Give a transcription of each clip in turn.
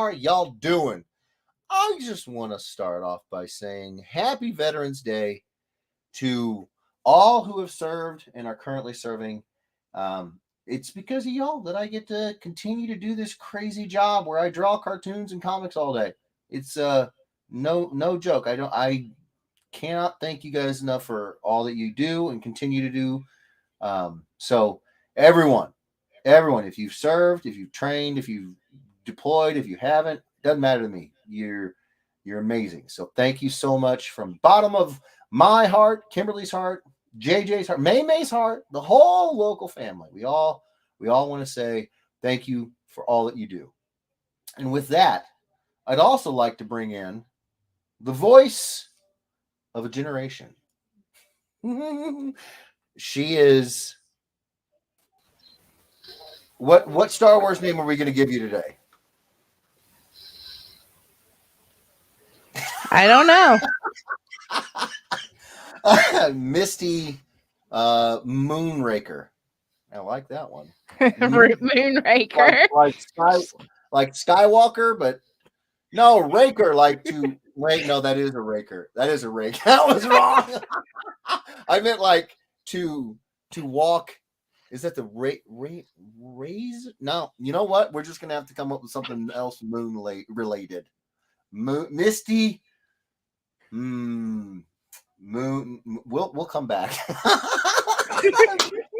are y'all doing? I just want to start off by saying Happy Veterans Day to all who have served and are currently serving. It's because of y'all that I get to continue to do this crazy job where I draw cartoons and comics all day. It's no joke. I cannot thank you guys enough for all that you do and continue to do. So everyone, everyone, if you've served, if you've trained, if you've deployed, if you haven't, doesn't matter to me. You're amazing. So thank you so much from bottom of my heart, Kimberly's heart, JJ's heart, May's heart, the whole local family. We all want to say thank you for all that you do. And with that, I'd also like to bring in the voice of a generation. She is what Star Wars name are we going to give you today? I don't know. Misty Moonraker. I like that one. Moonraker. Like Skywalker, but no, Raker, like to wait, no, that is a Raker. That is a rake. That was wrong. I meant like to walk. Is that the raise? No, you know what? We're just gonna have to come up with something else related. Misty. Moon. We'll come back.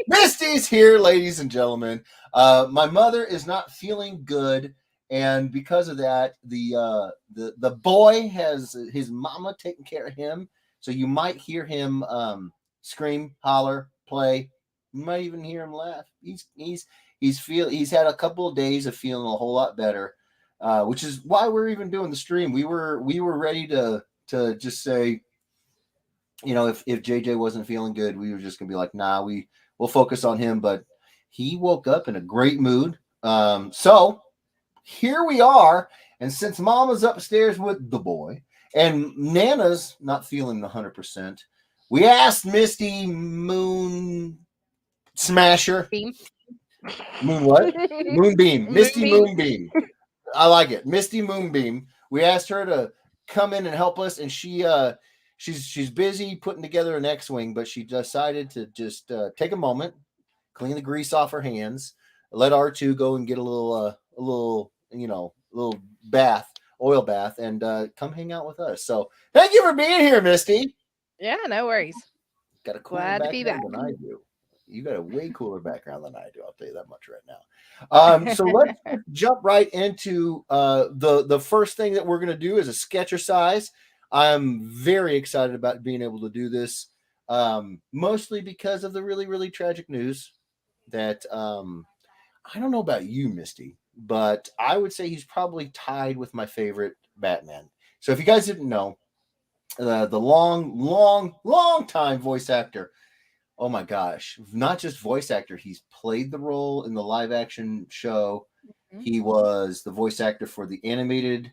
Misty's here, ladies and gentlemen. My mother is not feeling good, and because of that, the boy has his mama taking care of him. So you might hear him scream, holler, play. You might even hear him laugh. He's had a couple of days of feeling a whole lot better, which is why we're even doing the stream. We were ready to just say, if JJ wasn't feeling good, we were just gonna be like, nah, we'll focus on him. But he woke up in a great mood. So here we are. And since Mama's upstairs with the boy and Nana's not feeling 100%, we asked Misty Moon Smasher. Beam. Moon what? Moonbeam. Misty Moonbeam. I like it. Misty Moonbeam. We asked her to come in and help us, and she's busy putting together an X-wing, but she decided to just take a moment, clean the grease off her hands, let R2 go and get a little bath, oil bath, and come hang out with us. So thank you for being here, Misty. Yeah, no worries. Got a cooler Glad to be back. background than I do. You got a way cooler background than I do. I'll tell you that much right now. So let's jump right into the first thing that we're going to do is a sketchercise. I'm very excited about being able to do this, mostly because of the really, really tragic news that I don't know about you, Misty, but I would say he's probably tied with my favorite Batman. So if you guys didn't know, the long time voice actor. Oh my gosh, not just voice actor, he's played the role in the live action show. He was the voice actor for the animated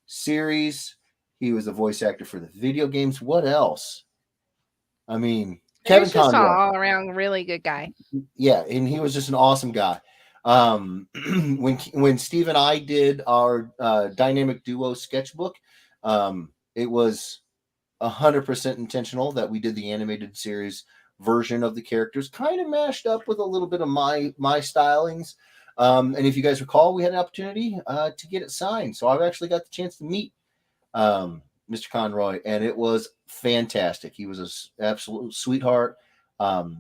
series. He was the voice actor for the video games. What else? I mean, Kevin He's just an Conroy. all-around really good guy. Yeah, and he was just an awesome guy. When Steve and I did our dynamic duo sketchbook, it was 100% intentional that we did the animated series version of the characters, kind of mashed up with a little bit of my stylings. And if you guys recall, we had an opportunity to get it signed, so I've actually got the chance to meet Mr. Conroy, and it was fantastic. He was an absolute sweetheart.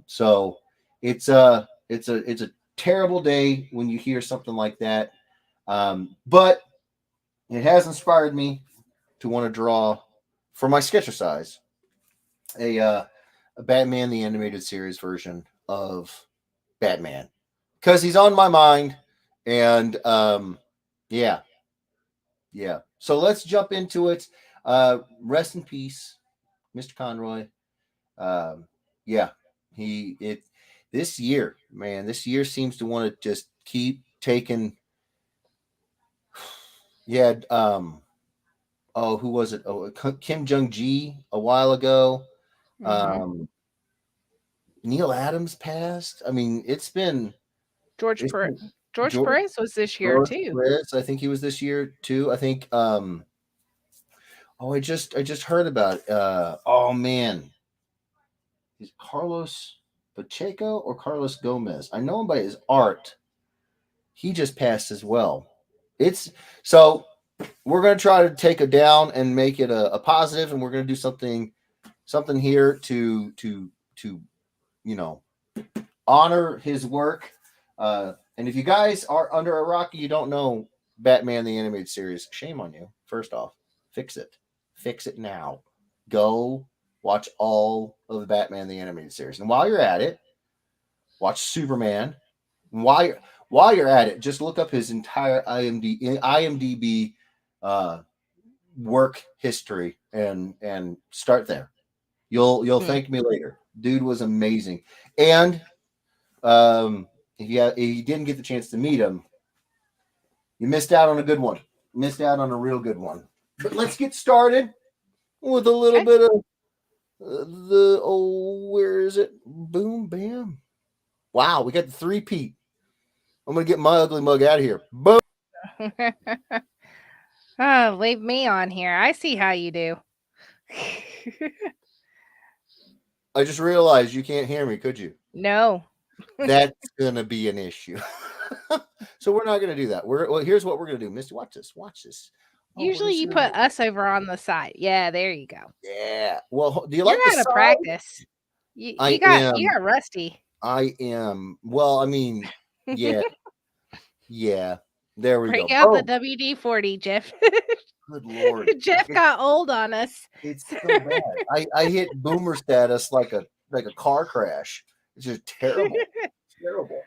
So it's a terrible day when you hear something like that, but it has inspired me to want to draw for my sketchercise a Batman the Animated Series version of Batman, because he's on my mind. And yeah. So let's jump into it. Rest in peace, Mr. Conroy. Yeah, this year seems to want to just keep taking. Yeah. Who was it? Oh, Kim Jong-gi a while ago. Neil Adams passed. I mean, George George Perez was this year George too. Perez, I think he was this year too. I think I just heard about it. Oh man. Is Carlos Pacheco or Carlos Gomez? I know him by his art. He just passed as well. It's so we're gonna try to take it down and make it a positive, and we're gonna do something here to you know honor his work. And if you guys are under a rock, you don't know Batman the Animated Series, shame on you. First off, fix it. Fix it now. Go watch all of the Batman the Animated Series. And while you're at it, watch Superman. While you're at it, just look up his entire IMDb work history and start there. You'll thank me later. Dude was amazing. And if you didn't get the chance to meet him, you missed out on a good one. Missed out on a real good one. But let's get started with a little bit of where is it? Boom, bam. Wow, we got the three-peat. I'm gonna get my ugly mug out of here. Boom. Oh, leave me on here. I see how you do. I just realized you can't hear me, could you? No. That's gonna be an issue. So we're not gonna do that. Here's what we're gonna do. Misty, watch this. Watch this. Usually you put us over on the side. Yeah, there you go. Yeah. Well, do you You're like the out of side? practice. You got rusty. I am. Well, I mean, yeah. Yeah. There we go. Bring out the WD-40, Jeff. Good Lord. Jeff got old on us. It's so bad. I hit boomer status like a car crash. It's just terrible. Terrible.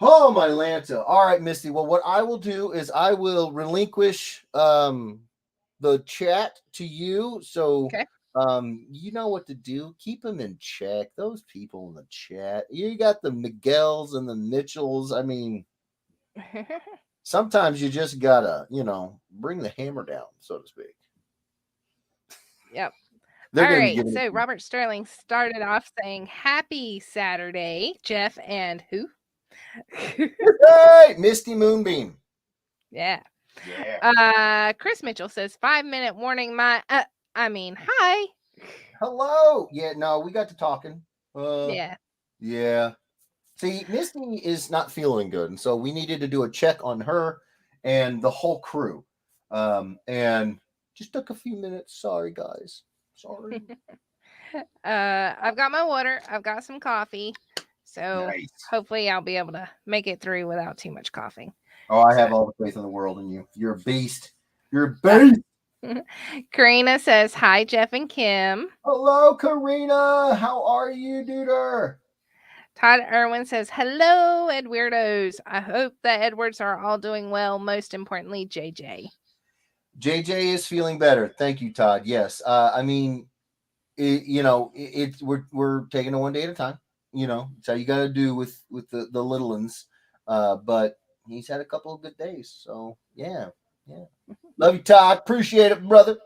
Oh, my Lanta. All right, Misty. Well, what I will do is I will relinquish the chat to you. So you know what to do. Keep them in check. Those people in the chat. You got the Miguels and the Mitchells. I mean, sometimes you just gotta, bring the hammer down, so to speak. Yep. All right. So Robert Sterling started off saying, "Happy Saturday, Jeff and who?" Hey, Misty Moonbeam. Yeah. Chris Mitchell says 5-minute warning. Hi. Hello. Yeah. No, we got to talking. Yeah. Yeah. See, Misty is not feeling good, and so we needed to do a check on her and the whole crew. And just took a few minutes. Sorry, guys. Sorry. I've got my water. I've got some coffee. So hopefully I'll be able to make it through without too much coughing. Oh, I have all the faith in the world in you. You're a beast. You're a beast. Karina says, "Hi, Jeff and Kim." Hello, Karina. How are you, duder? Todd Irwin says, "Hello, Ed Weirdos. I hope the Edwards are all doing well. Most importantly, JJ. JJ is feeling better. Thank you, Todd. Yes. I mean, we're taking it one day at a time. It's how you got to do with the little ones. But he's had a couple of good days. So, yeah. Love you, Todd. Appreciate it, brother.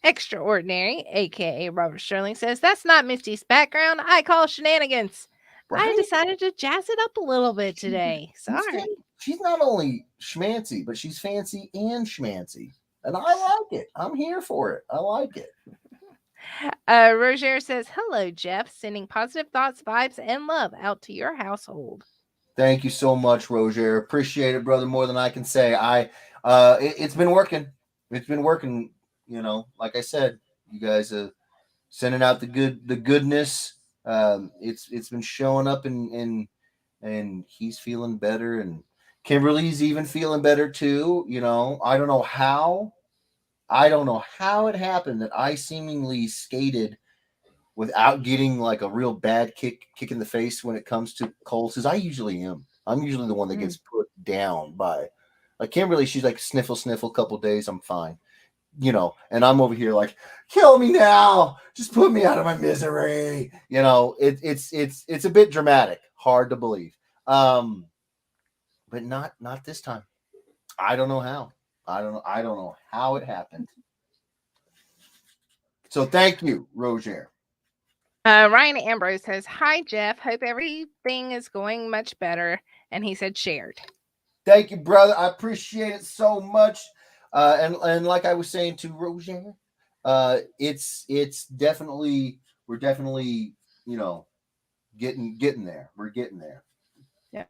Extraordinary, a.k.a. Robert Sterling, says, "That's not Misty's background. I call shenanigans. Right? I decided to jazz it up a little bit today. Sorry." She's not only schmancy, but she's fancy and schmancy. And I like it. I'm here for it. I like it. Roger says, "Hello, Jeff. Sending positive thoughts, vibes, and love out to your household." Thank you so much, Roger. Appreciate it, brother, more than I can say. It's been working. It's been working, like I said, you guys are sending out the goodness. It's been showing up and he's feeling better, and Kimberly's even feeling better too. I don't know how it happened that I seemingly skated without getting like a real bad kick in the face when it comes to colds, because I usually am. I'm usually the one that gets put down by, like, Kimberly. She's like, sniffle, a couple days, I'm fine. And I'm over here like, kill me now, just put me out of my misery. It's a bit dramatic, hard to believe. But not this time. I don't know how. I don't know how it happened. So thank you, Roger. Ryan Ambrose says, "Hi Jeff, hope everything is going much better." And he said shared. Thank you, brother. I appreciate it so much. And like I was saying to Roger, it's definitely we're definitely you know getting there. We're getting there. Yep.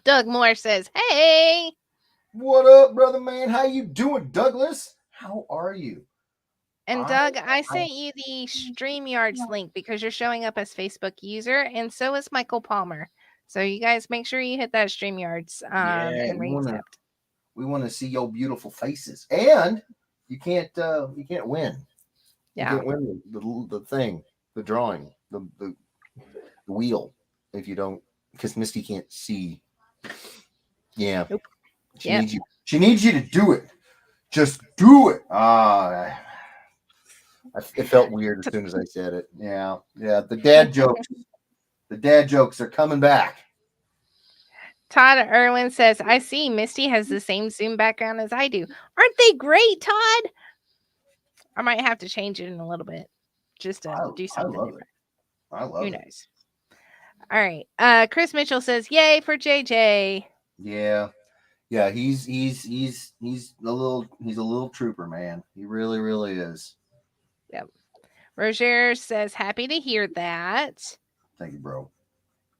Doug Moore says, "Hey." What up, brother man? How you doing, Douglas? How are you? And I Doug, I I sent you the StreamYards link because you're showing up as Facebook user, and so is Michael Palmer. So you guys make sure you hit that StreamYards yeah, and re-accept. we want to see your beautiful faces, and you can't win. You Yeah. can't win the thing, the drawing, the wheel if you don't because Misty can't see. Yeah, Nope. she Yep. needs you. She needs you to do it. Just do it. It felt weird as soon as I said it. Yeah, yeah. The dad jokes are coming back. Todd Irwin says, "I see Misty has the same Zoom background as I do. Aren't they great, Todd?" I might have to change it in a little bit just to do I something love it. different. I Who love it. knows? All right. Chris Mitchell says, "Yay for JJ." Yeah, yeah. He's a little trooper, man. He really is. Yep. Roger says, "Happy to hear that." Thank you, bro.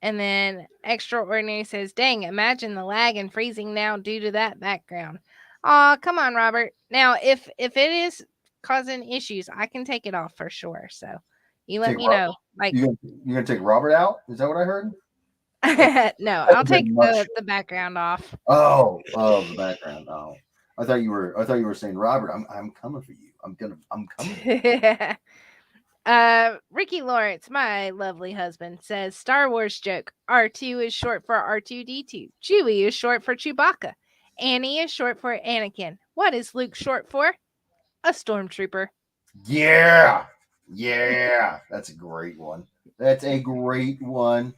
And then Extraordinary says, "Dang, imagine the lag and freezing now due to that background." Aw, come on, Robert. Now, if it is causing issues, I can take it off for sure. So you let Take me know. Like, you gonna take Robert out? Is that what I heard? no, I'll Hasn't take been much. the background off. Oh, the background. Oh, I thought you were saying Robert. I'm coming for you. I'm coming. Ricky Lawrence, my lovely husband, says Star Wars joke. R2 is short for R2D2. Chewie is short for Chewbacca. Annie is short for Anakin. What is Luke short for? A stormtrooper. Yeah, yeah. That's a great one. That's a great one.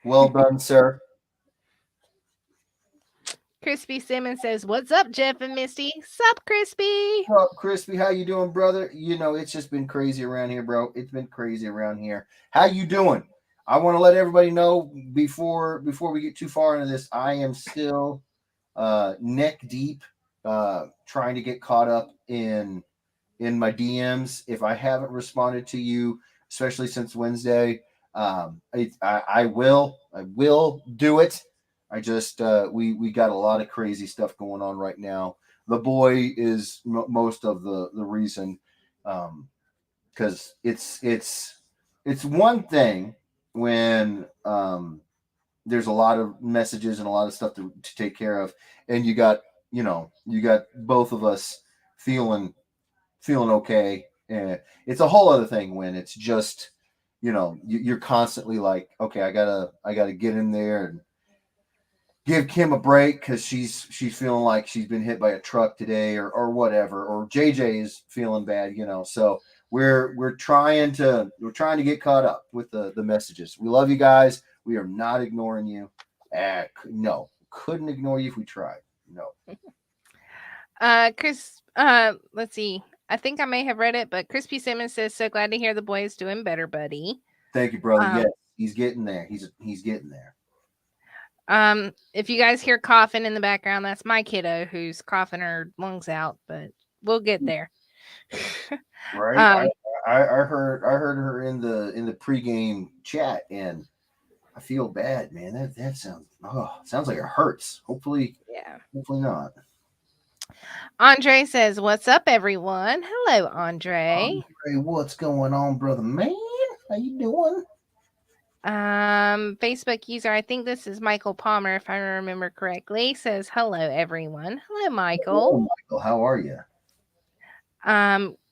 Well done, sir. Crispy Simmons says, "What's up, Jeff and Misty? Sup, Crispy?" What's up, Crispy? How you doing, brother? You know, it's just been crazy around here, bro. It's been crazy around here. How you doing? I want to let everybody know before we get too far into this, I am still neck deep trying to get caught up in my DMs. If I haven't responded to you, especially since Wednesday, I will do it. I just we got a lot of crazy stuff going on right now. The boy is most of the reason, because it's one thing when there's a lot of messages and a lot of stuff to take care of, and you got both of us feeling okay. And it's a whole other thing when it's just you're constantly like, okay, I gotta get in there and give Kim a break because she's feeling like she's been hit by a truck today or whatever, or JJ is feeling bad, So we're trying to get caught up with the messages. We love you guys. We are not ignoring you. No, couldn't ignore you if we tried. No. Chris, let's see. I think I may have read it, but Crispy Simmons says, "So glad to hear the boy is doing better, buddy." Thank you, brother. Um, Yes, he's getting there. He's getting there. if you guys hear coughing in the background, that's my kiddo who's coughing her lungs out, but we'll get there. Right. um, I heard her in the pregame chat, and I feel bad, man. That sounds like it hurts. yeah. Hopefully not. Andre says, "What's up, everyone?" Hello, Andre. Hey, what's going on, brother man? How you doing? Facebook user, I think this is Michael Palmer, if I remember correctly, says, "Hello, everyone." Hello, Hello, Michael. Michael. How are you?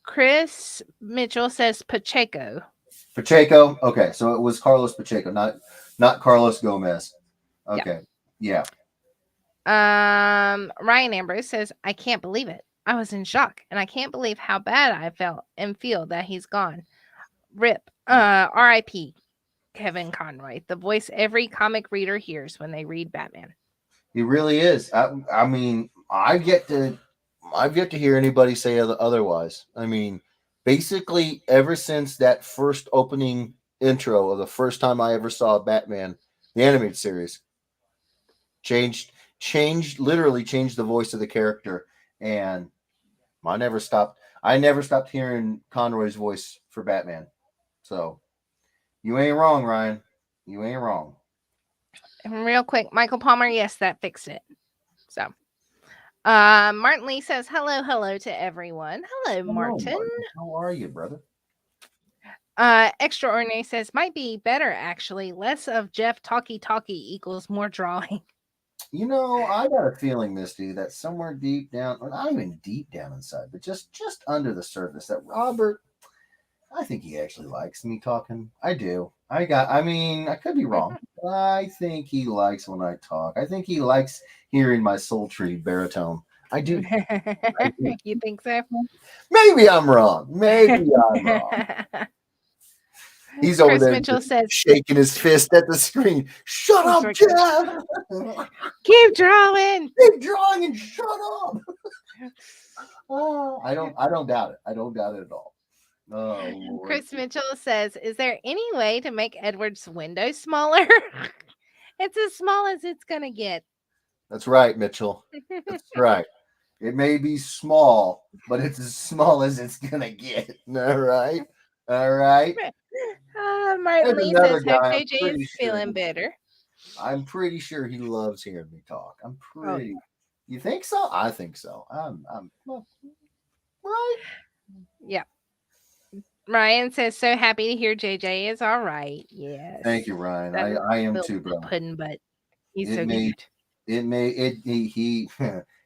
Chris Mitchell says Pacheco. Pacheco. Okay, so it was Carlos Pacheco, not Carlos Gomez. Yeah. Okay. Yeah. Ryan Ambrose says, "I can't believe it. I was in shock, and I can't believe how bad I felt and feel that he's gone. Rip. R.I.P. Kevin Conroy, the voice every comic reader hears when they read Batman." He really is. I mean, I've yet to hear anybody say otherwise. I mean, basically ever since that first opening intro of the first time I ever saw Batman, the animated series, changed literally changed the voice of the character, and I never stopped hearing Conroy's voice for Batman. So you ain't wrong, Ryan. You ain't wrong. And real quick, Michael Palmer, yes, that fixed it. So, Martin Lee says, hello to everyone. Hello, Hello, Martin. Martin. How are you, brother? Extraordinary says, might be better, actually. Less of Jeff talkie equals more drawing. I got a feeling, Misty, that somewhere deep down, or not even deep down inside, but just under the surface, that Robert, I think he actually likes me talking. I do. I mean, I could be wrong. But I think he likes when I talk. I think he likes hearing my sultry baritone. I do. I do. You think so? Maybe I'm wrong. Maybe I'm wrong. He's over Chris there Mitchell says, shaking his fist at the screen. Shut up, Jeff! keep drawing. Keep drawing and shut up. I don't doubt it. I don't doubt it at all. Oh Lord. Chris Mitchell says, is there any way to make Edward's window smaller? It's as small as it's gonna get. That's right, Mitchell. That's right. It may be small, but it's as small as it's gonna get. All right. All right. Martin There's Lee another says, hope guy. JJ is feeling better. I'm pretty sure he loves hearing me talk. I'm Oh, pretty. You think so? I think so. Well, right. yeah. Ryan says, so happy to hear JJ is all right. Yes. Thank you, Ryan. That I am little too, bro. pudding, but he's It so made cute. it made it he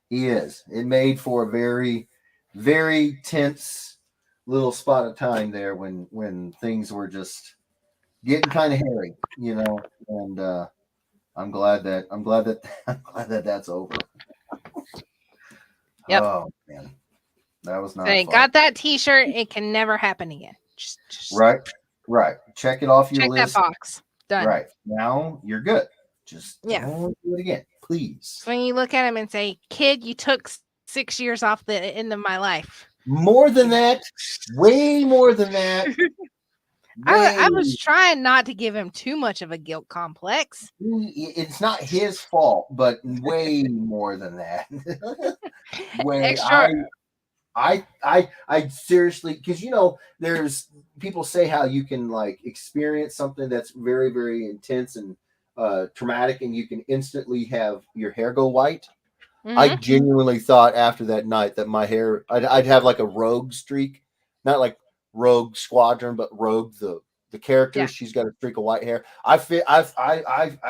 he is. It made for a very very tense little spot of time there when things were just getting kind of hairy, and I'm glad that I'm glad that that's over. Yep. Oh man, that was not So fun. got that T-shirt. It can never happen again. Just Right. Check it off your check list. that box. Done. Right now, you're good. Just Yeah. don't do it again, please. So when you look at him and say, "Kid, you took 6 years off the end of my life." More than that, way more than that. I was trying not to give him too much of a guilt complex. It's not his fault, but way more than that. Way Extra. I seriously, because there's people say how you can like experience something that's very very intense and traumatic, and you can instantly have your hair go white. I Mhm. genuinely thought after that night that my hair, I'd have like a rogue streak, not like Rogue Squadron, but Rogue the character. Yeah. She's got a streak of white hair. I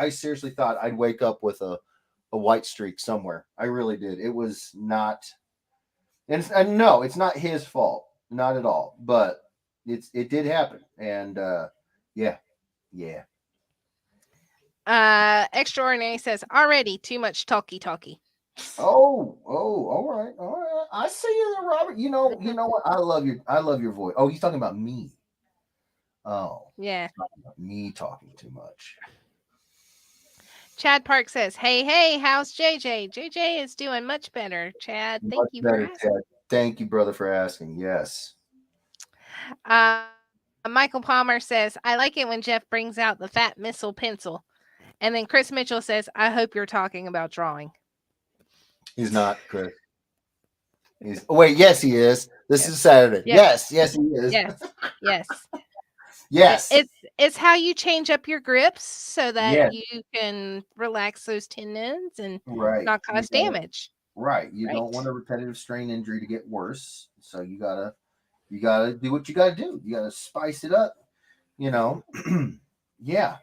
seriously thought I'd wake up with a white streak somewhere. I really did. It was not, and no, it's not his fault, not at all. But it did happen, and yeah. Extraordinary says, already too much talky. Oh, all right. I see you there, Robert. You know what? I love your voice. Oh, he's talking about me. Oh, Yeah. talking about me talking too much. Chad Park says, hey, how's JJ? JJ is doing much better. Chad, thank you for asking. Ted. Thank you, brother, for asking. Yes. Michael Palmer says, I like it when Jeff brings out the fat missile pencil. And then Chris Mitchell says, I hope you're talking about drawing. He's not, Chris. Wait, yes, he is. This is Saturday. Yes, he is. Yes. Yes. It's how you change up your grips so that Yes. you can relax those tendons and Right. not cause damage. Right. You don't want a repetitive strain injury to get worse. So you gotta do what you gotta do. You gotta spice it up. Yeah.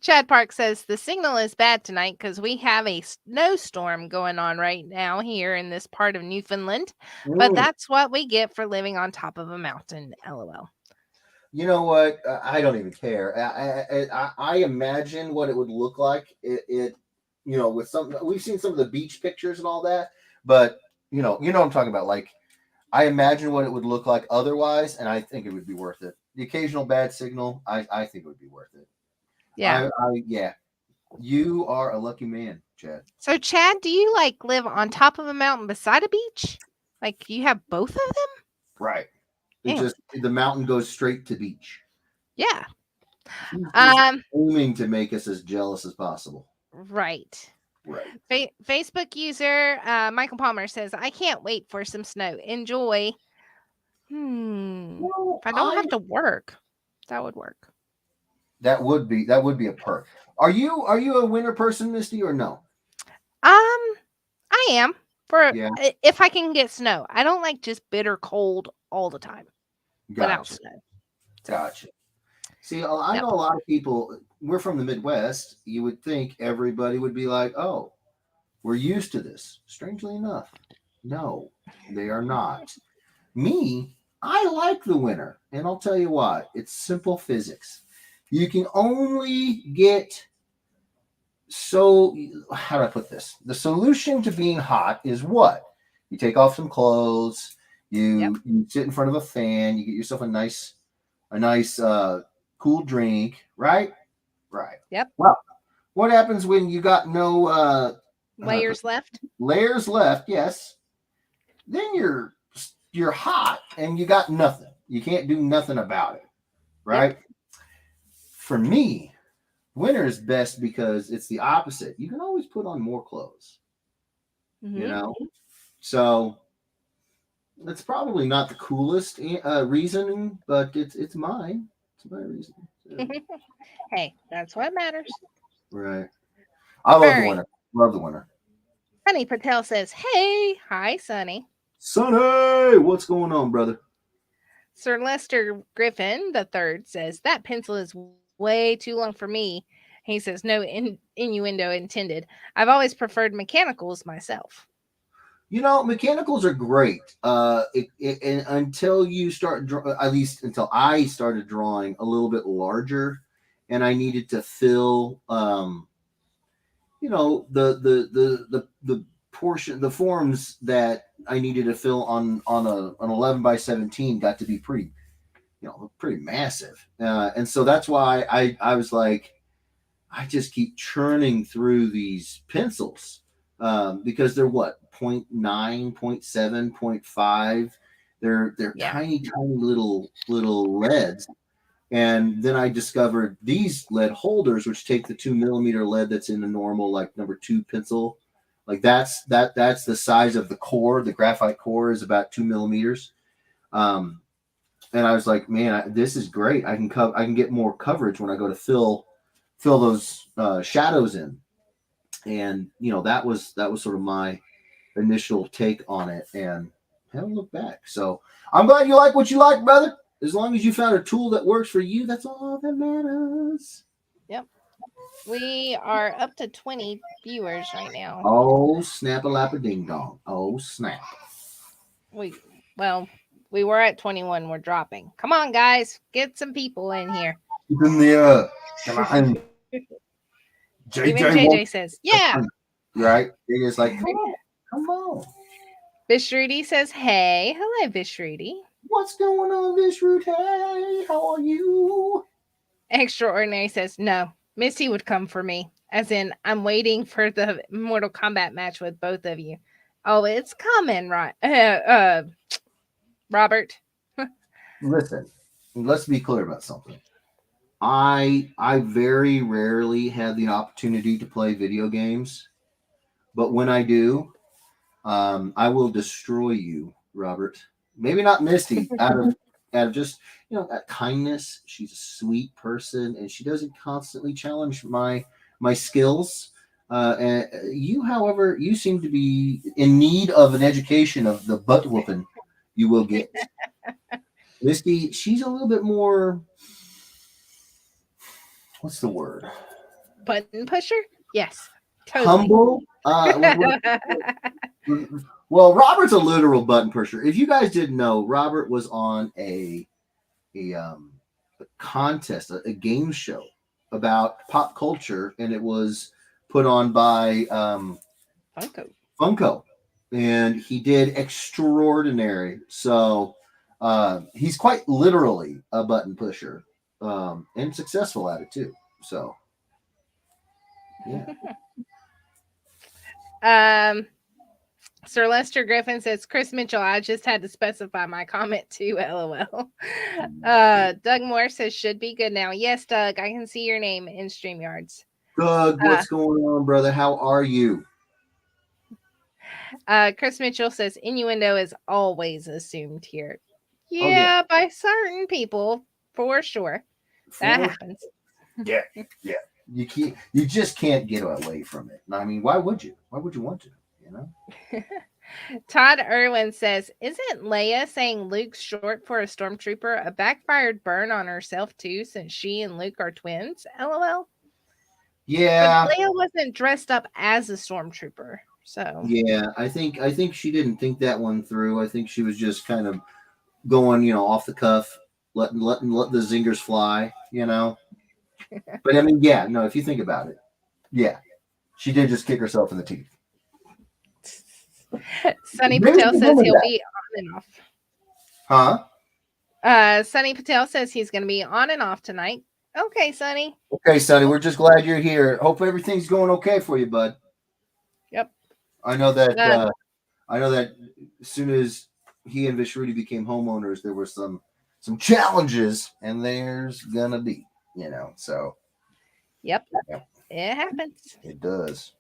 Chad Park says the signal is bad tonight because we have a snowstorm going on right now here in this part of Newfoundland. But that's what we get for living on top of a mountain. LOL. You know what? I don't even care. I imagine what it would look like. With some, we've seen some of the beach pictures and all that, but you know what I'm talking about. Like, I imagine what it would look like otherwise, and I think it would be worth it. The occasional bad signal, I think it would be worth it. Yeah. Yeah. You are a lucky man, Chad. So, Chad, do you live on top of a mountain beside a beach? Like, you have both of them? Right. It Anyway, just the mountain goes straight to beach. yeah. She's just Um, aiming to make us as jealous as possible. right. Right. Facebook user Michael Palmer says, "I can't wait for some snow. Enjoy." Well, If I don't have to work, that would work. that would be a perk. Are you a winter person, Misty, or no? I am for Yeah, if I can get snow. I don't like just bitter cold all the time without gotcha, snow. So, gotcha. See, I yep. know a lot of people. We're from the Midwest. You would think everybody would be like, "Oh, we're used to this." Strangely enough, no, they are not. Me, I like the winter, and I'll tell you why. It's simple physics. You can only get so how do I put this? The solution to being hot is what? You take off some clothes, Yep. you sit in front of a fan, you get yourself a nice cool drink, right? Right. Yep. Well, what happens when you got no Layers left. layers left? Yes, then you're hot and you got nothing. You can't do nothing about it, Yep. right? For me, winter is best because it's the opposite. You can always put on more clothes, you Hmm. know. So it's probably not the coolest reasoning, but it's mine. It's my reason. So, Hey, that's what matters. right. I All love the right. winter. Love the winter. Sunny Patel says, "Hey, hi, Sunny." Sonny, what's going on, brother? Sir Lester Griffin the third says that pencil is way too long for me. He says no innuendo intended. I've always preferred mechanicals myself. Mechanicals are great. Until you start, at least until I started drawing a little bit larger, and I needed to fill, the portion, the forms that I needed to fill on an 11 by 17 got to be pretty massive, and so that's why I was like, I just keep churning through these pencils because they're what, point 0.9, point 0.7, point 0.5. They're Yep. tiny, tiny little leads. And then I discovered these lead holders, which take the 2 millimeter lead that's in the normal like number two pencil. Like that's the size of the core. The graphite core is about 2 millimeters. Um, and I was like, man, this is great. I can get more coverage when I go to fill those shadows in. And that was sort of my initial take on it, and haven't looked back. So I'm glad you like what you like, brother. As long as you found a tool that works for you, that's all that matters. Yep. We are up to 20 viewers right now. Oh, snap a lap a ding dong. Oh, snap. We well, we were at 21. We're dropping. Come on, guys, get some people in here. Keep in the come on. Even JJ JJ wants says, "Yeah." right. It is like, come on. Vishrudi says, "Hey, hello, Vishrudi." What's going on, this route? Hey, how are you? Extraordinary says, "No, Misty would come for me. As in, I'm waiting for the Mortal Kombat match with both of you. Oh, it's coming, right? Robert. Listen, let's be clear about something. I very rarely have the opportunity to play video games, but when I do, I will destroy you, Robert. Maybe not Misty, out of just that kindness. She's a sweet person, and she doesn't constantly challenge my skills. And you, however, you seem to be in need of an education of the butt whooping you will get. Misty, she's a little bit more. What's the word? Button pusher? Yes, totally. Humble. Well, Robert's a literal button pusher. If you guys didn't know, Robert was on a contest, a game show about pop culture, and it was put on by Funko. Funko, and he did extraordinary. So he's quite literally a button pusher, and successful at it too. So yeah. Um, Sir Lester Griffin says, Chris Mitchell, I just had to specify my comment too, lol. Doug Moore says, should be good now. Yes, Doug, I can see your name in StreamYards. Doug, Uh, what's going on, brother? How are you? Chris Mitchell says, innuendo is always assumed here. Oh yeah, Yeah, by certain people, for sure. That for happens. yeah, yeah. You just can't get away from it. I mean, why would you? Why would you want to? You know? Todd Irwin says, isn't Leia saying Luke's short for a stormtrooper a backfired burn on herself too, since she and Luke are twins? LOL. But Yeah, Leia wasn't dressed up as a stormtrooper, so yeah. I think she didn't think that one through. I think she was just kind of going, off the cuff, letting the zingers fly. But I mean, yeah, no. If you think about it, yeah, she did just kick herself in the teeth. Sonny Maybe Patel the says woman he'll that, be on and off. huh? Sonny Patel says he's going to be on and off tonight. Okay, Sonny. Okay, Sonny, we're just glad you're here. Hope everything's going okay for you, bud. Yep. I know that. Uh, I know that as soon as he and Vishruti became homeowners, there were some challenges, and there's gonna be, So yep. yeah, It happens. it does.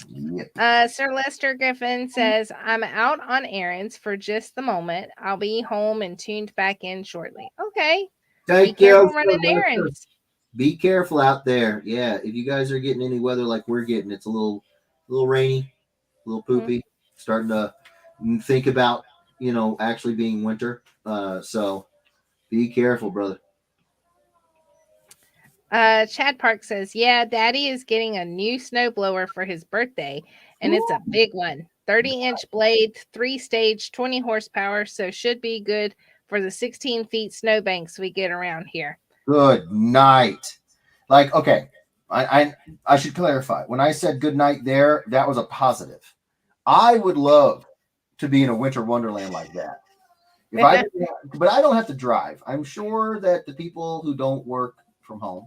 Yep. Sir Lester Griffin says, I'm out on errands for just the moment. I'll be home and tuned back in shortly. Okay. Be Take care, careful Sir running Lester. errands. Be careful out there. Yeah, if you guys are getting any weather like we're getting, it's a little rainy, a little Mhm. poopy. Starting to think about actually being winter. So be careful, brother. Chad Park says, yeah, Daddy is getting a new snowblower for his birthday, and it's a big one. 30-inch blade, 3-stage, 20 horsepower, so should be good for the 16 feet snowbanks we get around here. Good night. Like, okay, I should clarify. When I said good night there, that was a positive. I would love to be in a winter wonderland like that. If I didn't, but I don't have to drive. I'm sure that the people who don't work from home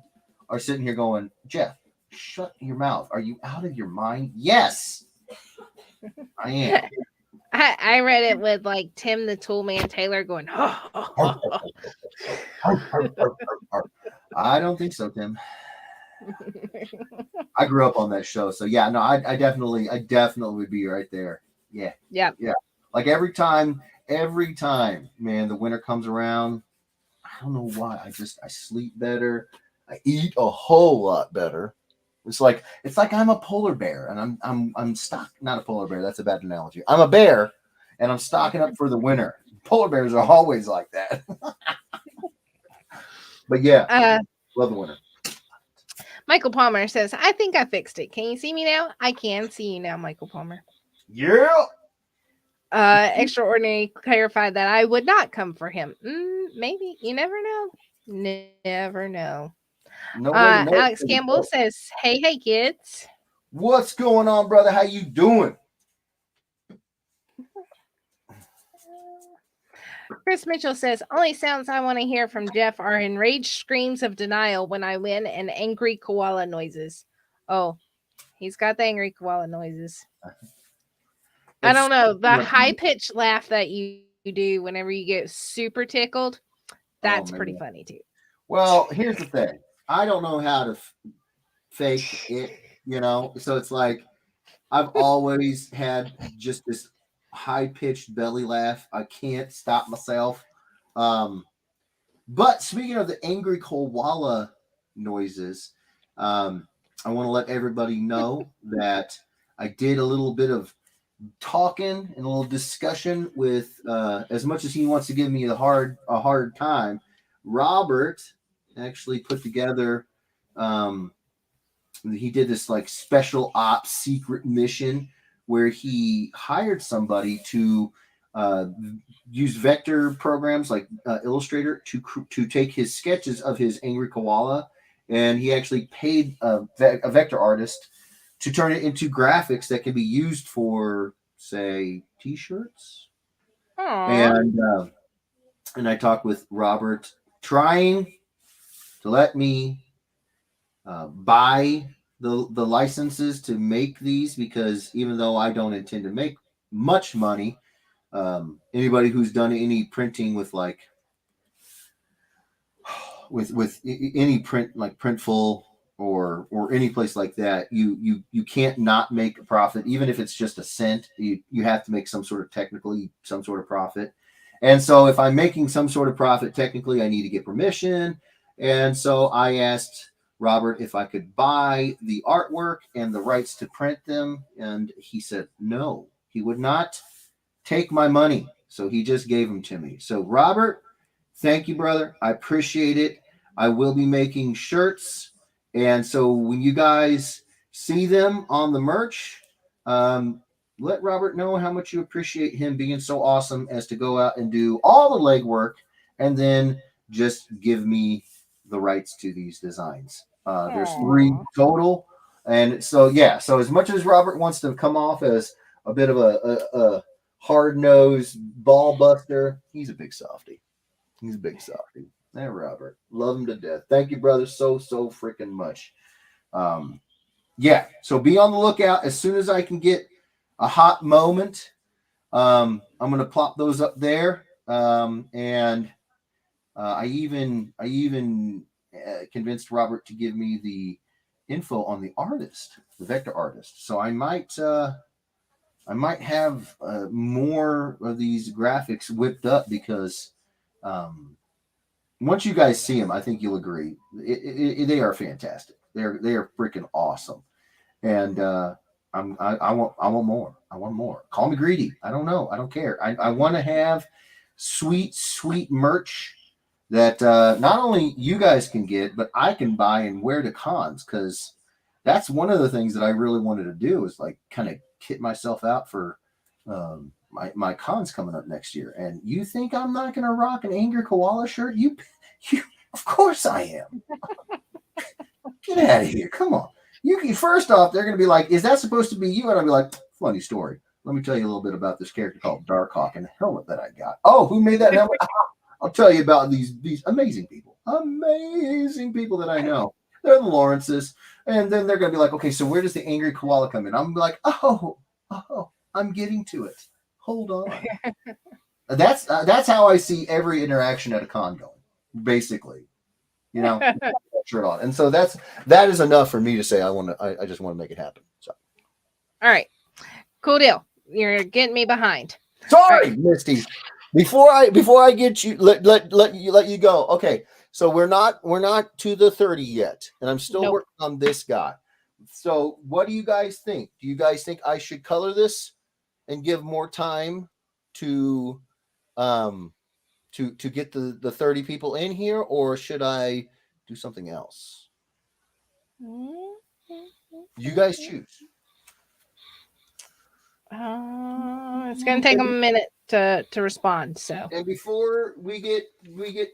are sitting here going, Jeff, shut your mouth. Are you out of your mind? Yes, I am. I read it with like Tim the Toolman Taylor going, I don't think so, Tim. I grew up on that show, so yeah, no, I definitely would be right there. Yeah, Yep. yeah. Like every time, man, the winter comes around. I don't know why. I sleep better. I eat a whole lot better. It's like I'm a polar bear, and I'm stock not a polar bear. That's a bad analogy. I'm a bear, and I'm stocking up for the winter. Polar bears are always like that. But yeah, Uh, love the winter. Michael Palmer says, I think I fixed it. Can you see me now? I can see you now, Michael Palmer. Yeah. Extraordinary clarified that I would not come for him. Maybe. You never know. Never know. No way to know. Alex Campbell says, hey, kids. What's going on, brother? How you doing? Chris Mitchell says, only sounds I want to hear from Jeff are enraged screams of denial when I win and angry koala noises. Oh, he's got the angry koala noises. I don't know. The high pitched laugh that you do whenever you get super tickled, that's pretty funny too. Well, here's the thing. I don't know how to fake it, So it's like I've always had just this high pitched belly laugh. I can't stop myself. But speaking of the angry koala noises, I want to let everybody know that I did a little bit of talking and a little discussion with, as much as he wants to give me a hard time, Robert actually put together. He did this like special ops secret mission where he hired somebody to use vector programs like Illustrator to take his sketches of his angry koala, and he actually paid a vector artist to turn it into graphics that can be used for, say, T-shirts. Aww. And I talked with Robert, trying to let me buy the licenses to make these, because even though I don't intend to make much money, anybody who's done any printing with like with any print like Printful or any place like that, you can't not make a profit, even if it's just a cent. You have to make some sort of profit. And so if I'm making some sort of profit, technically I need to get permission. And so I asked Robert if I could buy the artwork and the rights to print them, and he said no, he would not take my money. So he just gave them to me. So Robert, thank you, brother. I appreciate it. I will be making shirts. And so when you guys see them on the merch, um, let Robert know how much you appreciate him being so awesome as to go out and do all the legwork and then just give me the rights to these designs. There's three Aw. total. And so, yeah, so as much as Robert wants to come off as a bit of a hard nosed ball buster, he's a big softy. He's a big softy. Hey, Robert. Love him to death. Thank you, brother, so freaking much. Um, yeah, so be on the lookout. As soon as I can get a hot moment, I'm going to plop those up there. And I even convinced Robert to give me the info on the artist, the vector artist. So I might have more of these graphics whipped up because um, once you guys see them, I think you'll agree they are fantastic. They are freaking awesome, and I want more. I want more. Call me greedy. I don't know. I don't care. I want to have sweet merch that not only you guys can get, but I can buy and wear to cons, because that's one of the things that I really wanted to do is like kind of kit myself out for my cons coming up next year. And you think I'm not going to rock an Angry Koala shirt? You, of course I am. Get out of here. Come on. First off, they're going to be like, is that supposed to be you? And I'll be like, funny story. Let me tell you a little bit about this character called Darkhawk and the helmet that I got. Oh, who made that helmet? I'll tell you about these amazing people that I know. They're the Lawrences, and then they're gonna be like, okay, so where does the angry koala come in? I'm like, I'm getting to it. Hold on. That's how I see every interaction at a con going, basically. You know, shirt on, and so that is enough for me to say I just want to make it happen. So All right. Cool deal. You're getting me behind. sorry, Misty. Before I get you let you go. Okay, so we're not to the 30 yet, and I'm still Nope. working on this guy. So what do you guys think? Do you guys think I should color this and give more time to um to get the 30 people in here, or should I do something else? You guys choose. It's gonna take a minute to respond. So And before we get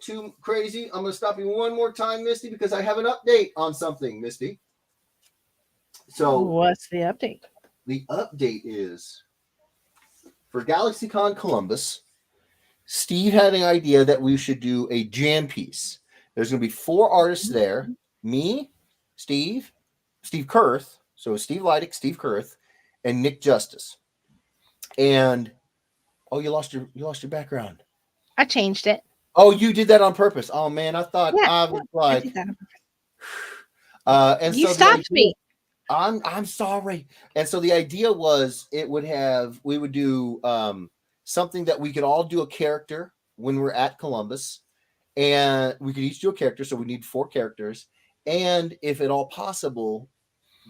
too crazy, I'm gonna stop you one more time, Misty, because I have an update on something, Misty. So what's the update? the update is for GalaxyCon Columbus. Steve had an idea that we should do a jam piece. There's gonna be four artists there: me, Steve, Steve Kurth, so Steve Leidick, Steve Kurth, and Nick Justice. And oh, you lost your background. I changed it. Oh, you did that on purpose. Oh man, I thought Yeah, I was I like, did that. and You so the stopped idea, me. I'm sorry. And so the idea was we would do something that we could all do a character when we're at Columbus, and we could each do a character. So we need four characters, and if at all possible,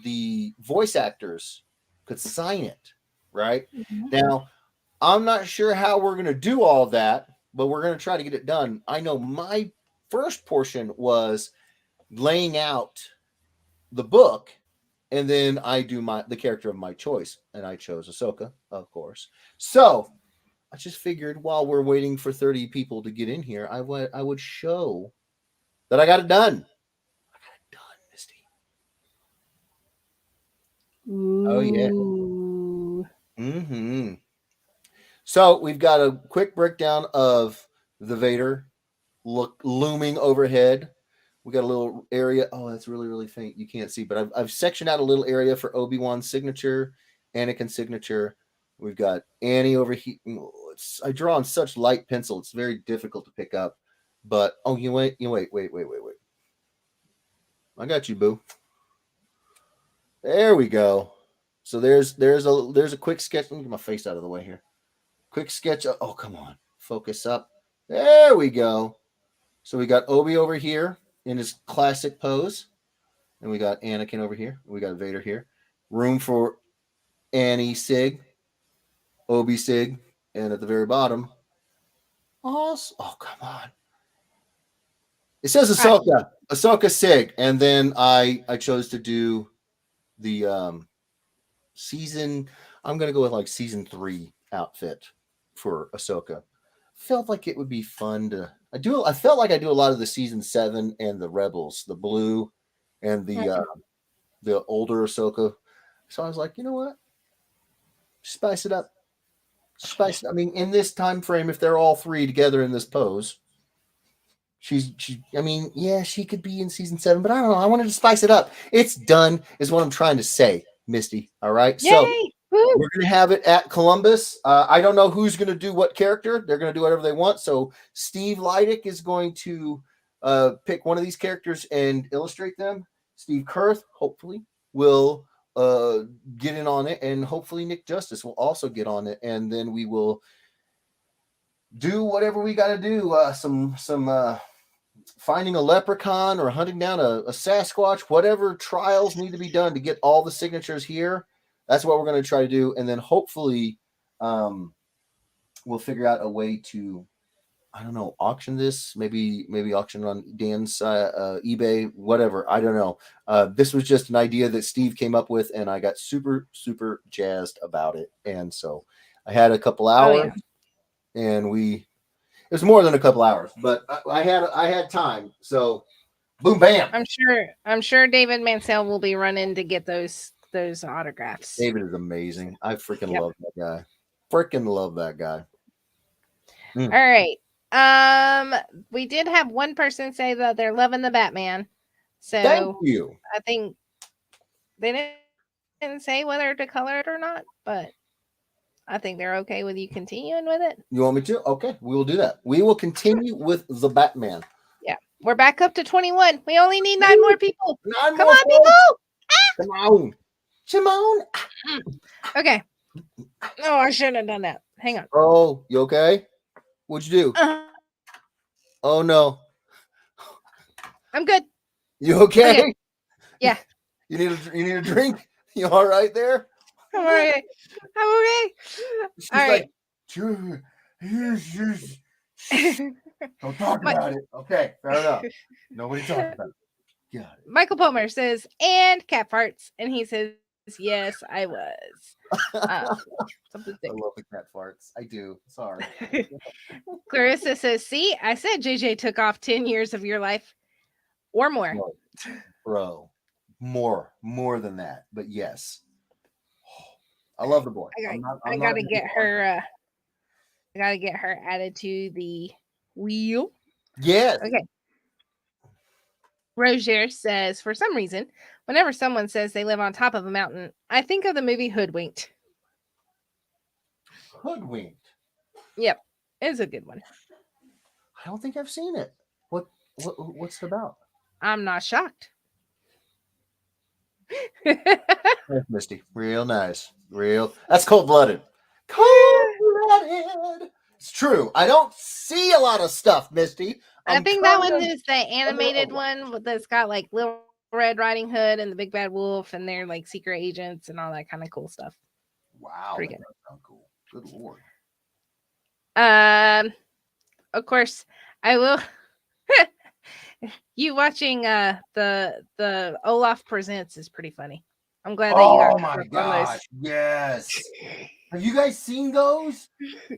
the voice actors could sign it. Right now, I'm not sure how we're going to do all that, but we're going to try to get it done. I know my first portion was laying out the book, and then I do the character of my choice, and I chose Ahsoka, of course. So I just figured while we're waiting for 30 people to get in here, I would show that I got it done. I got it done, Misty. Oh yeah. Ooh. Mm-hmm. So we've got a quick breakdown of the Vader look looming overhead. We got a little area. Oh, that's really, really faint. You can't see, but I've sectioned out a little area for Obi-Wan's signature, Anakin's signature. We've got Annie over here. I draw on such light pencil; it's very difficult to pick up. But oh, wait. I got you, boo. There we go. So there's a quick sketch. Let me get my face out of the way here. Quick sketch. Oh, come on, focus up. There we go. So we got Obi over here in his classic pose, and we got Anakin over here. We got Vader here. Room for Annie Sig, Obi Sig, and at the very bottom, oh come on. It says All right. Ahsoka Sig, and then I chose to do the season. I'm gonna go with like season 3 outfit for Ahsoka. Felt like it would be fun to. I felt like I do a lot of the season 7 and the Rebels, the blue, and the older Ahsoka. So I was like, you know what? Spice it up. Spice. I mean, in this time frame, if they're all 3 together in this pose, she. I mean, yeah, she could be in season 7, but I don't know. I wanted to spice it up. It's done, is what I'm trying to say, Misty. All right. Yay! So Woo! we're going to have it at Columbus. I don't know who's going to do what character. They're going to do whatever they want. So Steve Leidick is going to pick one of these characters and illustrate them. Steve Kurth, hopefully, will get in on it. And hopefully Nick Justice will also get on it. And then we will do whatever we got to do. Some finding a leprechaun or hunting down a Sasquatch, whatever trials need to be done to get all the signatures here. That's what we're going to try to do. And then hopefully we'll figure out a way to, I don't know, auction this, maybe auction on Dan's eBay, whatever. I don't know. This was just an idea that Steve came up with, and I got super, super jazzed about it. And so I had a couple hours, and it was more than a couple hours, but I had time. So boom, bam. I'm sure David Mansell will be running to get those autographs. David is amazing. I freaking love that guy. Freaking love that guy. All right. We did have one person say that they're loving the Batman. So thank you. I think they didn't say whether to color it or not, but I think they're okay with you continuing with it. You want me to? Okay, we will do that. We will continue with the Batman. Yeah. We're back up to 21. We only need 9 more people. Come on, folks. people. Come on. Shimon. Okay. Oh, I shouldn't have done that. Hang on. Oh, you okay? What'd you do? Oh no. I'm good. You okay? Yeah. You need a drink? You all right there? I'm all right. I'm okay. She's all right. Don't talk about it. Okay, fair enough. Nobody talk about it. Got it. Michael Palmer says, and cat farts. And he says, yes, I was. Something I love the cat farts. I do. Sorry. Clarissa says, see, I said JJ took off 10 years of your life or more. Bro, more than that. But yes. I love the boy. I gotta get her added to the wheel. Yes. Okay. Roger says, for some reason, whenever someone says they live on top of a mountain, I think of the movie Hoodwinked. Hoodwinked? Yep. It's a good one. I don't think I've seen it. What's it about? I'm not shocked. That's Misty. Real nice. That's cold-blooded. Cold-blooded. It's true. I don't see a lot of stuff, Misty. I think that one is the animated one that's got like Little Red Riding Hood and the Big Bad Wolf, and they're like secret agents and all that kind of cool stuff. Wow. Pretty good. Sounds cool. Good Lord. Of course, I will. You watching the Olaf Presents is pretty funny. I'm glad that you got. Oh my gosh! Yes. Have you guys seen those?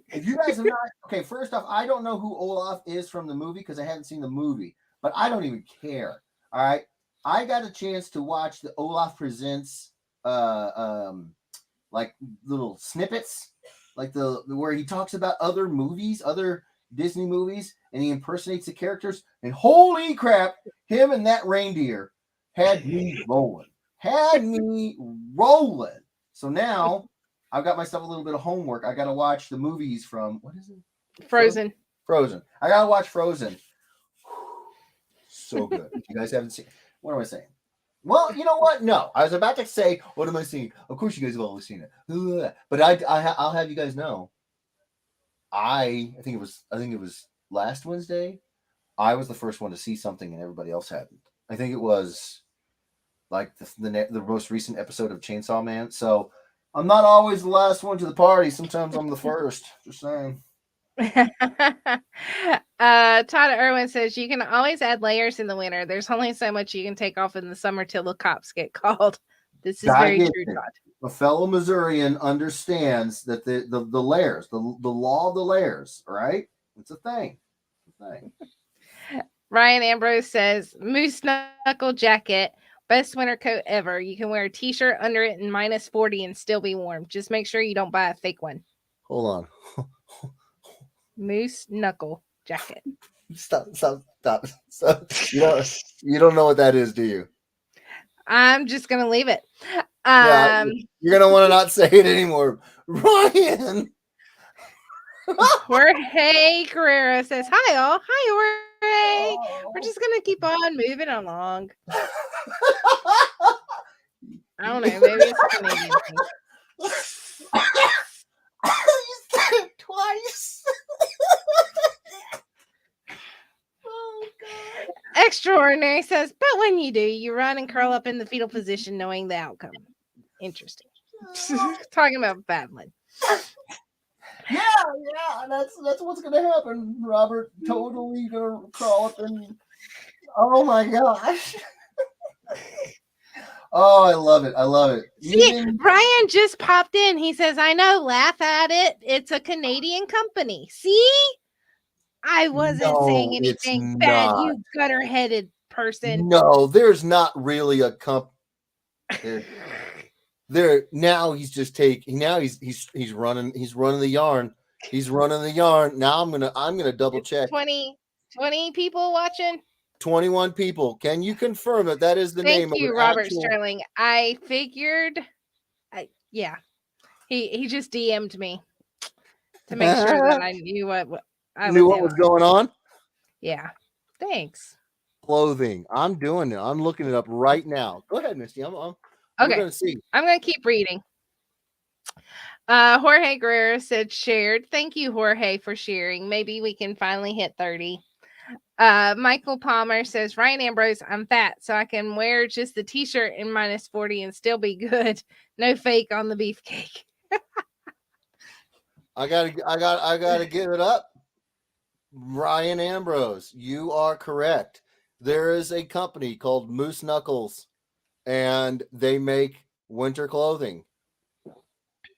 If you guys have not, okay. First off, I don't know who Olaf is from the movie because I haven't seen the movie, but I don't even care. All right, I got a chance to watch the Olaf Presents, like little snippets, like the where he talks about other movies, other Disney movies, and he impersonates the characters. And holy crap, him and that reindeer had me rolling. Had me rolling. So now I've got myself a little bit of homework. I got to watch the movies from, what is it? Frozen. Frozen. I got to watch Frozen. So good. If you guys haven't seen, what am I saying? Well, you know what? No, I was about to say, what am I seeing? Of course, you guys have always seen it, but I'll have you guys know. I think it was last Wednesday. I was the first one to see something, and everybody else hadn't. I think it was like the most recent episode of Chainsaw Man. So I'm not always the last one to the party. Sometimes I'm the first. Just saying. Todd Irwin says you can always add layers in the winter. There's only so much you can take off in the summer till the cops get called. This is very true, Todd. A fellow Missourian understands that the layers, the law of the layers, right? It's a thing. It's a thing. Ryan Ambrose says moose knuckle jacket, best winter coat ever. You can wear a t-shirt under it in -40 and still be warm. Just make sure you don't buy a fake one. Hold on. Moose knuckle jacket. Stop. You don't know what that is, do you? I'm just gonna leave it. You're gonna want to not say it anymore. Ryan. Jorge Guerrero says, "Hi all, hi Jorge. Oh. We're just gonna keep on moving along." I don't know, maybe it's a Canadian thing. You said it twice. Oh God. Extraordinary says, but when you do, you run and curl up in the fetal position knowing the outcome. Interesting. Talking about battling. Yeah, that's what's gonna happen, Robert. Totally gonna crawl up and oh my gosh. Oh, I love it. See, Ryan just popped in. He says, I know, laugh at it. It's a Canadian company. See? I wasn't saying anything bad, you gutter-headed person. No, there's not really a there now he's just he's running the yarn. He's running the yarn. Now I'm gonna double check. 20 people watching. 21 people. Can you confirm that is the name of you, Robert Sterling? I figured. Yeah. He just DM'd me to make sure that I knew what was going on. Yeah. Thanks. Clothing. I'm doing it. I'm looking it up right now. Go ahead, Misty. Okay. I'm going to keep reading. Jorge Guerrero said shared. Thank you, Jorge, for sharing. Maybe we can finally hit 30. Michael Palmer says, Ryan Ambrose, I'm fat, so I can wear just the t-shirt in -40 and still be good. No fake on the beefcake. I gotta give it up. Ryan Ambrose, you are correct. There is a company called Moose Knuckles, and they make winter clothing.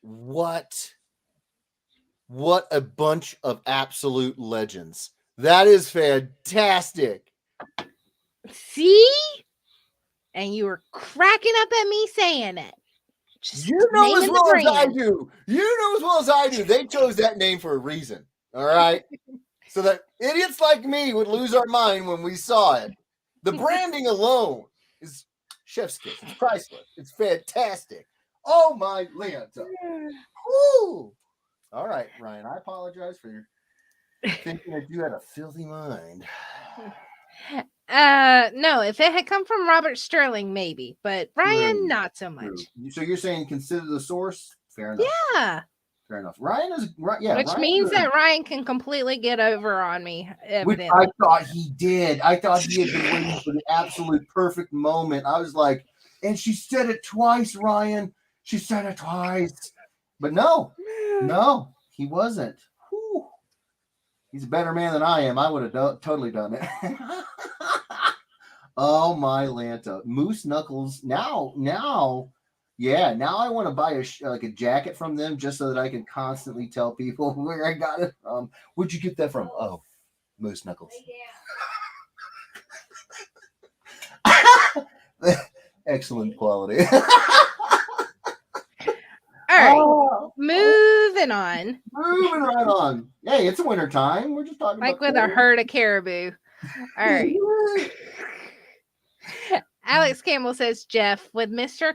What a bunch of absolute legends. That is fantastic. See? And you were cracking up at me saying it. You know as well as I do. They chose that name for a reason. All right. So that idiots like me would lose our mind when we saw it. The branding alone is chef's kiss. It's priceless. It's fantastic. Oh my Lanta. Woo. All right, Ryan. I apologize for your thinking that you had a filthy mind. No, if it had come from Robert Sterling, maybe, but Ryan, not so much. So you're saying consider the source? Fair enough. Yeah. Fair enough. Ryan is right. Yeah. Which Ryan means that Ryan can completely get over on me. Which I thought he did. I thought he had been waiting for the absolute perfect moment. I was like, and she said it twice, Ryan. She said it twice. But no, he wasn't. Whew. He's a better man than I am. I would have totally done it. Oh my Lanta. Moose Knuckles. Now I want to buy a jacket from them just so that I can constantly tell people where I got it from. Where'd you get that from? Oh, Moose Knuckles. Excellent quality. All right. Moving moving on. Moving right on. Hey, it's winter time. We're just talking Like about with a herd of caribou. All right. Alex Campbell says, Jeff, with Mr.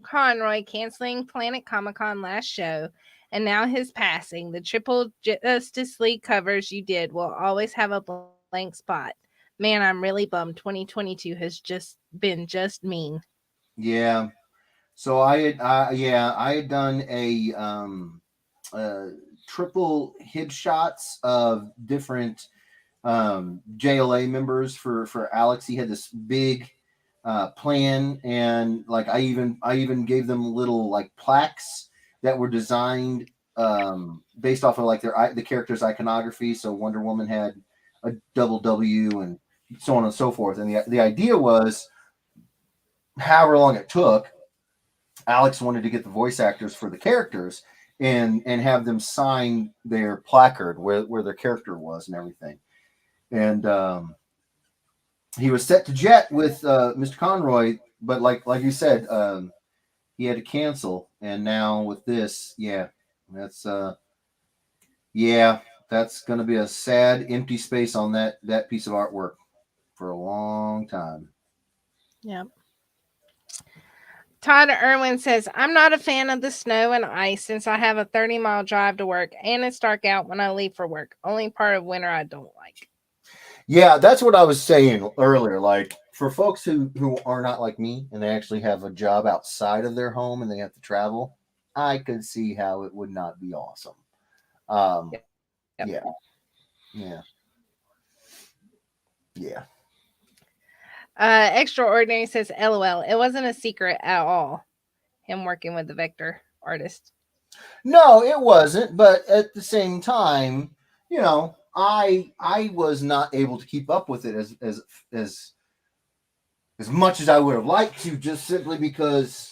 Conroy canceling Planet Comic Con last show and now his passing, the Triple Justice League covers you did will always have a blank spot. Man, I'm really bummed. 2022 has just been just mean. Yeah. So I had done a triple headshots of different JLA members for Alex. He had this big plan, and like I even gave them little like plaques that were designed based off of like the character's iconography. So Wonder Woman had a double W and so on and so forth. And the idea was, however long it took, Alex wanted to get the voice actors for the characters and have them sign their placard where their character was and everything. And he was set to jet with Mr. Conroy, but like you said, he had to cancel. And now with this, that's going to be a sad empty space on that piece of artwork for a long time. Yep. Todd Irwin says, I'm not a fan of the snow and ice since I have a 30-mile drive to work and it's dark out when I leave for work. Only part of winter I don't like. Yeah, that's what I was saying earlier. Like for folks who are not like me and they actually have a job outside of their home and they have to travel, I could see how it would not be awesome. Yep. Yeah. Extraordinary says, LOL. It wasn't a secret at all. Him working with the vector artist. No, it wasn't. But at the same time, I was not able to keep up with it as much as I would have liked to, just simply because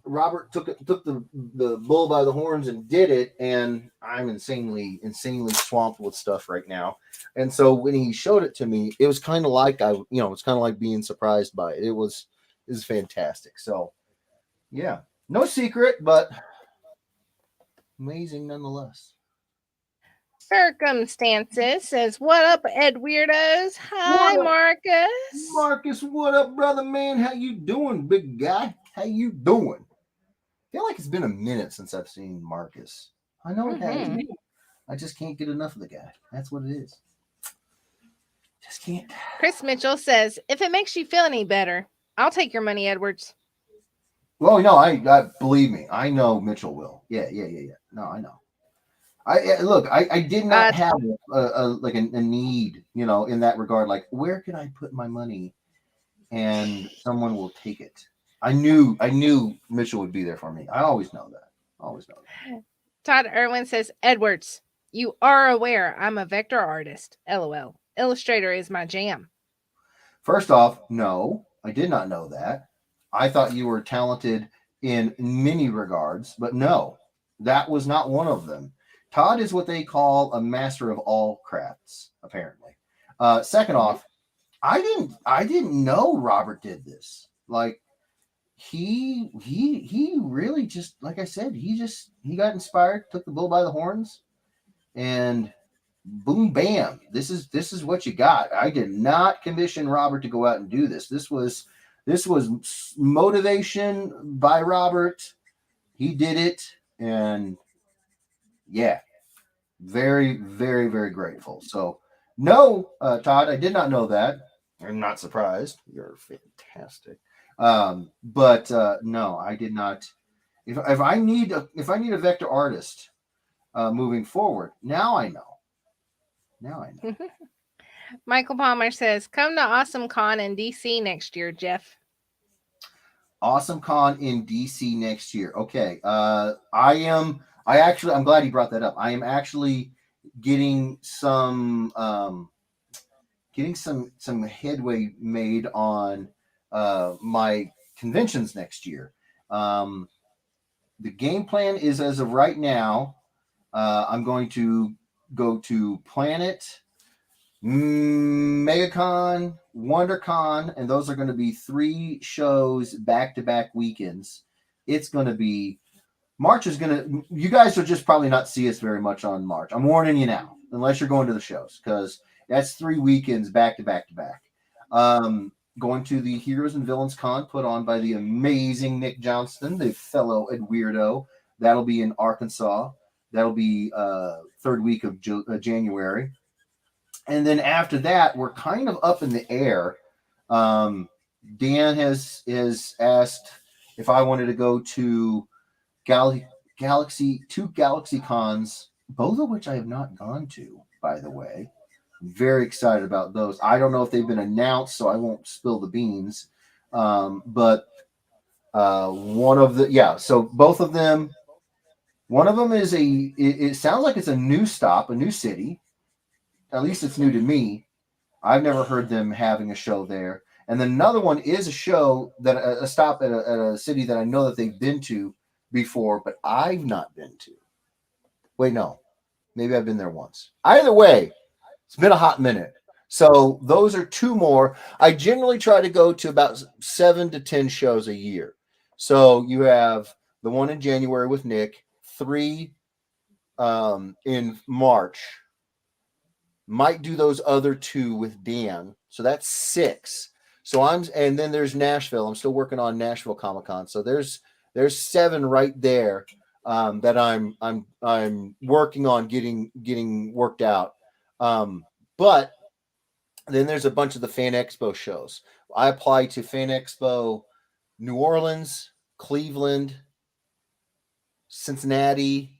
Robert took the bull by the horns and did it, and I'm insanely swamped with stuff right now. And so when he showed it to me, it was kind of like it's kind of like being surprised by it. It was fantastic. So yeah, no secret, but amazing nonetheless. Circumstances says, what up, Ed Weirdos? Hi, Marcus. Marcus, what up, brother, man? How you doing, big guy? How you doing? I feel like it's been a minute since I've seen Marcus. I know it has. I just can't get enough of the guy. That's what it is. Just can't. Chris Mitchell says, if it makes you feel any better, I'll take your money, Edwards. Well, no, I believe me. I know Mitchell will. Yeah. No, I know. I did not have a need, in that regard. Like, where can I put my money and someone will take it? I knew Mitchell would be there for me. I always know that. Todd Irwin says, Edwards, you are aware I'm a vector artist. LOL. Illustrator is my jam. First off, no, I did not know that. I thought you were talented in many regards, but no, that was not one of them. Todd is what they call a master of all crafts, apparently. Second off, I didn't know Robert did this. Like, he really just, like I said, he got inspired, took the bull by the horns, and boom, bam, this is what you got. I did not commission Robert to go out and do this. This was motivation by Robert. He did it, and yeah, very, very, very grateful. So no, Todd, I did not know that. I'm not surprised. You're fantastic. But no, I did not. If I need a vector artist moving forward, now I know. Michael Palmer says, come to Awesome Con in DC next year, Jeff. Awesome Con in DC next year. Okay. I'm glad you brought that up. I am actually getting some headway made on my conventions next year. The game plan is, as of right now, I'm going to go to Planet, MegaCon, WonderCon, and those are going to be 3 shows back-to-back weekends. It's going to be March is gonna. You guys will just probably not see us very much on March. I'm warning you now, unless you're going to the shows, because that's 3 weekends back to back to back. Going to the Heroes and Villains Con put on by the amazing Nick Johnston, the fellow Ed Weirdo. That'll be in Arkansas. That'll be third week of January. And then after that, we're kind of up in the air. Dan has asked if I wanted to go to two Galaxy Cons, both of which I have not gone to, by the way. I'm very excited about those. I don't know if they've been announced, so I won't spill the beans. But one of the so both of them. One of them is it sounds like it's a new stop, a new city. At least it's new to me. I've never heard them having a show there. And then another one is a show that a stop at a city that I know that they've been to before, but I've not been to. Wait, no, maybe I've been there once. Either way, it's been a hot minute. So those are two more. I generally try to go to about 7 to 10 shows a year. So you have the one in January with Nick, 3 in March. Might do those other 2 with Dan. So that's 6. So and then there's Nashville. I'm still working on Nashville Comic Con. So there's 7 right there that I'm working on getting worked out. But then there's a bunch of the Fan Expo shows. I apply to Fan Expo New Orleans, Cleveland, Cincinnati,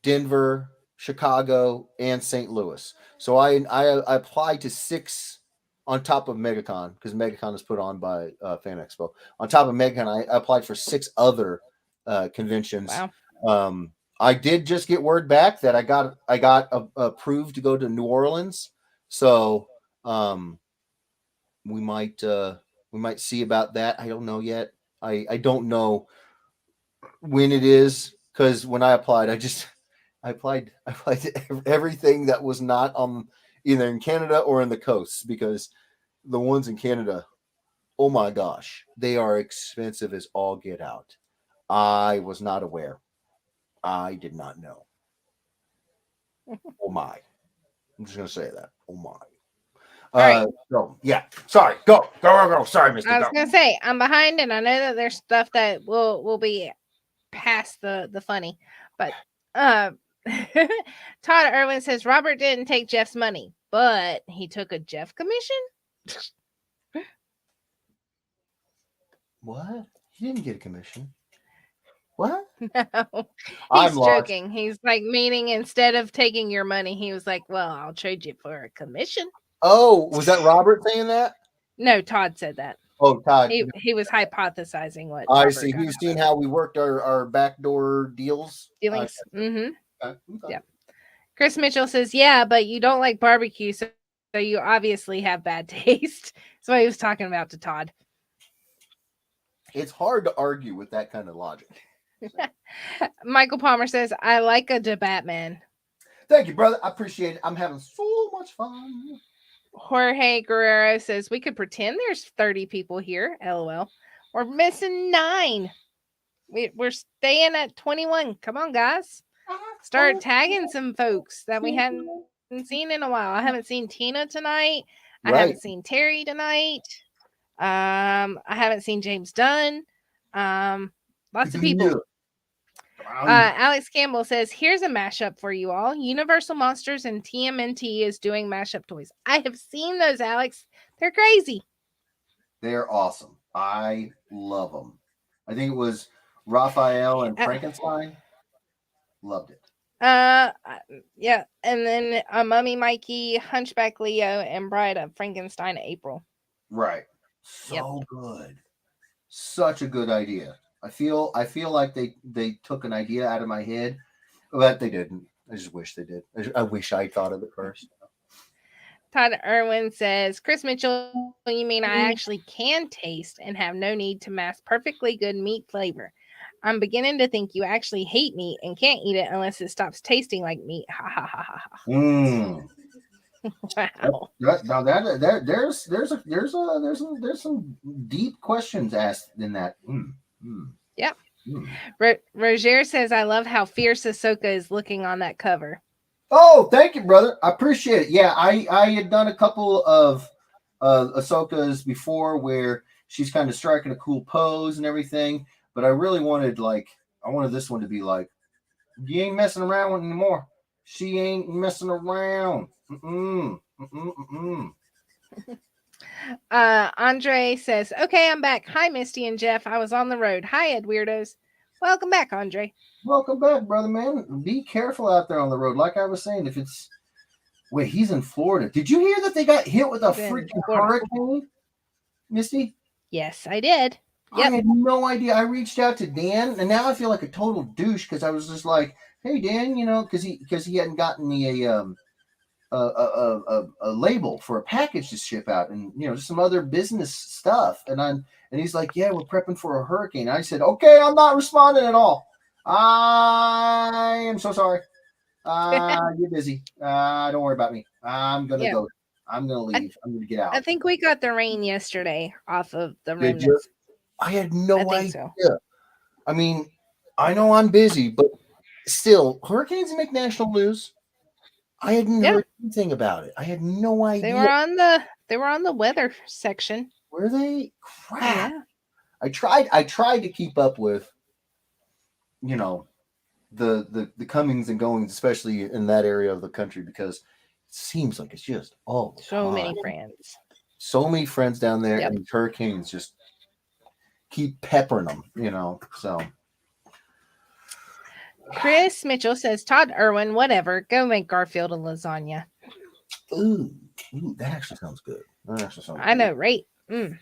Denver, Chicago, and St. Louis. So I applied to 6 on top of MegaCon, because MegaCon is put on by Fan Expo. On top of MegaCon, I applied for 6 other conventions. Wow. I did just get word back that I got approved to go to New Orleans. So we might see about that. I don't know yet. I don't know when it is, because when I applied, I applied to everything that was not on either in Canada or in the coasts, because the ones in Canada, oh my gosh, they are expensive as all get out. I was not aware. I did not know. Oh my. I'm just gonna say that. Oh my. Right. So yeah. Sorry. Go. Sorry, Mister. I was gonna say I'm behind, and I know that there's stuff that will be past the funny, but Todd Irwin says Robert didn't take Jeff's money, but he took a Jeff commission. What? He didn't get a commission. What? No, I'm he's lost. joking. He's like, meaning instead of taking your money, he was like, "Well, I'll trade you for a commission." Oh, was that Robert saying that? No, Todd said that. Oh, Todd. He was hypothesizing what I Robert see. got He was seeing how we worked our backdoor deals. dealings. Mm-hmm. Okay. Yeah. Chris Mitchell says, "Yeah, but you don't like barbecue, so you obviously have bad taste." That's what he was talking about to Todd. It's hard to argue with that kind of logic. Michael Palmer says, "I like a Batman." Thank you, brother. I appreciate it. I'm having so much fun. Jorge Guerrero says, "We could pretend there's 30 people here. LOL. We're missing 9. We're staying at 21. Come on, guys. Start tagging some folks that we hadn't seen in a while. I haven't seen Tina tonight. I haven't seen Terry tonight. I haven't seen James Dunn. Lots of people." Alex Campbell says, "Here's a mashup for you all. Universal Monsters and TMNT is doing mashup toys. I have seen those, Alex. They're crazy. They're awesome. I love them. I think it was Raphael and Frankenstein. Loved it. Yeah. And then Mummy Mikey, Hunchback Leo, and Bride of Frankenstein April. Right. So good. Such a good idea. I feel like they took an idea out of my head, but they didn't. I just wish they did. I wish I thought of it first. Todd Irwin says, "Chris Mitchell, you mean I actually can taste and have no need to mask perfectly good meat flavor? I'm beginning to think you actually hate meat and can't eat it unless it stops tasting like meat. Ha ha ha ha ha." Wow. Now there's some deep questions asked in that. Yep. Mm. Roger says, I love how fierce Ahsoka is looking on that cover. Oh, thank you, brother. I appreciate it. Yeah, I had done a couple of Ahsoka's before where she's kind of striking a cool pose and everything, but I really wanted I wanted this one to be like, you ain't messing around with anymore. She ain't messing around. Mm-mm. Mm-mm. Mm-mm. Andre says, okay, I'm back. Hi, Misty and Jeff. I was on the road. Hi, Ed Weirdos. Welcome back, Andre. Welcome back, brother man. Be careful out there on the road. Like I was saying, if it's wait, he's in Florida. Did you hear that they got hit with a He's in freaking Florida. hurricane, Misty? Yes, I did. I Yep. had no idea. I reached out to Dan, and now I feel like a total douche because I was just like, "Hey, Dan, because he hadn't gotten me a label for a package to ship out, and just some other business stuff." And he's like, "Yeah, we're prepping for a hurricane." I said, "Okay, I'm not responding at all. I am so sorry. You're busy. Don't worry about me. I'm gonna Yep. go. I'm gonna leave. I'm gonna get I out." think we got the rain yesterday off of the Did you? remnants. I had I no think idea. so. I mean, I know I'm busy, but still, hurricanes make national news. I hadn't Yeah. heard anything about it. I had no They idea. were on the weather section. Were they? Crap. Yeah. I tried to keep up with, you know, the comings and goings, especially in that area of the country, because it seems like it's just all the So time. many friends. So many friends down there, Yep. and hurricanes just keep peppering them. So Chris Mitchell says, Todd Irwin, whatever. Go make Garfield a lasagna. ooh, that actually sounds good. That actually sounds I good. know, right? Mm.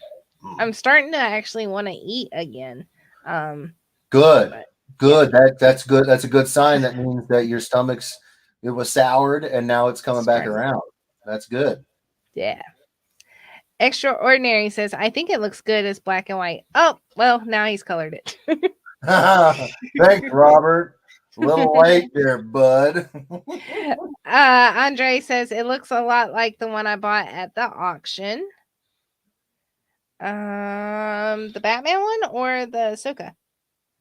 I'm starting to actually want to eat again. Um, Good, but yeah, good. That's good. That's a good sign. That means that your stomach's it was soured and now it's coming back starting. around. That's good. Yeah. Extraordinary says, I think it looks good as black and white. Oh, well, now he's colored it. Thanks, Robert. A little late there, bud. Andre says it looks a lot like the one I bought at the auction. The Batman one or the Ahsoka?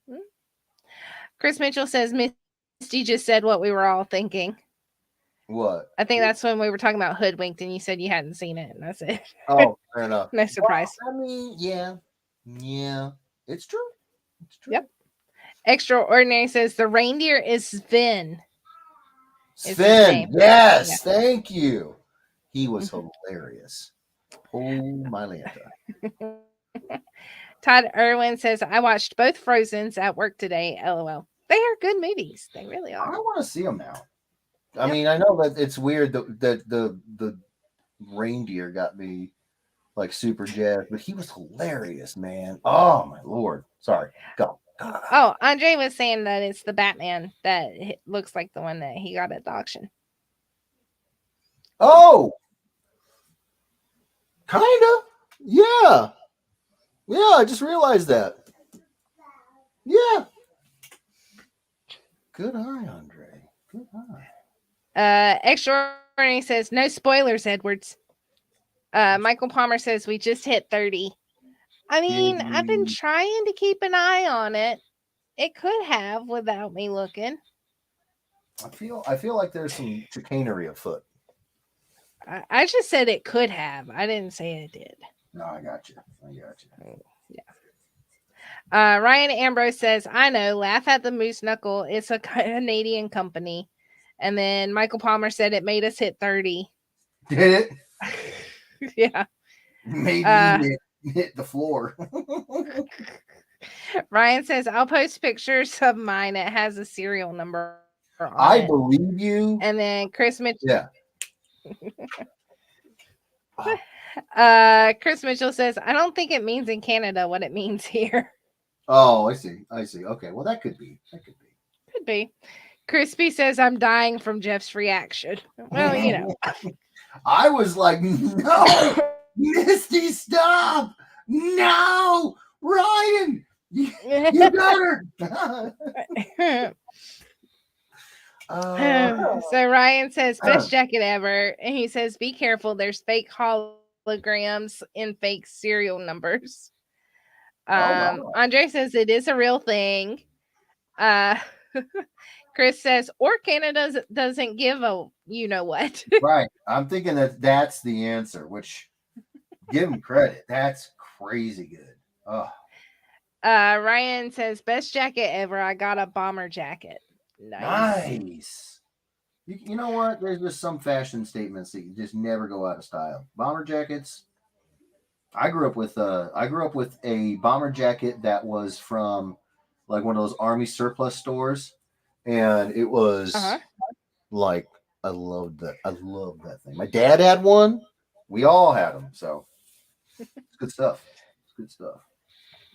Hmm? Chris Mitchell says Misty just said what we were all thinking. What? I think that's when we were talking about Hoodwinked and you said you hadn't seen it, and that's it. Oh, fair enough. No surprise. Well, I mean, yeah, it's true. It's true. Yep. Extraordinary says the reindeer is Sven. Is his Sven, name. yes, thank you. He was hilarious. Oh my Lanta. Todd Irwin says I watched both Frozens at work today. LOL. They are good movies. They really I are. want to see him now. I Yep. mean, I know that it's weird that the reindeer got me like super jazzed, but he was hilarious, man. Oh my lord. Sorry. Go. Oh, Andre was saying that it's the Batman that looks like the one that he got at the auction. Oh, kind of. Yeah. Yeah, I just realized that. Yeah. Good eye, Andre. Good eye. Extraordinary says no spoilers, Edwards. Michael Palmer says we just hit 30. I mean, I've been trying to keep an eye on it. It could have without me looking. I feel like there's some chicanery afoot. I just said it could have. I didn't say it did. No, I got you. Yeah. Ryan Ambrose says, I know, laugh at the moose knuckle. It's a Canadian company. And then Michael Palmer said it made us hit 30. Did it? Yeah. Made me hit the floor. Ryan says, I'll post pictures of mine. It has a serial number on I it. believe you. And then Chris Mitchell. Yeah. Chris Mitchell says, I don't think it means in Canada what it means here. Oh, I see. Okay, well that could be. Could be. Crispy says, I'm dying from Jeff's reaction. Well, you know. I was like, no, Misty, stop. No, Ryan, you got her. So Ryan says, best jacket ever. And he says, be careful. There's fake holograms in fake serial numbers. Oh wow. Andre says it is a real thing. Uh, Chris says, or Canada doesn't give a you know what. Right. I'm thinking that that's the answer, which give him credit. That's crazy good. Oh, Ryan says, best jacket ever. I got a bomber jacket. Nice. nice. You know what? There's just some fashion statements that you just never go out of style. Bomber jackets. I grew up with a bomber jacket that was from like one of those army surplus stores, and it Uh was huh. like I loved that thing. My dad had one. We all had them. So it's good stuff. It's good stuff.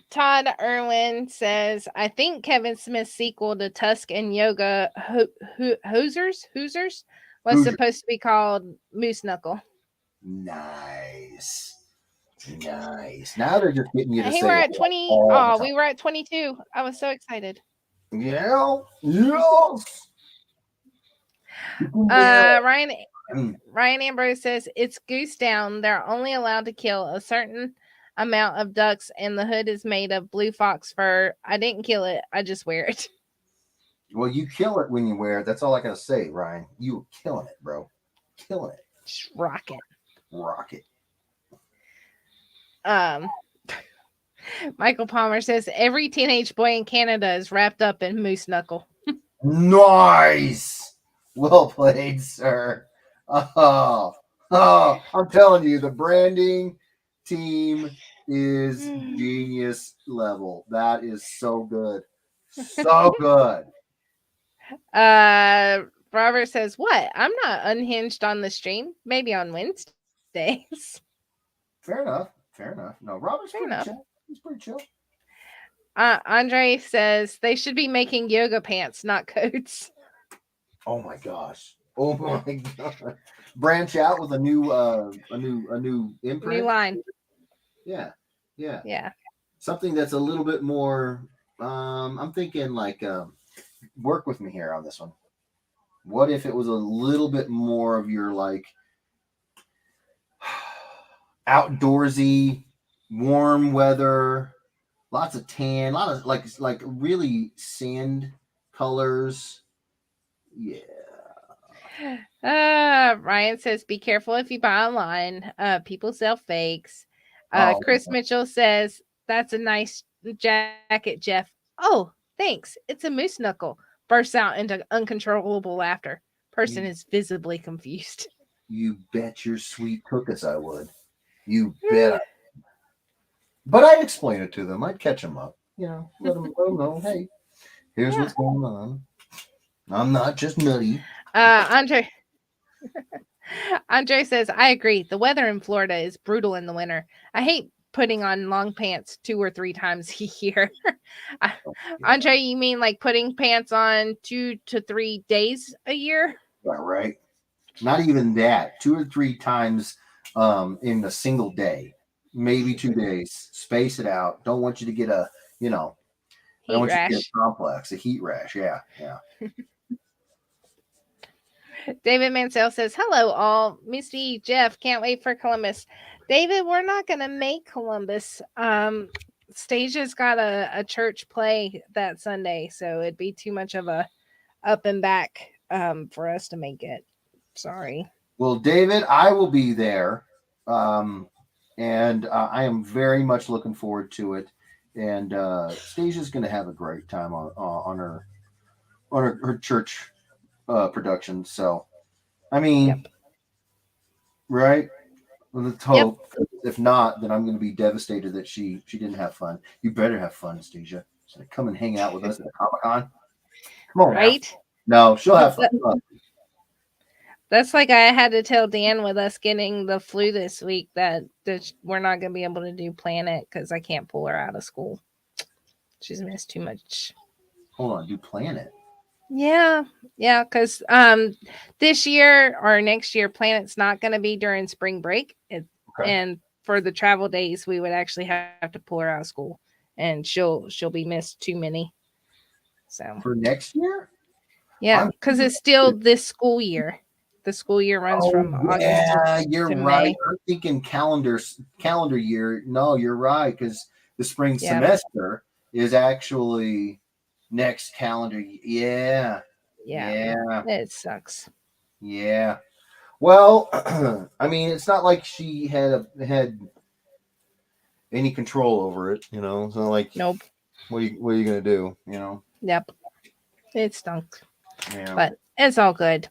Todd Irwin says, I think Kevin Smith's sequel to Tusk and Yoga Hoosers was Hoosier. supposed to be called Moose Knuckle. Nice. Nice. Now they're just getting you to Hey, say we're it at 20. all the Oh, time. we were at 22. I was so excited. Yeah. Yes. Yeah. Ryan Ryan Ambrose says it's goose down. They're only allowed to kill a certain amount of ducks, and the hood is made of blue fox fur. I didn't kill it. I just wear it. Well, you kill it when you wear it. That's all I gotta say, Ryan. You were killing it, bro. Killing it. Just rock it. Rock it. Um, Michael Palmer says every teenage boy in Canada is wrapped up in moose knuckle. Nice. Well played, sir. Oh, I'm telling you, the branding team is genius level. That is so good. So good. Robert says, "What? I'm not unhinged on the stream. Maybe on Wednesdays." Fair enough. Fair enough. No, Robert's Fair pretty enough. chill. He's pretty chill. Andre says they should be making yoga pants, not coats. Oh my gosh. Oh my god. Branch out with a new New imprint. line. Yeah. Yeah. Yeah. Something that's a little bit more I'm thinking like work with me here on this one. What if it was a little bit more of your like outdoorsy, warm weather, lots of tan, a lot of like really sand colors. Yeah. Ryan says, be careful if you buy online. People sell fakes. Oh, Chris Mitchell says, that's a nice jacket, Jeff. Oh, thanks. It's a moose knuckle. Bursts out into uncontrollable laughter. Person you, is visibly confused. you bet your sweet cookies I would. You bet. But I'd explain it to them. I'd catch them up. You know, let them know, hey, here's what's going on. I'm not just nutty. Andre Andre says, I agree. The weather in Florida is brutal in the winter. I hate putting on long pants 2 or 3 times a year. Yeah, Andre, you mean like putting pants on 2 to 3 days a year? right. Not even that. 2 or 3 times in a single day, maybe 2 days. Space it out. Don't want you to get a, you know, I don't Heat want you to get rash. a complex, a heat rash. Yeah. David Mansell says, hello, all. Misty, Jeff, can't wait for Columbus. David, we're not going to make Columbus. Stasia's got a church play that Sunday, so it'd be too much of a up and back for us to make it. Sorry. Well, David, I will be there. And I am very much looking forward to it. And Stasia's going to have a great time on her church production. So, I mean, Yep. right? Let's hope. If not, then I'm going to be devastated that she didn't have fun. You better have fun, Stasia. So come and hang out with us at Comic Con. Come on, Right? Now. No, she'll have fun. That's like I had to tell Dan with us getting the flu this week that we're not going to be able to do Planet because I can't pull her out of school. She's missed too much. Hold on, do Planet. Yeah, because this year or next year, Planet's not going to be during spring break, and for the travel days, we would actually have to pull her out of school, and she'll be missed too many. So for next year, yeah, because it's still this school year. The school year runs from August you're to right. May. I'm thinking calendar year. No, you're right because the spring Yeah. semester is actually next calendar. Yeah, Yeah. yeah, It sucks. yeah. Well, I mean, it's not like she had any control over it. It's not like Nope. what are you gonna do? Yep. It stunk. Yeah. But it's all good.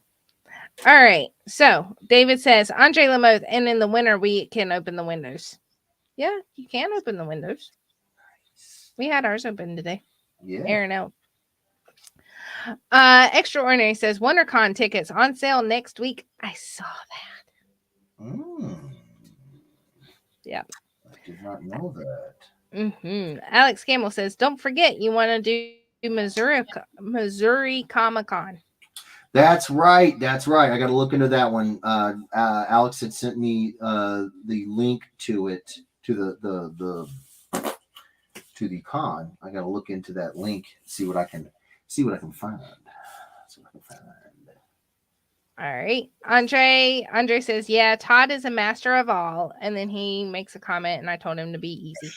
All right. So David says, Andre Lamoth, and in the winter we can open the windows. Yeah, you can open the windows. We had ours open today. Yeah. Airing out. Extraordinary says WonderCon tickets on sale next week. I saw that. Mm, Yeah. I did not know that. Alex Campbell says, don't forget you want to do Missouri Comic Con. That's right. That's right. I got to look into that one. Alex had sent me the link to it to the con. I got to look into that link, see what I can find. See what I can find. All right. Andre says, yeah, Todd is a master of all. And then he makes a comment, and I told him to be easy.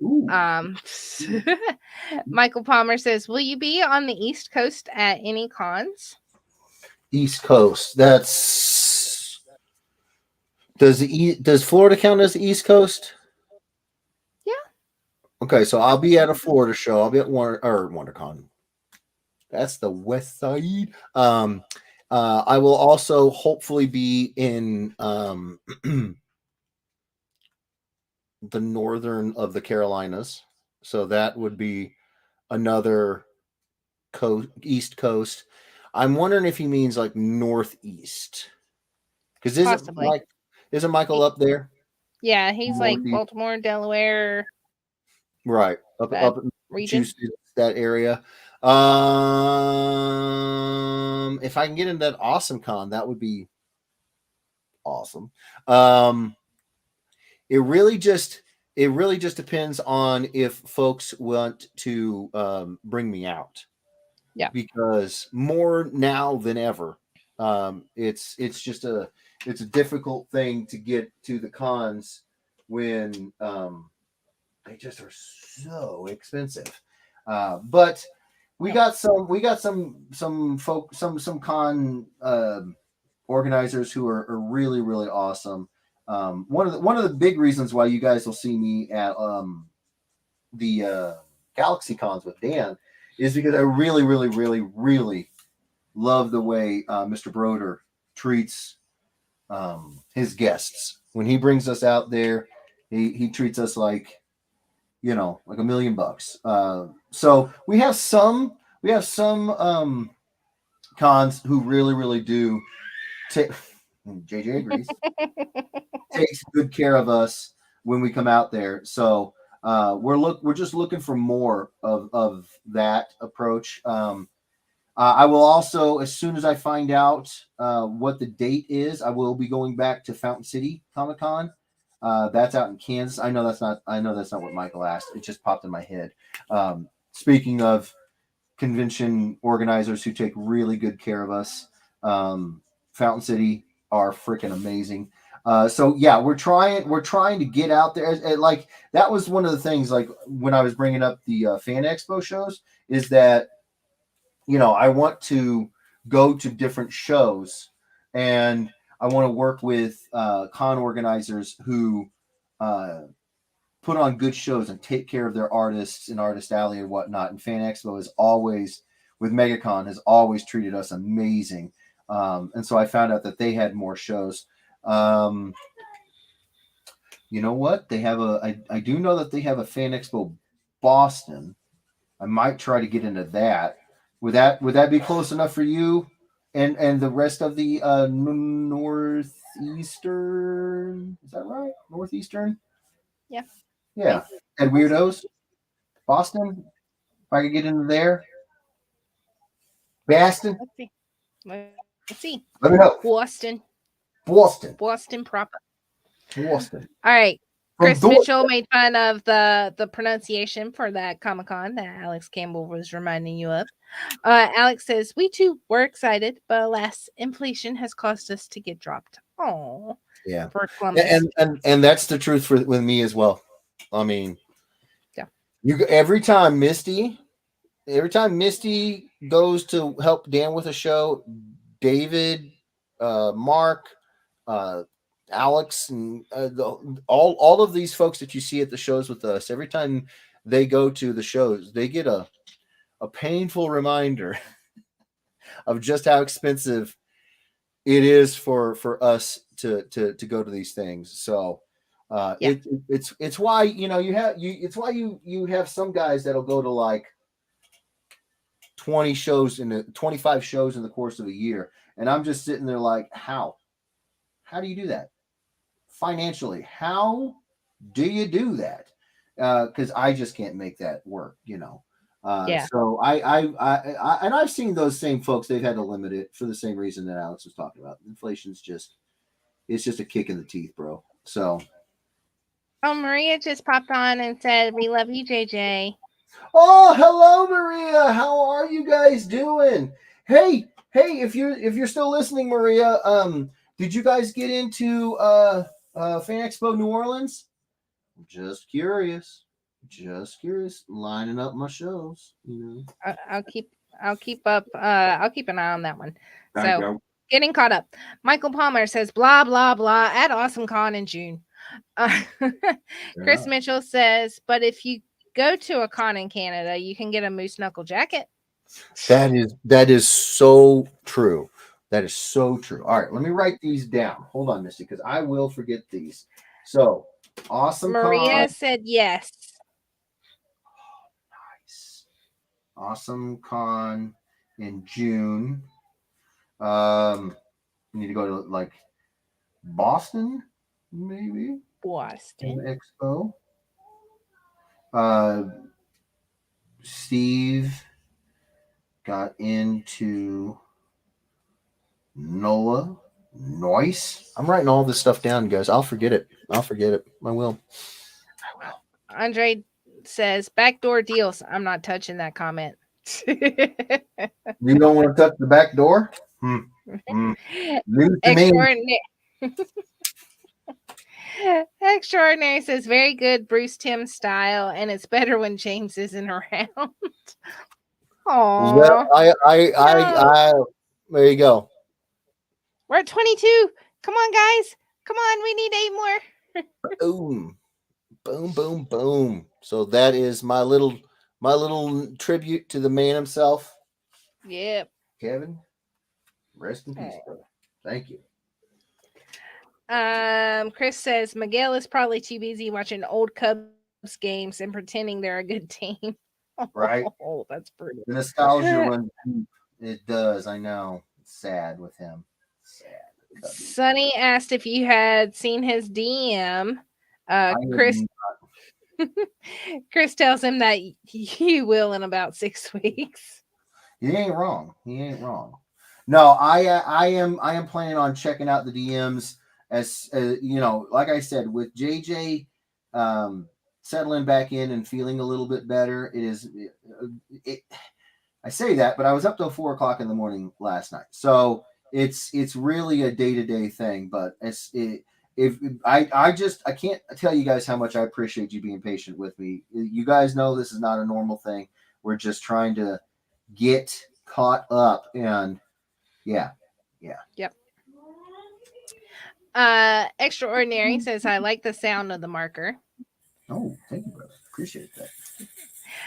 Ooh. Michael Palmer says, will you be on the East Coast at any cons? East Coast. Does Florida count as the East Coast? Yeah. Okay, so I'll be at a Florida show. I'll be at WonderCon. That's the West Side. I will also hopefully be in the northern of the Carolinas, so that would be another East Coast. I'm wondering if he means like northeast, because Possibly. isn't Michael up there? Yeah, he's like Northeast, Baltimore, Delaware, right? Up that in region. Massachusetts, that area. If I can get into that Awesome Con, that would be awesome. It really just depends on if folks want to bring me out. Yeah. Because more now than ever, it's a difficult thing to get to the cons when they just are so expensive. But we got some folk some con organizers who are really really awesome. One of the big reasons why you guys will see me at the Galaxy Cons with Dan is because I really really really really love the way Mr. Broder treats his guests when he brings us out there. He treats us like like $1,000,000. So we have some cons who really really do take. JJ agrees. Takes good care of us when we come out there. So we're just looking for more of that approach. I will also, as soon as I find out what the date is, I will be going back to Fountain City Comic Con. That's out in Kansas. I know that's not. I know that's not what Michael asked. It just popped in my head. Speaking of convention organizers who take really good care of us, Fountain City are freaking amazing. So yeah, we're trying to get out there. Like that was one of the things. Like when I was bringing up the Fan Expo shows, is that I want to go to different shows, and I want to work with con organizers who uh, put on good shows and take care of their artists in Artist Alley and whatnot. And Fan Expo has always, with MegaCon, has always treated us amazing. And so I found out that they had more shows. You know what? They have I do know that they have a Fan Expo Boston. I might try to get into that. Would that be close enough for you and the rest of the northeastern? Is that right? Northeastern? Yeah. Yeah. And weirdos? Boston? If I could get into there? Boston? Let's see. Let's see. Let me know. Boston. Boston. Boston proper. Boston. All right. From Chris Dorset. Mitchell made fun of the pronunciation for that Comic Con that Alex Campbell was reminding you of. Alex says, we too were excited, but alas, inflation has caused us to get dropped. Oh, Yeah. for Columbus. And that's the truth with me as well. I mean, Every time Misty goes to help Dan with a show, David, Mark, uh, Alex, and all of these folks that you see at the shows with us, every time they go to the shows, they get a painful reminder of just how expensive it is for us to go to these things. So Yeah. it's why it's why you have some guys that'll go to like 25 shows in the course of a year, and I'm just sitting there like, how do you do that financially? How do you do that? Because I just can't make that work. Yeah. So and I've seen those same folks. They've had to limit it for the same reason that Alex was talking about. Inflation's just it's just a kick in the teeth, bro. So Oh, Maria just popped on and said, "We love you, JJ." oh, hello, Maria. How are you guys doing? Hey, if you're still listening, Maria, did you guys get into Fan Expo New Orleans? Just curious. Just curious. Lining up my shows. I'll keep up. I'll keep an eye on that one. Thank So, you. getting caught up. Michael Palmer says, "Blah blah blah." At Awesome Con in June. Uh, Chris Yeah. Mitchell says, "But if you go to a con in Canada, you can get a moose knuckle jacket." That is so true. That is so true. All right, let me write these down. Hold on, Misty, because I will forget these. So, awesome con. Maria said yes. Nice. Awesome con in June. We need to go to like Boston, maybe in Boston. the expo. Uh, Steve got into Nola Noise. I'm writing all this stuff down, guys. I'll forget it. I will. Andre says, "Backdoor deals." I'm not touching that comment. You don't want to touch the back door? Hmm. News to me. Extraordinary. Extraordinary says, "Very good Bruce Tim style, and it's better when James isn't around." Well, Aw. No. I there you go. We're at 22. Come on, guys. Come on. We need 8 more. Boom, boom, boom, boom. So that is my little tribute to the man himself, Yep. Kevin. Rest in peace, Aw. brother. Thank you. Chris says Miguel is probably too busy watching old Cubs games and pretending they're a good team. Right? Oh, that's pretty. The nostalgia runs deep. It does. I know. It's sad with him. Sad. Cubby. Sonny asked if you had seen his DM. I Chris am, Chris tells him that you will in about 6 weeks. he ain't wrong. He ain't wrong. No, I am planning on checking out the DMs as like I said, with JJ settling back in and feeling a little bit better. It I say that, but I was up till 4 o'clock in the morning last night, so it's really a day to day thing. But if I can't tell you guys how much I appreciate you being patient with me. You guys know this is not a normal thing. We're just trying to get caught up, and yeah. Yep. Extraordinary says I like the sound of the marker. Oh, thank you, brother. Appreciate that.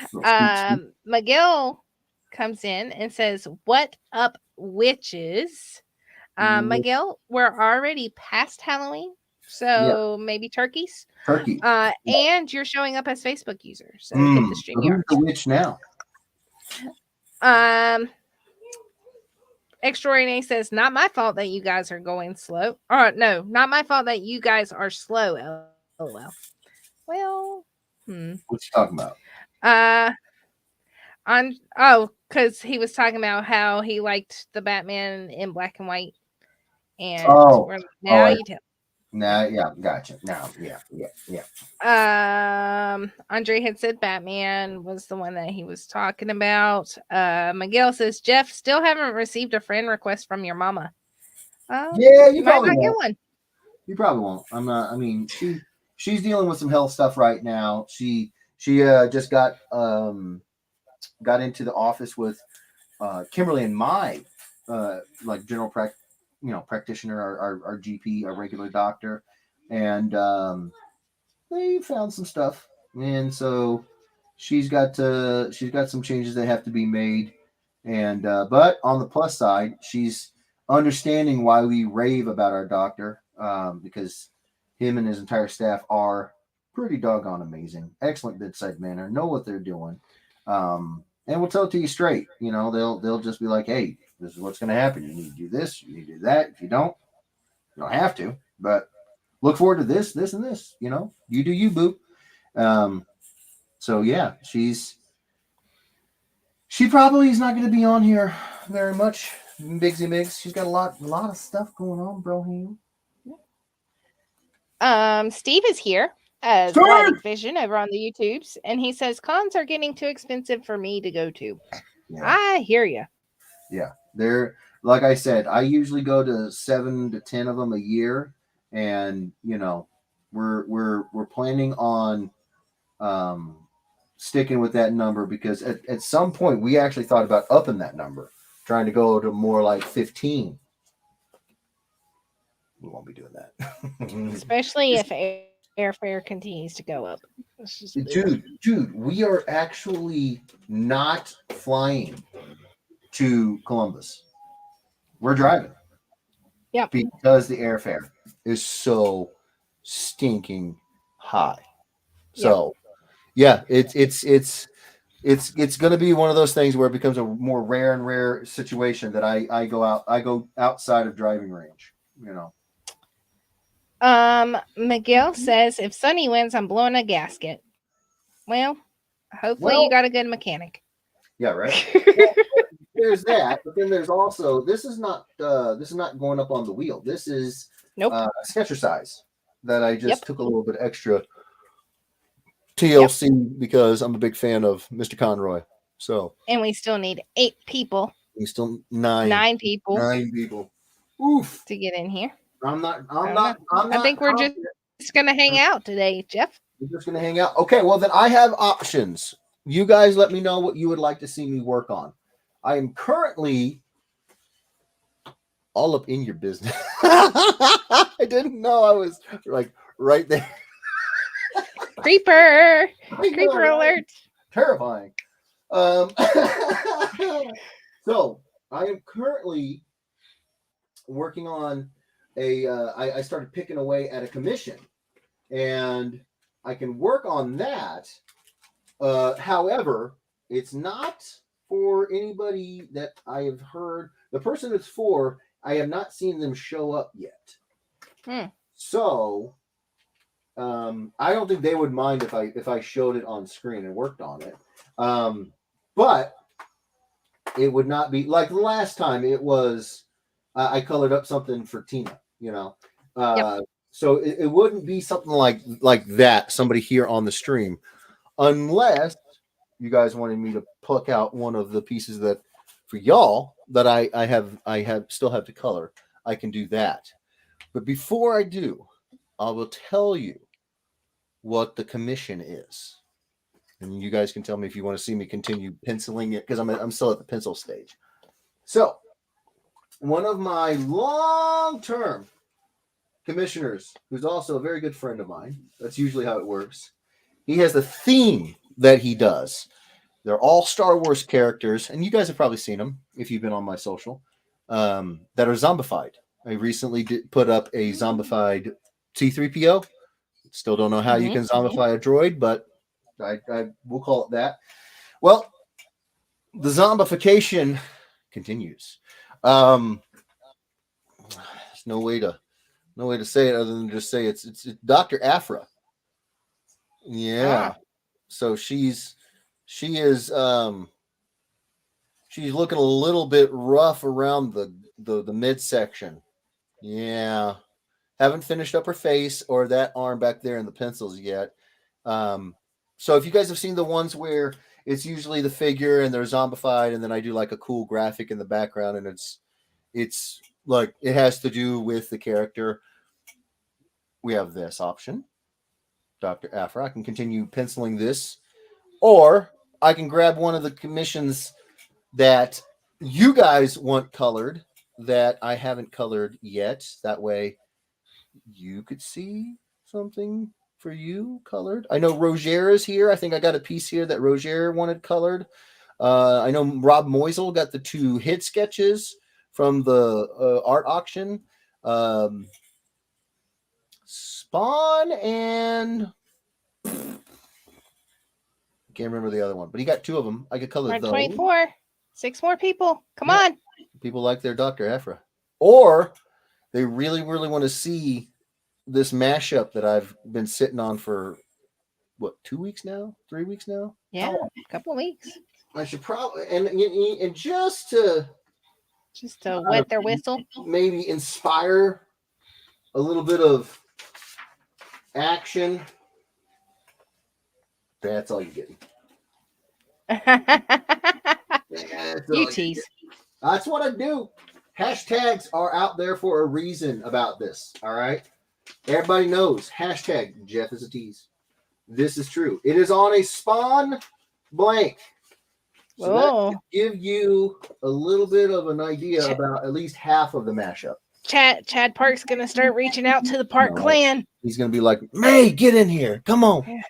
Scoop. Miguel comes in and says, "What up, witches?" Miguel, we're already past Halloween, Yeah, so maybe turkeys. turkey. And you're showing up as Facebook user, so hit the So who's the StreamYard. witch now? Um, Extraordinary says, "Not my fault that you guys are going slow." Or no, not my fault that you guys are slow. LOL. Well, What you talking about? uh, because he was talking about how he liked the Batman in black and white, and Oh, now I you tell. nah, yeah, gotcha. Now, yeah. Andre had said Batman was the one that he was talking about. Miguel says, "Jeff, still haven't received a friend request from your mama." Yeah, you You might probably not get won't. one. You probably won't. I'm not. I mean, she's dealing with some health stuff right now. She just got into the office with Kimberly and my like practitioner, our GP, our regular doctor, and they found some stuff, and so she's got some changes that have to be made, and but on the plus side, she's understanding why we rave about our doctor, because him and his entire staff are pretty doggone amazing, excellent bedside manner, know what they're doing, and we'll tell it to you straight. You know, they'll just be like, hey, this is what's going to happen. You need to do this, you need to do that. If you don't have to, but look forward to this, this, and this. You know, you do you, boo. Um, so yeah, she probably is not going to be on here very much. Bigsy Miggs, she's got a lot of stuff going on, bro. Steve is here as Sure. Lighting Vision over on the YouTubes, and he says cons are getting too expensive for me to go to. Yeah, I hear you. yeah. They're like I said, I usually go to 7 to 10 of them a year, and you know, we're planning on um, sticking with that number because at some point we actually thought about upping that number, trying to go to more like 15. We won't be doing that. Especially if airfare continues to go up. Dude, we are actually not flying to Columbus. We're driving Yep. because the airfare is so stinking high. So yeah, it's going to be one of those things where it becomes a more rare and rare situation that I go outside of driving range. You know. Miguel says if Sonny wins, I'm blowing a gasket. Well, hopefully you Well, got a good mechanic. yeah, right. Well, there's that, but then there's also this is not going up on the wheel. This is Nope. sketcher size that I just Yep. took a little bit extra Yep. TLC because I'm a big fan of Mr. Conroy. So And we still need 8 people, we still nine 9 people people. Oof. to get in here. I'm not. I I'm don't know. not. I'm I not. think we're just going to hang out today, Jeff. We're just gonna hang out. Okay. Well, then I have options. You guys, let me know what you would like to see me work on. I am currently all up in your business. I didn't know I was like right there. Creeper! I know, Creeper right? alert! Terrifying. So I am currently working on I started picking away at a commission, and I can work on that. However, it's not for anybody that I have heard. The person it's for, I have not seen them show up yet. So I don't think they would mind if I showed it on screen and worked on it. But it would not be like the last time. It was I colored up something for Tina. You know, so it wouldn't be something like that. Somebody here on the stream, unless you guys wanted me to pluck out one of the pieces that for y'all that I have still have to color. I can do that. But before I do, I will tell you what the commission is. And you guys can tell me if you want to see me continue penciling it because I'm still at the pencil stage. So, one of my long-term commissioners, who's also a very good friend of mine, that's usually how it works. He has a theme that he does. They're all Star Wars characters, and you guys have probably seen them if you've been on my social, that are zombified. I recently put up a zombified C-3PO. Still don't know how you can zombify a droid, but I will call it that. Well, the zombification continues. There's no way to say it other than just say it's Dr. Afra. Yeah. So she is she's looking a little bit rough around the midsection. Yeah. Haven't finished up her face or that arm back there in the pencils yet. So if you guys have seen the ones where it's usually the figure and they're zombified, and then I do like a cool graphic in the background, and it's like it has to do with the character. We have this option, Dr. Afra. I can continue penciling this or I can grab one of the commissions that you guys want colored that I haven't colored yet. That way you could see something for you colored. I know Roger is here. I think I got a piece here that Roger wanted colored. I know Rob Moisel got the two hit sketches from the art auction. Spawn and I can't remember the other one, but he got two of them. I could color We're at those. 24. 6 more people. Come Yeah. on. People like their Dr. Aphra. Or they really, really want to see this mashup that I've been sitting on for what, 2 weeks now? 3 weeks now? Yeah, a couple weeks. I should probably and just to wet their whistle. maybe inspire a little bit of action. That's all you're getting. You tease. That's what I do. Hashtags are out there for a reason about this. All right. Everybody knows. Hashtag Jeff is a tease. This is true. It is on a Spawn blank. So that give you a little bit of an idea about at least half of the mashup. Chad Park's gonna start reaching out to the Park clan. He's gonna be like, May, get in here. Come on.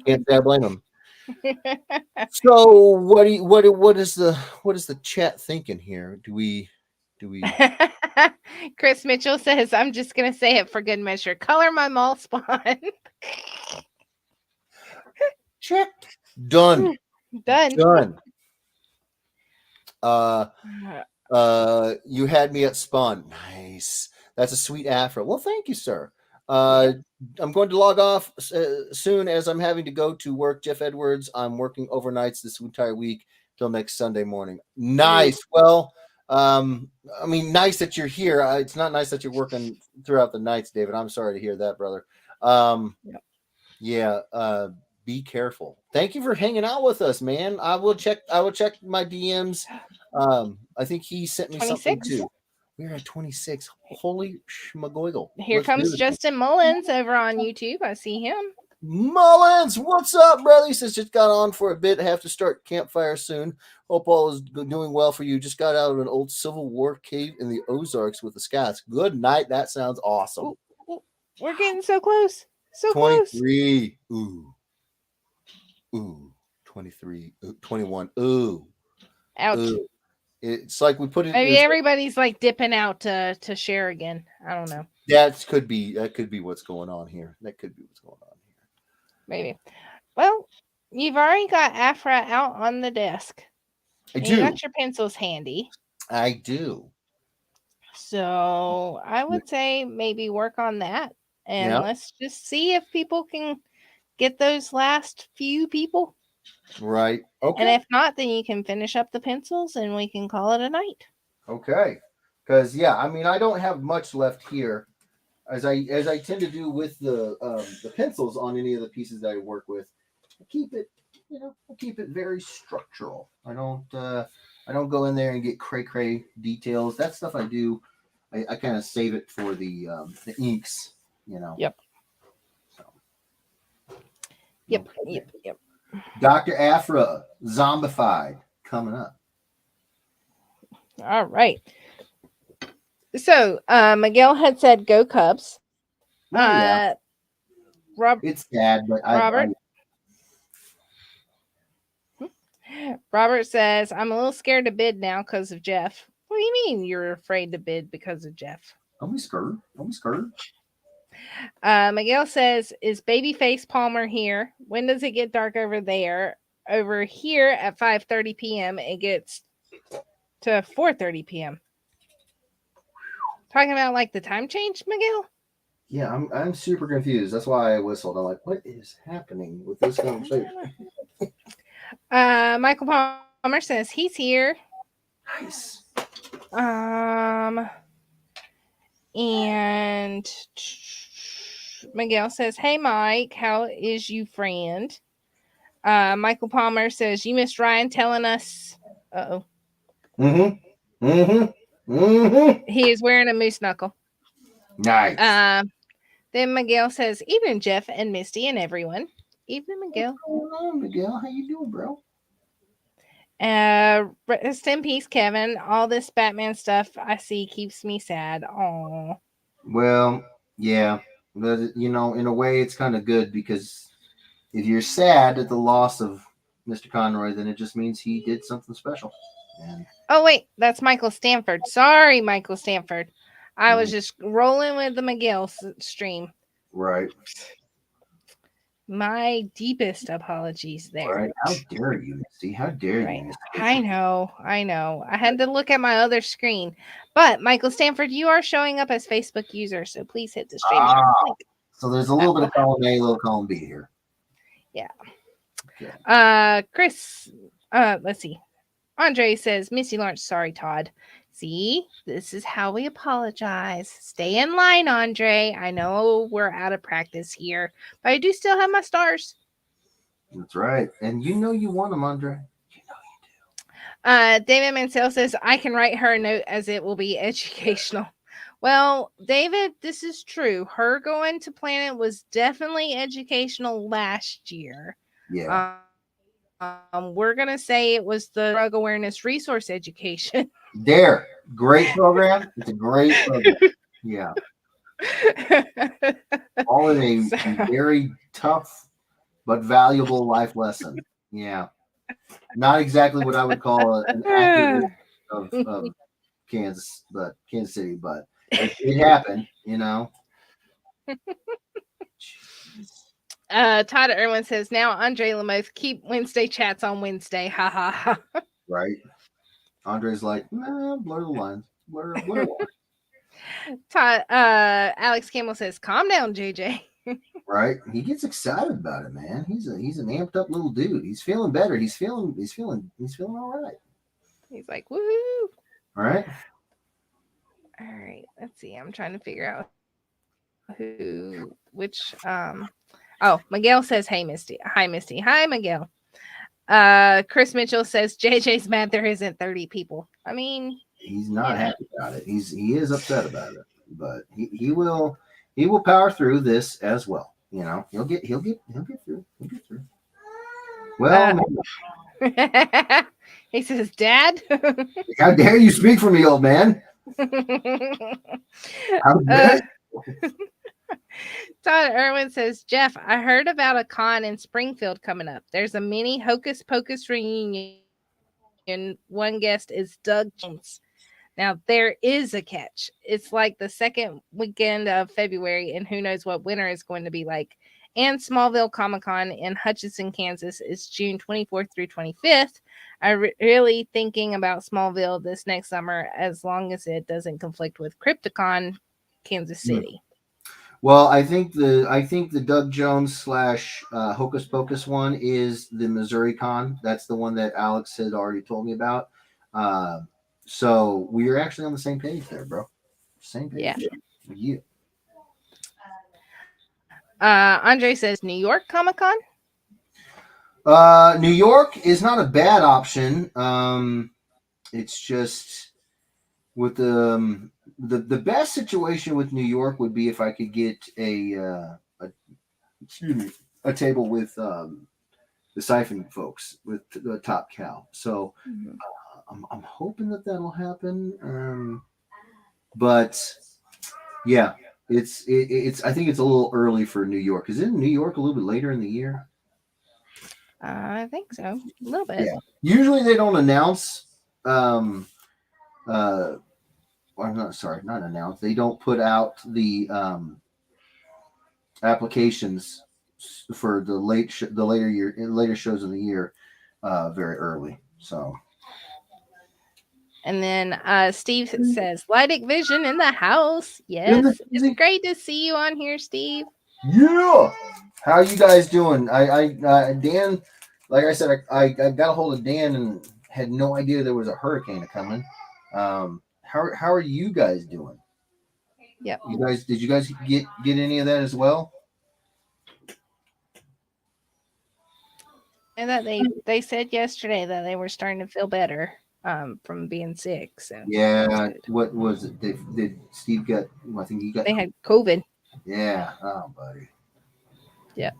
Can't say I blame him. So what is the chat thinking here? Do we Chris Mitchell says, I'm just gonna say it for good measure. Color my mall Spawn. Check. Done. Done. You had me at Spawn. Nice. That's a sweet afro. Well, thank you, sir. I'm going to log off soon as I'm having to go to work. Jeff Edwards, I'm working overnights this entire week till next Sunday morning. Nice. Well, I mean, nice that you're here. It's not nice that you're working throughout the nights, David. I'm sorry to hear that, brother. Yeah. Be careful. Thank you for hanging out with us, man. I will check my DMs. I think he sent me 26? something too. We're at 26. Holy schmagoigle. Here comes Justin Mullins over on YouTube. I see him. Mullins, what's up, brother? He says just got on for a bit. Have to start campfire soon. Hope all is doing well for you. Just got out of an old Civil War cave in the Ozarks with the Scots. Good night. That sounds awesome. Ooh, we're getting so close. So 23. Close. Ooh. 23. 21. Ooh. Ouch. Ooh. It's like we put it. Maybe everybody's like dipping out to share again. I don't know. That could be what's going on here. Maybe. Well, you've already got Afra out on the desk. I do. You got your pencils handy. I do. So I would say maybe work on that, and let's just see if people can get those last few people. Right. Okay. And if not, then you can finish up the pencils and we can call it a night. Okay. Because I mean, I don't have much left here, as I tend to do with the pencils on any of the pieces that I work with. I keep it very structural. I don't go in there and get cray details. That stuff I do. I kind of save it for the inks. Yep. So. Yep. Dr. Aphra, Zombified, coming up. All right. So, Miguel had said, "Go Cubs." It's sad, but Robert says, "I'm a little scared to bid now because of Jeff." What do you mean you're afraid to bid because of Jeff? Don't be scared. Miguel says, "Is Babyface Palmer here? When does it get dark over there? Over here at 5:30 p.m. It gets to 4:30 p.m." Talking about like the time change, Miguel? Yeah, I'm super confused. That's why I whistled. I'm like, what is happening with this conversation? Michael Palmer says he's here. Nice. And Miguel says, "Hey Mike, how is you friend?" Michael Palmer says, "You missed Ryan telling us." He is wearing a moose knuckle. Nice. Then Miguel says, "Evening, Jeff and Misty and everyone." Evening, What's Miguel. going on, Miguel? How you doing, bro? Rest in peace, Kevin. All this Batman stuff I see keeps me sad. Oh, Well, yeah, but in a way, it's kind of good because if you're sad at the loss of Mr. Conroy, then it just means he did something special. And oh wait, that's Michael Stanford. Sorry, Michael Stanford. I was mm, just rolling with the Miguel stream. right, My deepest apologies there. right. How dare you, Misty? How dare you, Right. Misty? I know. I know. I had to look at my other screen. But Michael Stanford, you are showing up as Facebook user, so please hit the stream Ah, link. so there's a That little bit will of column A, a little column B here. yeah. Okay. Chris, let's see. Andre says, Missy Lawrence, sorry, Todd. See, this is how we apologize. Stay in line, Andre. I know we're out of practice here, but I do still have my stars. That's right. And you won them, Andre. David Mansell says, I can write her a note as it will be educational. Well, David, this is true. Her going to Planet was definitely educational last year. Yeah. We're going to say it was the drug awareness resource education. There. Great program. It's a great program. Yeah. All in So, a very tough but valuable life lesson. Yeah. Not exactly what I would call an accurate of Kansas City, but it happened. Todd Irwin says, now Andre Lamoth, keep Wednesday chats on Wednesday. Ha ha ha. Right. Andre's like, nah, blur the lines. Blur the lines. Todd, Alex Campbell says, calm down, JJ. Right? He gets excited about it, man. He's an amped up little dude. He's feeling better. He's feeling all right. He's like, woohoo. All right. All right, let's see. I'm trying to figure out which oh, Miguel says, hey Misty. Hi Misty. Hi Miguel. Chris Mitchell says JJ's mad there isn't 30 people. I mean, He's not happy about it. He is upset about it, but he will power through this as well. He'll get through. He'll get through. Well, he says, Dad. how dare you speak for me, old man? How dare Todd Irwin says, Jeff, I heard about a con in Springfield coming up. There's a mini Hocus Pocus reunion. One guest is Doug Jones. Now, there is a catch. It's like the second weekend of February, and who knows what winter is going to be like. And Smallville Comic Con in Hutchinson, Kansas is June 24th through 25th. I'm really thinking about Smallville this next summer as long as it doesn't conflict with Crypticon, Kansas City. Well, I think the Doug Jones / Hocus Pocus one is the Missouri Con. That's the one that Alex had already told me about. So we are actually on the same page there, bro. Same page. Yeah. Andre says New York Comic Con. New York is not a bad option. It's just with the best situation with New York would be if I could get a table with the Siphon folks with the Top Cow. So I'm hoping that'll happen. But yeah, it's I think it's a little early for New York. Is it in New York a little bit later in the year? I think so, a little bit. Yeah. Usually they don't announce. Or not announce. They don't put out the applications for the later shows of the year very early. So. And then Steve says, Lydic Vision in the house. Yes. It's great to see you on here, Steve. Yeah. How are you guys doing? Dan, like I said, I got a hold of Dan and had no idea there was a hurricane coming. How are you guys doing? Yep. Did you guys get any of that as well? And that they said yesterday that they were starting to feel better from being sick. So yeah, what was it? Did Steve got? I think he got. They had COVID. Yeah. Oh, buddy. Yeah.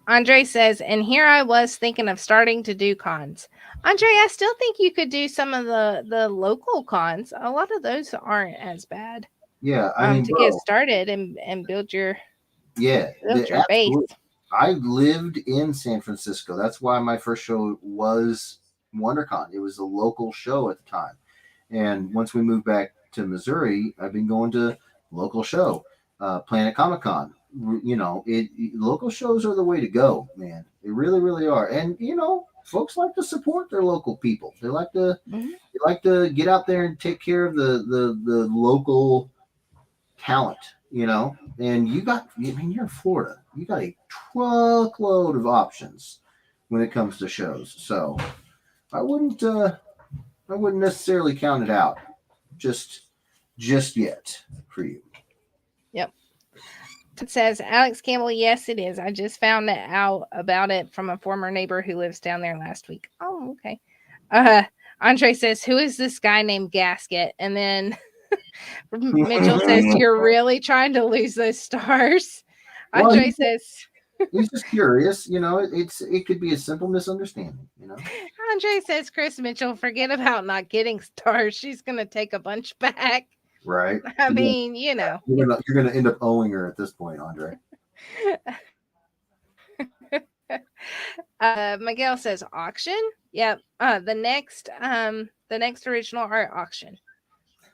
Andre says, and here I was thinking of starting to do cons. Andre, I still think you could do some of the local cons. A lot of those aren't as bad. Yeah, I mean, To get bro. started and Yeah, build your base. absolutely. I lived in San Francisco. That's why my first show was WonderCon. It was a local show at the time. And once we moved back to Missouri, I've been going to local show, Planet Comic Con. Local shows are the way to go, man. They really, really are. And folks like to support their local people. Mhm. They like to get out there and take care of the local talent. And I mean, you're in Florida. You got a truckload of options when it comes to shows. So I wouldn't, uh, I wouldn't necessarily count it out just just yet for you. Yep. Todd says, Alex Campbell, yes, it is. I just found out about it from a former neighbor who lives down there last week. Oh, okay. Uh, Andre says, who is this guy named Gasket? And then Mitchell says, you're really trying to lose those stars. Well, Andre says, he's just curious. It could be a simple misunderstanding. Andre says, Chris Mitchell, forget about not getting stars. She's going to take a bunch back. Right? I You're gonna, mean, you know. you're gonna end up owing her at this point, Andre. Miguel says auction. Yep. The next original art auction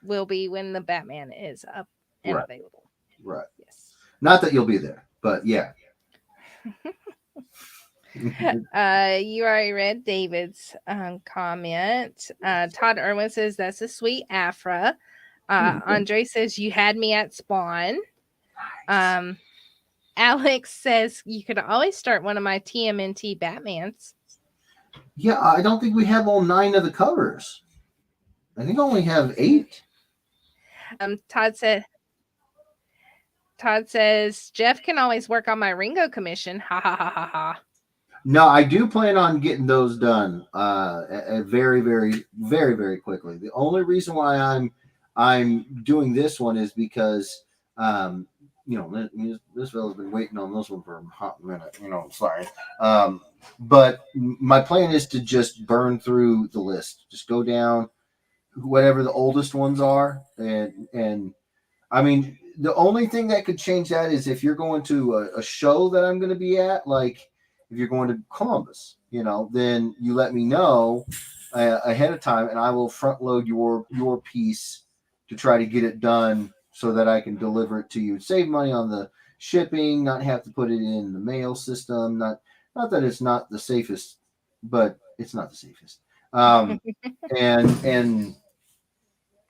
will be when the Batman is up and Right. available. Right. Yes. Not that you'll be there, but yeah. You already read David's comment. Todd Irwin says that's a sweet Afra. Andre says you had me at Spawn. Nice. Alex says you could always start one of my TMNT Batmans. Yeah, I don't think we have all 9 of the covers. I think I only have 8. Todd says Jeff can always work on my Ringo commission. Ha ha ha ha ha. No, I do plan on getting those done very, very, very, very quickly. The only reason why I'm doing this one is because this fella's been waiting on this one for a hot minute. Sorry. But my plan is to just burn through the list, just go down whatever the oldest ones are, and I mean, the only thing that could change that is if you're going to a show that I'm going to be at, like if you're going to Columbus, then you let me know ahead of time, and I will front load your piece to try to get it done so that I can deliver it to you. Save money on the shipping, not have to put it in the mail system. Not that it's not the safest, but it's not the safest. And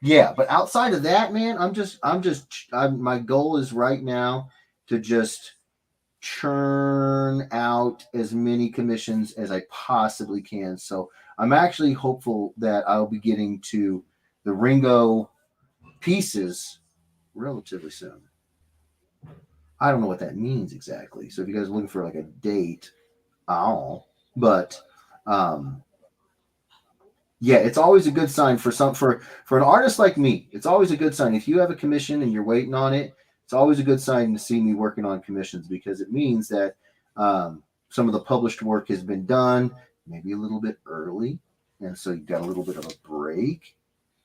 yeah, but outside of that, man, my goal is right now to just churn out as many commissions as I possibly can. So I'm actually hopeful that I'll be getting to the Ringo pieces relatively soon. I don't know what that means exactly. So if you guys are looking for like a date, but um, yeah, it's always a good sign for an artist like me. It's always a good sign if you have a commission and you're waiting on it. It's always a good sign to see me working on commissions because it means that some of the published work has been done, maybe a little bit early, and so you've got a little bit of a break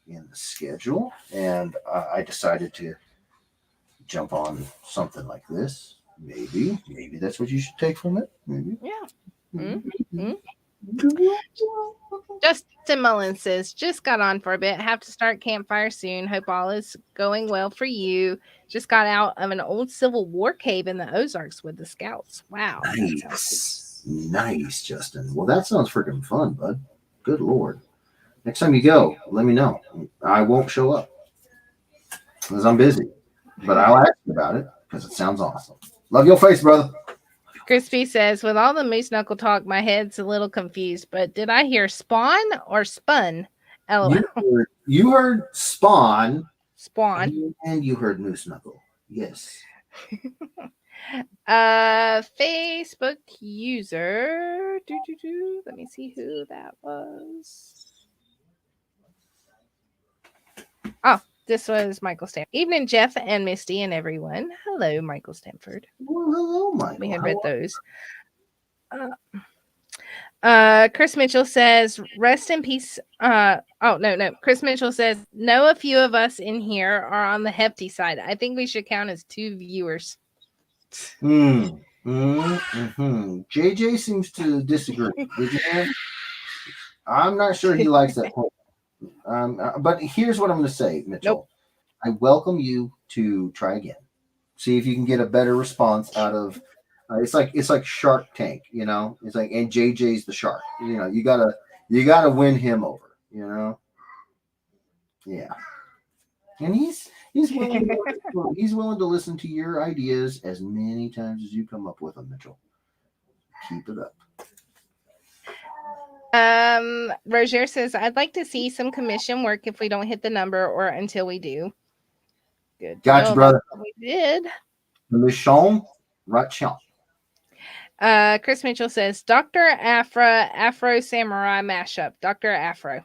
in the schedule. And I decided to jump on something like this. Maybe that's what you should take from it. Maybe. Yeah. Mm-hmm. Justin Mullins says, just got on for a bit. Have to start campfire soon. Hope all is going well for you. Just got out of an old Civil War cave in the Ozarks with the scouts. Wow. Nice, Justin. Well, that sounds freaking fun, bud. Good Lord. Next time you go, let me know. I won't show up because I'm busy, but I'll ask you about it because it sounds awesome. Love your face, brother. Crispy says, with all the moose knuckle talk, my head's a little confused, but did I hear spawn or spun? LOL. You heard spawn. Spawn. And you heard moose knuckle. Yes. Facebook user. Let me see who that was. Oh, this was Michael Stanford. Evening, Jeff and Misty and everyone. Hello, Michael Stanford. Well, hello, Michael. We had read those. Chris Mitchell says, rest in peace. No. Chris Mitchell says, know a few of us in here are on the hefty side. I think we should count as 2 viewers. JJ seems to disagree. Did you hear? I'm not sure he likes that point. But here's what I'm going to say, Mitchell. Nope. I welcome you to try again. See if you can get a better response out of. It's like Shark Tank, you know. It's like, and JJ's the shark. You know, you gotta win him over. You know. Yeah. And he's willing to listen to your ideas as many times as you come up with them, Mitchell. Keep it up. Roger says, I'd like to see some commission work if we don't hit the number or until we do. Good. Gotcha, brother. We did. Commission, right? Chris Mitchell says, Dr. Afro Samurai mashup. Dr. Afro.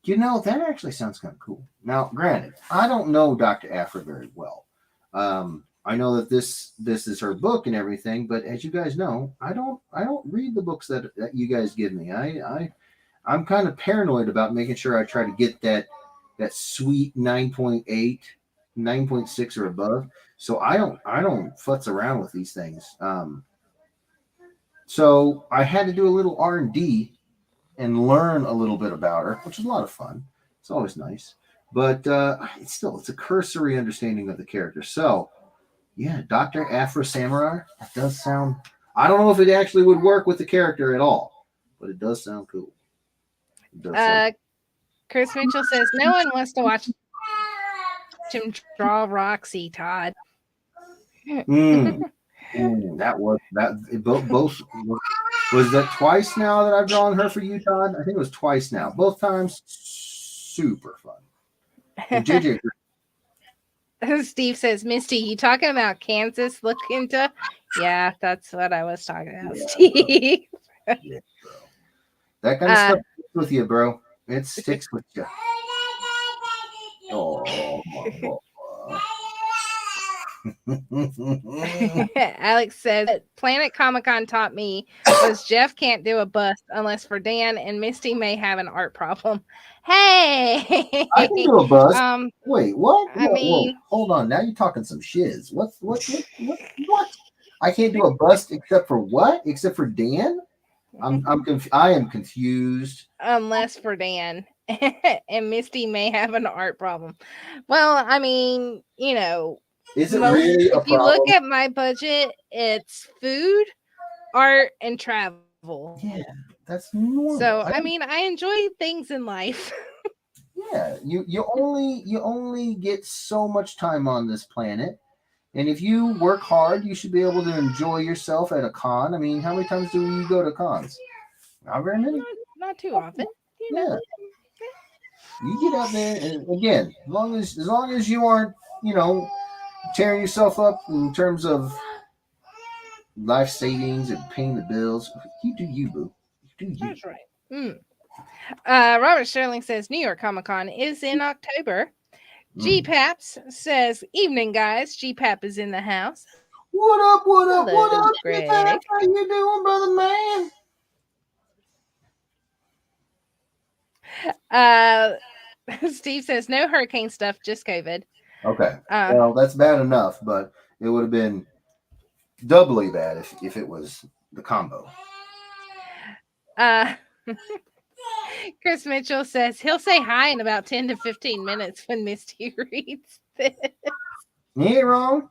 You know, that actually sounds kind of cool. Now, granted, I don't know Dr. Afro very well. I know that this is her book and everything, but as you guys know, I don't read the books that you guys give me. I'm kind of paranoid about making sure I try to get that sweet 9.8, 9.6 or above. So I don't futz around with these things. So I had to do a little R&D and learn a little bit about her, which is a lot of fun. It's always nice, but it's a cursory understanding of the character. So yeah, Dr. Afro Samurai, that does sound. I don't know if it actually would work with the character at all, but it does sound cool. Chris Mitchell says no one wants to watch him draw Roxy, Todd. That was that. Both was that twice now that I've drawn her for you, Todd? I think it was twice now. Both times, super fun. And JJ. Steve says, Misty, you talking about Kansas? Look into. Yeah, that's what I was talking about, Steve. Yeah, bro. That kind of stuff sticks with you, bro. It sticks with you. Oh, Alex says, Planet Comic-Con taught me was Jeff can't do a bust unless for Dan, and Misty may have an art problem. Hey, I can do a bust. Wait, what? I mean, whoa, hold on. Now you're talking some shiz. What? I can't do a bust except for what? Except for Dan? I am confused. Unless for Dan. And Misty may have an art problem. Well, I mean, you know, is it really a problem? If you look at my budget, it's food, art, and travel. Yeah, that's normal. So I mean, I enjoy things in life. Yeah, you only get so much time on this planet. And if you work hard, you should be able to enjoy yourself at a con. I mean, how many times do you go to cons? Not very many. Not too often. You know. You get out there, and again, as long as you aren't, tearing yourself up in terms of life savings and paying the bills, you do you, boo. You do you. That's right. Robert Sterling says New York Comic Con is in October. G-Paps says, evening, guys. G-Pap is in the house. What up, Hello, Greg. G-Pap? How you doing, brother man? Steve says, no hurricane stuff, just COVID. Okay. Well, that's bad enough, but it would have been doubly bad if it was the combo. Chris Mitchell says he'll say hi in about 10 to 15 minutes when Misty reads this. He ain't wrong.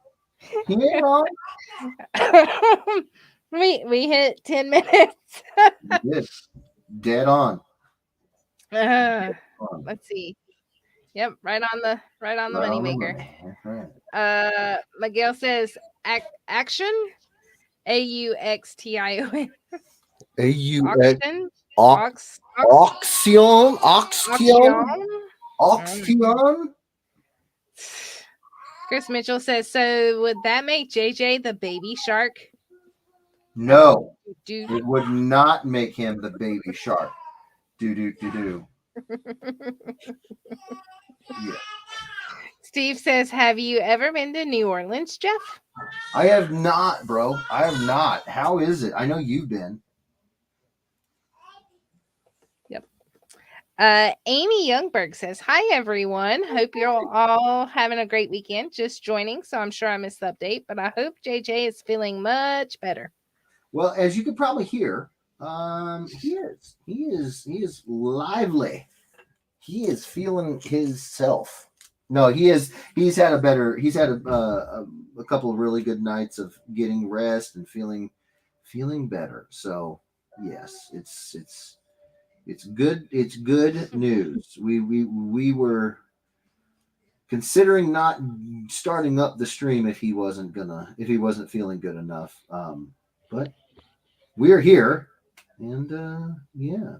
We hit 10 minutes. Good. Dead on. Let's see. Yep, right on the moneymaker. Right. Miguel says action. AUXTION. Auction. Chris Mitchell says, so would that make JJ the baby shark? No, it would not make him the baby shark. Do. Yeah. Steve says, have you ever been to New Orleans, Jeff? I have not, bro. I have not. How is it? I know you've been. Yep. Amy Youngberg says, hi, everyone. Hope you're all having a great weekend. Just joining, so I'm sure I missed the update, but I hope JJ is feeling much better. Well, as you could probably hear, he is. He is lively. He is feeling himself. No, he is. He's had a better. He's had a couple of really good nights of getting rest and feeling better. So yes, it's good. It's good news. We were considering not starting up the stream if he wasn't feeling good enough. But we're here, and yeah,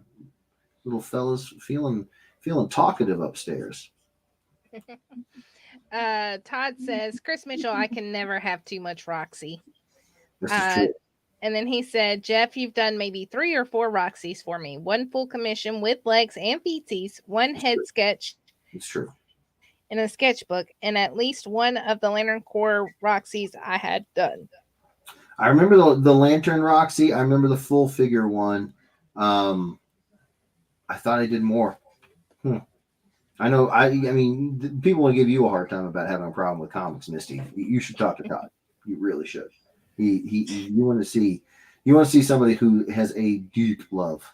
little fella's feeling talkative upstairs. Todd says, Chris Mitchell, I can never have too much Roxy. This is true. And then he said, Jeff, you've done maybe 3 or 4 Roxys for me. 1 full commission with legs and feetsies, 1 head sketch. It's true. In a sketchbook, and at least 1 of the Lantern Corps Roxys I had done. I remember the Lantern Roxy. I remember the full figure one. I thought I did more. I know. I mean, people will give you a hard time about having a problem with comics, Misty. You should talk to Todd. You really should. You want to see somebody who has a deep love.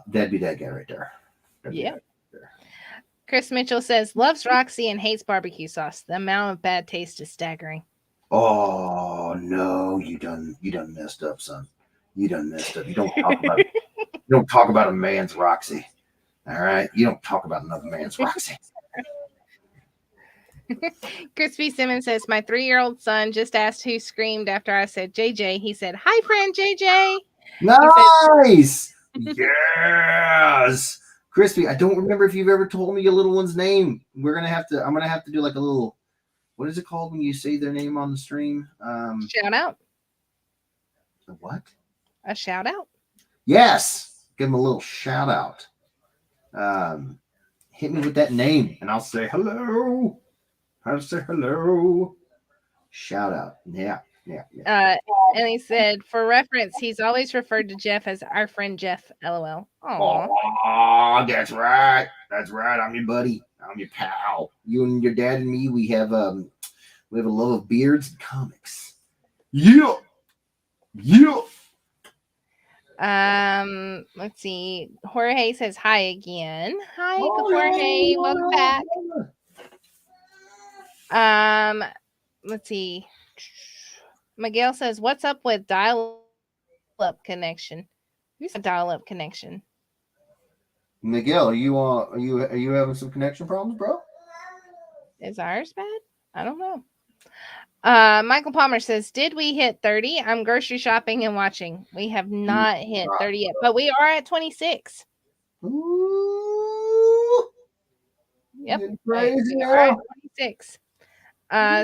That'd be that guy right there. Yeah. Chris Mitchell says loves Roxy and hates barbecue sauce. The amount of bad taste is staggering. Oh no, you done messed up, son. You done messed up. You don't talk about a man's Roxy. All right, you don't talk about another man's Roxy. Crispy Simmons says my 3-year-old son just asked who screamed after I said JJ. He said, "Hi, friend JJ." Nice. Yes. Crispy, I don't remember if you've ever told me your little one's name. I'm gonna have to do like a little, what is it called when you say their name on the stream? Shout out. A what? A shout out. Yes. Give them a little shout out. Hit me with that name and I'll say hello. I'll say hello. Shout out. Yeah. And he said, for reference, he's always referred to Jeff as our friend Jeff. LOL. Oh, that's right. That's right. I'm your buddy. I'm your pal. You and your dad and me, we have a love of beards and comics. Yeah. Let's see. Jorge says hi again. Hi, Jorge. Welcome back. Let's see. Miguel says, "What's up with dial-up connection?" Who's a dial-up connection? Miguel, are you having some connection problems, bro? Is ours bad? I don't know. Michael Palmer says, "Did we hit 30? I'm grocery shopping and watching. We have not hit 30 yet, but we are at 26." Ooh. Yep. Crazy we are at 26.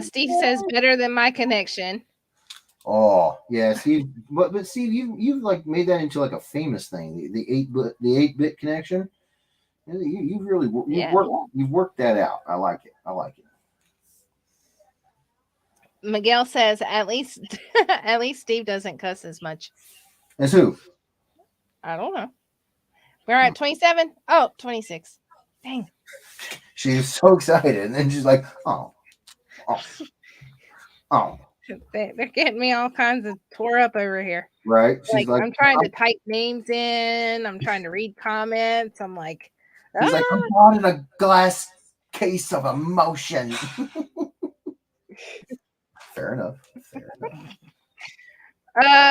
Steve says, "Better than my connection." Oh yeah, Steve. But Steve, you've like made that into like a famous thing. The 8-bit connection. You've really you've worked that out. I like it. Miguel says, at least Steve doesn't cuss as much. As who? I don't know. We're at 27. Oh, 26. Dang. She's so excited, and then she's like, oh. They're getting me all kinds of tore up over here. Right? She's like I'm trying to type names in. I'm trying to read comments. I'm like, she's like, I'm caught in a glass case of emotion. Fair enough.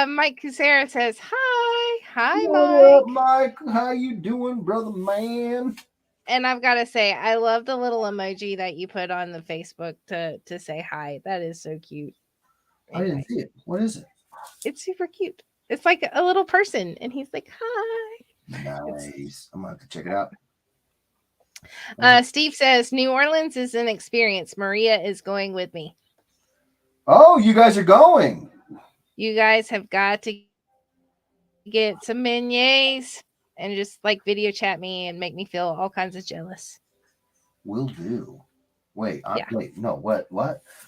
Mike Cusera says, hi, What Mike. up, Mike? How you doing, brother man? And I've got to say, I love the little emoji that you put on the Facebook to say hi. That is so cute. Anyway. I didn't see it. What is it? It's super cute. It's like a little person, and he's like, hi. Nice. I'm going to have to check it out. Steve says, New Orleans is an experience. Maria is going with me. Oh, you guys are going. You guys have got to get some beignets and just like video chat me and make me feel all kinds of jealous. Will do. Yeah. Wait, no, what?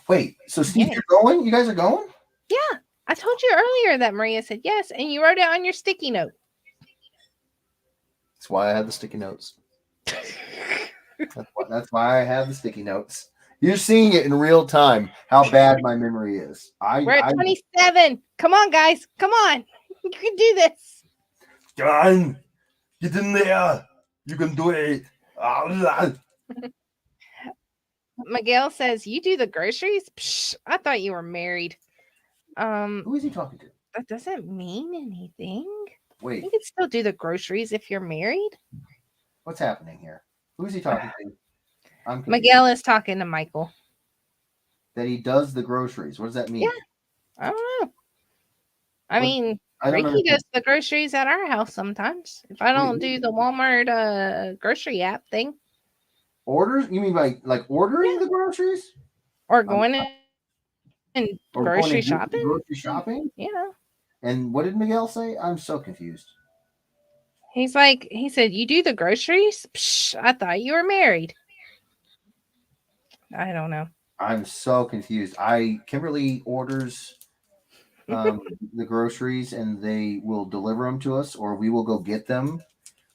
Wait, so Steve, Yeah. you're going? You guys are going? Yeah. I told you earlier that Maria said yes, and you wrote it on your sticky note. That's why I have the sticky notes. That's why I have the sticky notes. You're seeing it in real time how bad my memory is. We're at 27. Come on, guys. Come on. You can do this. John, get in there. You can do it. Miguel says, "You do the groceries? Psh, I thought you were married." Who is he talking to? That doesn't mean anything. Wait, You can still do the groceries if you're married. what's happening here? Who is he talking to? I'm confused. Miguel is talking to Michael. That he does the groceries. What does that mean? Yeah. I don't know. I mean, I don't Ricky understand. does the groceries at our house sometimes. If I don't do the Walmart grocery app thing, Orders? You mean like ordering Yeah. the groceries? or going and Or grocery going to shopping, grocery shopping? yeah. And what did Miguel say? I'm so confused. He's like, he said, "You do the groceries? Psh, I thought you were married." I don't know. I'm so confused. Kimberly orders the groceries and they will deliver them to us, or we will go get them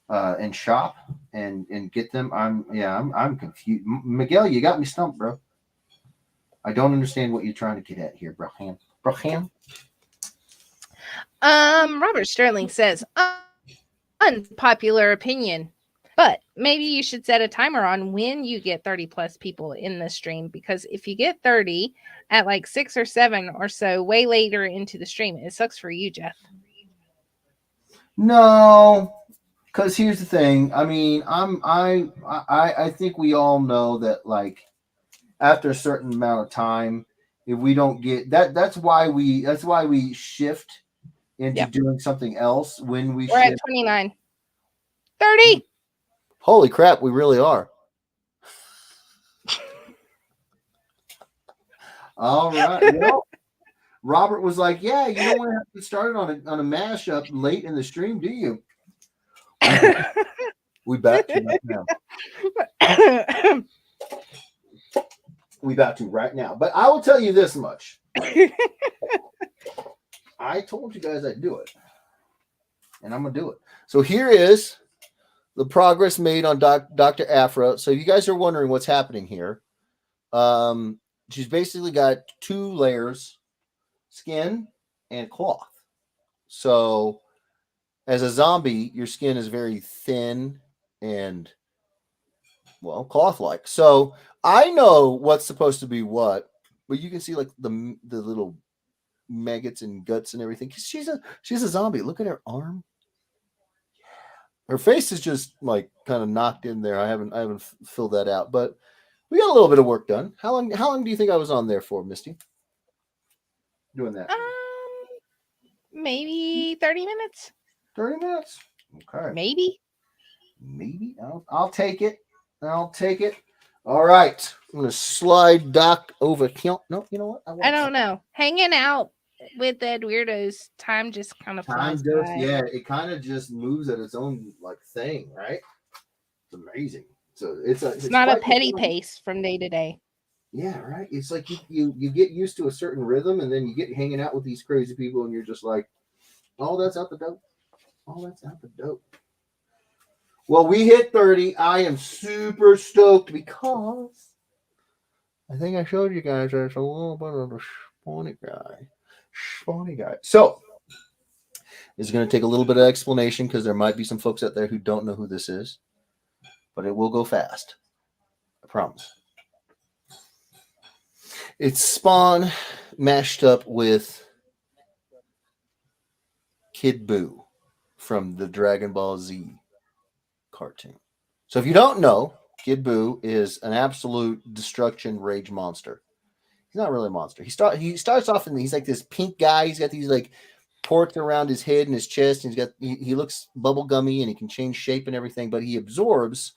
and shop and get them. I'm confused. Miguel, you got me stumped, bro. I don't understand what you're trying to get at here, Braham. Braham. Robert Sterling says, unpopular opinion, but maybe you should set a timer on when you get 30 plus people in the stream, because if you get 30 at like 6 or 7 or so way later into the stream, it sucks for you, Jeff. No, because here's the thing. I mean, I think we all know that like after a certain amount of time, if we don't get that, that's why we shift into Yep. doing something else when we We're at shift. 29. 30. Holy crap, we really are. All right. Well, Robert was like, "Yeah, you don't want to have to get started on a mashup late in the stream, do you?" We back to right now. We about to right now. But I will tell you this much. I told you guys I'd do it. And I'm going to do it. So here is the progress made on Dr. Afra. So you guys are wondering what's happening here. She's basically got 2 layers, skin and cloth. So as a zombie, your skin is very thin and, well, cloth-like. So I know what's supposed to be what, but you can see like the little maggots and guts and everything. She's a zombie. Look at her arm. Her face is just like kind of knocked in there. I haven't filled that out, but we got a little bit of work done. How long do you think I was on there for, Misty? Doing that? Maybe 30 minutes. 30 minutes. Okay. Maybe. I'll take it. I'll take it. All right. I'm gonna slide Doc over here. No, you know what? I don't know. Hanging out with Ed Weirdos, time just kind of flies by. Yeah, it kind of just moves at its own like thing, right? It's amazing. So it's not a petty pace from day to day. Yeah, right. It's like you get used to a certain rhythm, and then you get hanging out with these crazy people, and you're just like, oh, that's out the dope. Oh, that's out the dope. Well, we hit 30. I am super stoked because I think I showed you guys there's a little bit of a spawny guy. So it's going to take a little bit of explanation because there might be some folks out there who don't know who this is, but it will go fast. I promise. It's Spawn mashed up with Kid Buu from the Dragon Ball Z cartoon. So if you don't know, Kid Buu is an absolute destruction rage monster. He's not really a monster. He starts off and he's like this pink guy. He's got these like ports around his head and his chest, and he looks bubblegummy and he can change shape and everything, but he absorbs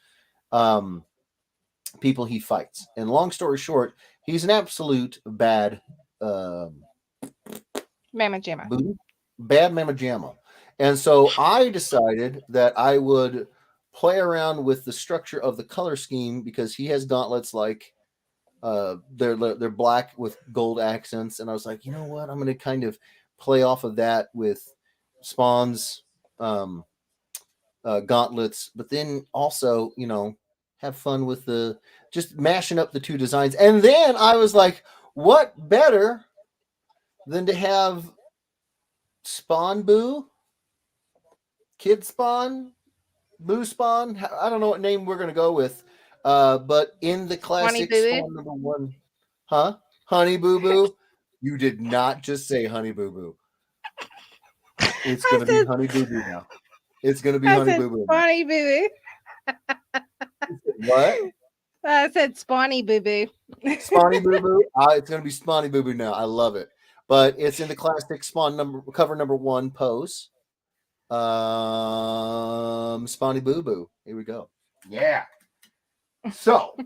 people he fights. And long story short, he's an absolute bad Mama Jamma. Bad Mama Jamma. And so I decided that I would play around with the structure of the color scheme because he has gauntlets like They're black with gold accents, and I was like, you know what? I'm going to kind of play off of that with Spawn's um, gauntlets, but then also, have fun with the just mashing up the two designs. And then I was like, what better than to have Spawn Boo, Kid Spawn, Boo Spawn? I don't know what name we're gonna go with, but in the Swanee classic Boo Spawn number one, huh? Honey Boo Boo. You did not just say Honey Boo Boo. It's I gonna be said, Honey Boo Boo now. It's gonna be I Honey said Boo Boo now. Swanee Boo What? I said Swanee Boo Boo. Spawny Boo Boo. It's going to be Spawny Boo Boo now. I love it. But it's in the classic Spawn cover number one pose. Spawny Boo Boo. Here we go. Yeah. So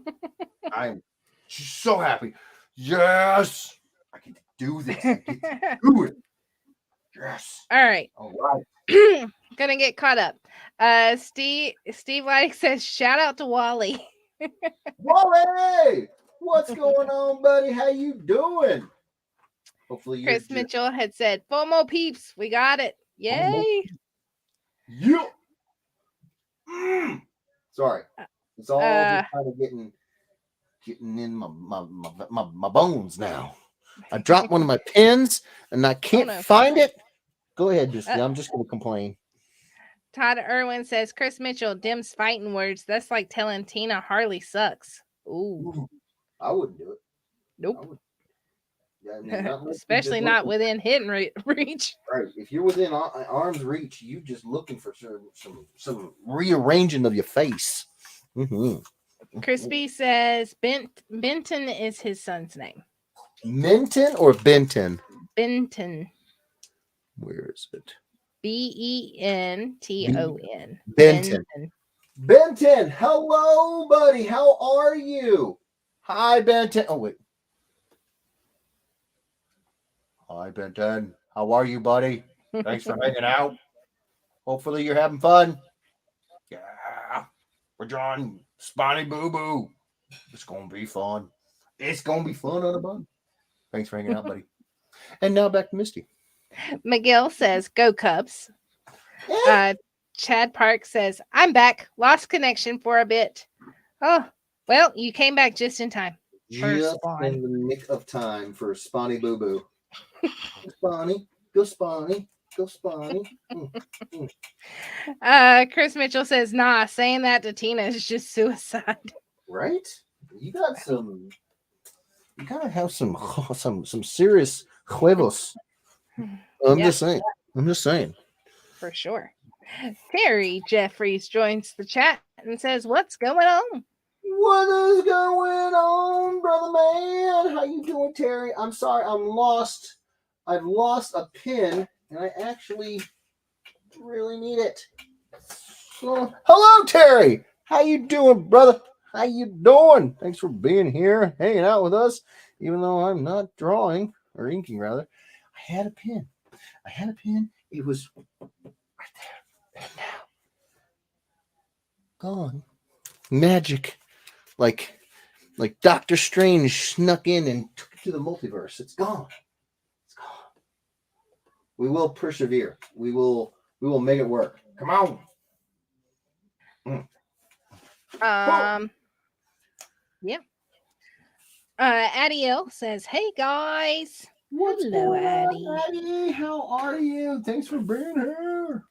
I'm so happy. Yes, I get to do this. I get to do it. Yes. All right. All right. Gonna get caught up. Steve Like says, shout out to Wally. Wally, what's going on, buddy? How you doing? Hopefully you're Chris Mitchell had said, FOMO peeps, we got it. Yay. Yeah. Sorry. It's all just kind of getting in my bones now. I dropped one of my pens and I can't find it. Go ahead, I'm just gonna complain. Todd Irwin says, Chris Mitchell, Dim's fighting words. That's like telling Tina Harley sucks. Ooh. I wouldn't do it. Nope. Yeah, especially not within hitting reach. Right. If you're within arm's reach, you just looking for some rearranging of your face. Mm-hmm. Crispy says Benton is his son's name. Minton or Benton? Benton. Where is it? Benton. Benton. Benton. Hello, buddy. How are you? Hi, Benton. Oh, wait. Hi, Benton. How are you, buddy? Thanks for hanging out. Hopefully you're having fun. Yeah. We're drawing Spawny Boo Boo. It's going to be fun. It's going to be fun on a bun. Thanks for hanging out, buddy. And now back to Misty. Miguel says, go Cubs. Chad Park says, I'm back. Lost connection for a bit. Oh, well, you came back just in time. Just in the nick of time for Spawny Boo Boo. Spawny, go Spawny, go Spawny. Chris Mitchell says, nah, saying that to Tina is just suicide. Right? You gotta have some serious huevos. I'm just saying. For sure. Terry Jeffries joins the chat and says, what's going on? What is going on, brother man? How you doing, Terry? I'm sorry, I'm lost. I've lost a pin, and I actually really need it. So, hello, Terry. How you doing, brother? How you doing? Thanks for being here, hanging out with us, even though I'm not drawing, or inking, rather. I had a pin. It was right there. And now, gone. Magic. Like Doctor Strange snuck in and took it to the multiverse. It's gone. We will persevere. We will make it work. Come on. Yeah. Addie L says, hey guys. Hello, Addie. How are you? Thanks for being here.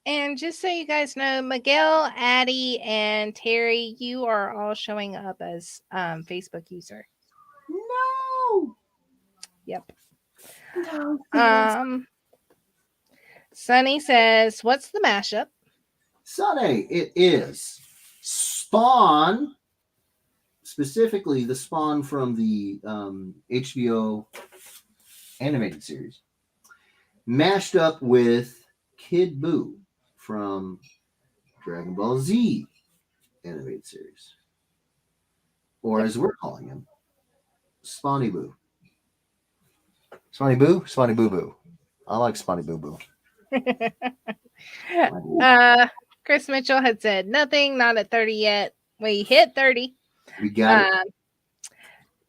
And just so you guys know, Miguel, Addie, and Terry, you are all showing up as Facebook user. No. Yep. Sunny says, what's the mashup? Sunny, it is Spawn, specifically the Spawn from the HBO animated series, mashed up with Kid Boo from Dragon Ball Z animated series. Or as we're calling him, Spawny Boo. Spawny Boo? Spawny Boo Boo. I like Spawny Boo Boo. Chris Mitchell had said nothing, not at 30 yet. We hit 30. We got it.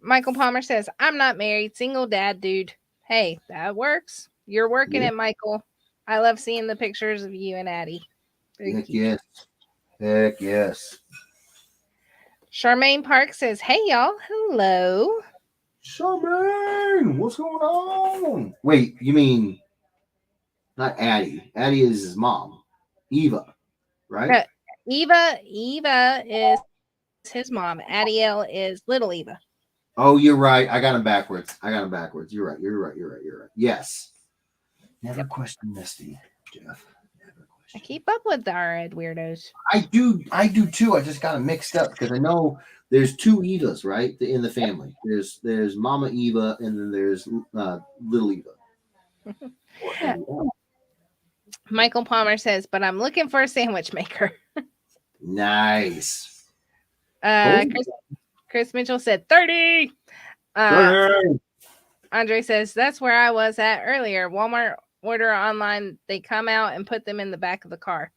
Michael Palmer says, I'm not married, single dad, dude. Hey, that works. You're working Yeah. it, Michael. I love seeing the pictures of you and Addie. Very Heck cute. yes. Heck yes. Charmaine Park says, hey, y'all. Hello. Charmaine, what's going on? Wait, you mean not Addie? Addie is his mom, Eva, right? Uh, Eva is his mom. Adiel is little Eva. Oh, you're right. I got him backwards. You're right. You're right. Yes. Never Yep. question Misty, Jeff. Never I question. keep up with our ed weirdos. I do too. I just got them mixed up because I know there's two Evas, right, in the family. There's Mama Eva and then there's Little Eva. Michael Palmer says, but I'm looking for a sandwich maker. Nice. Uh, Chris Mitchell said 30. Andre says, that's where I was at earlier. Walmart order online. They come out and put them in the back of the car.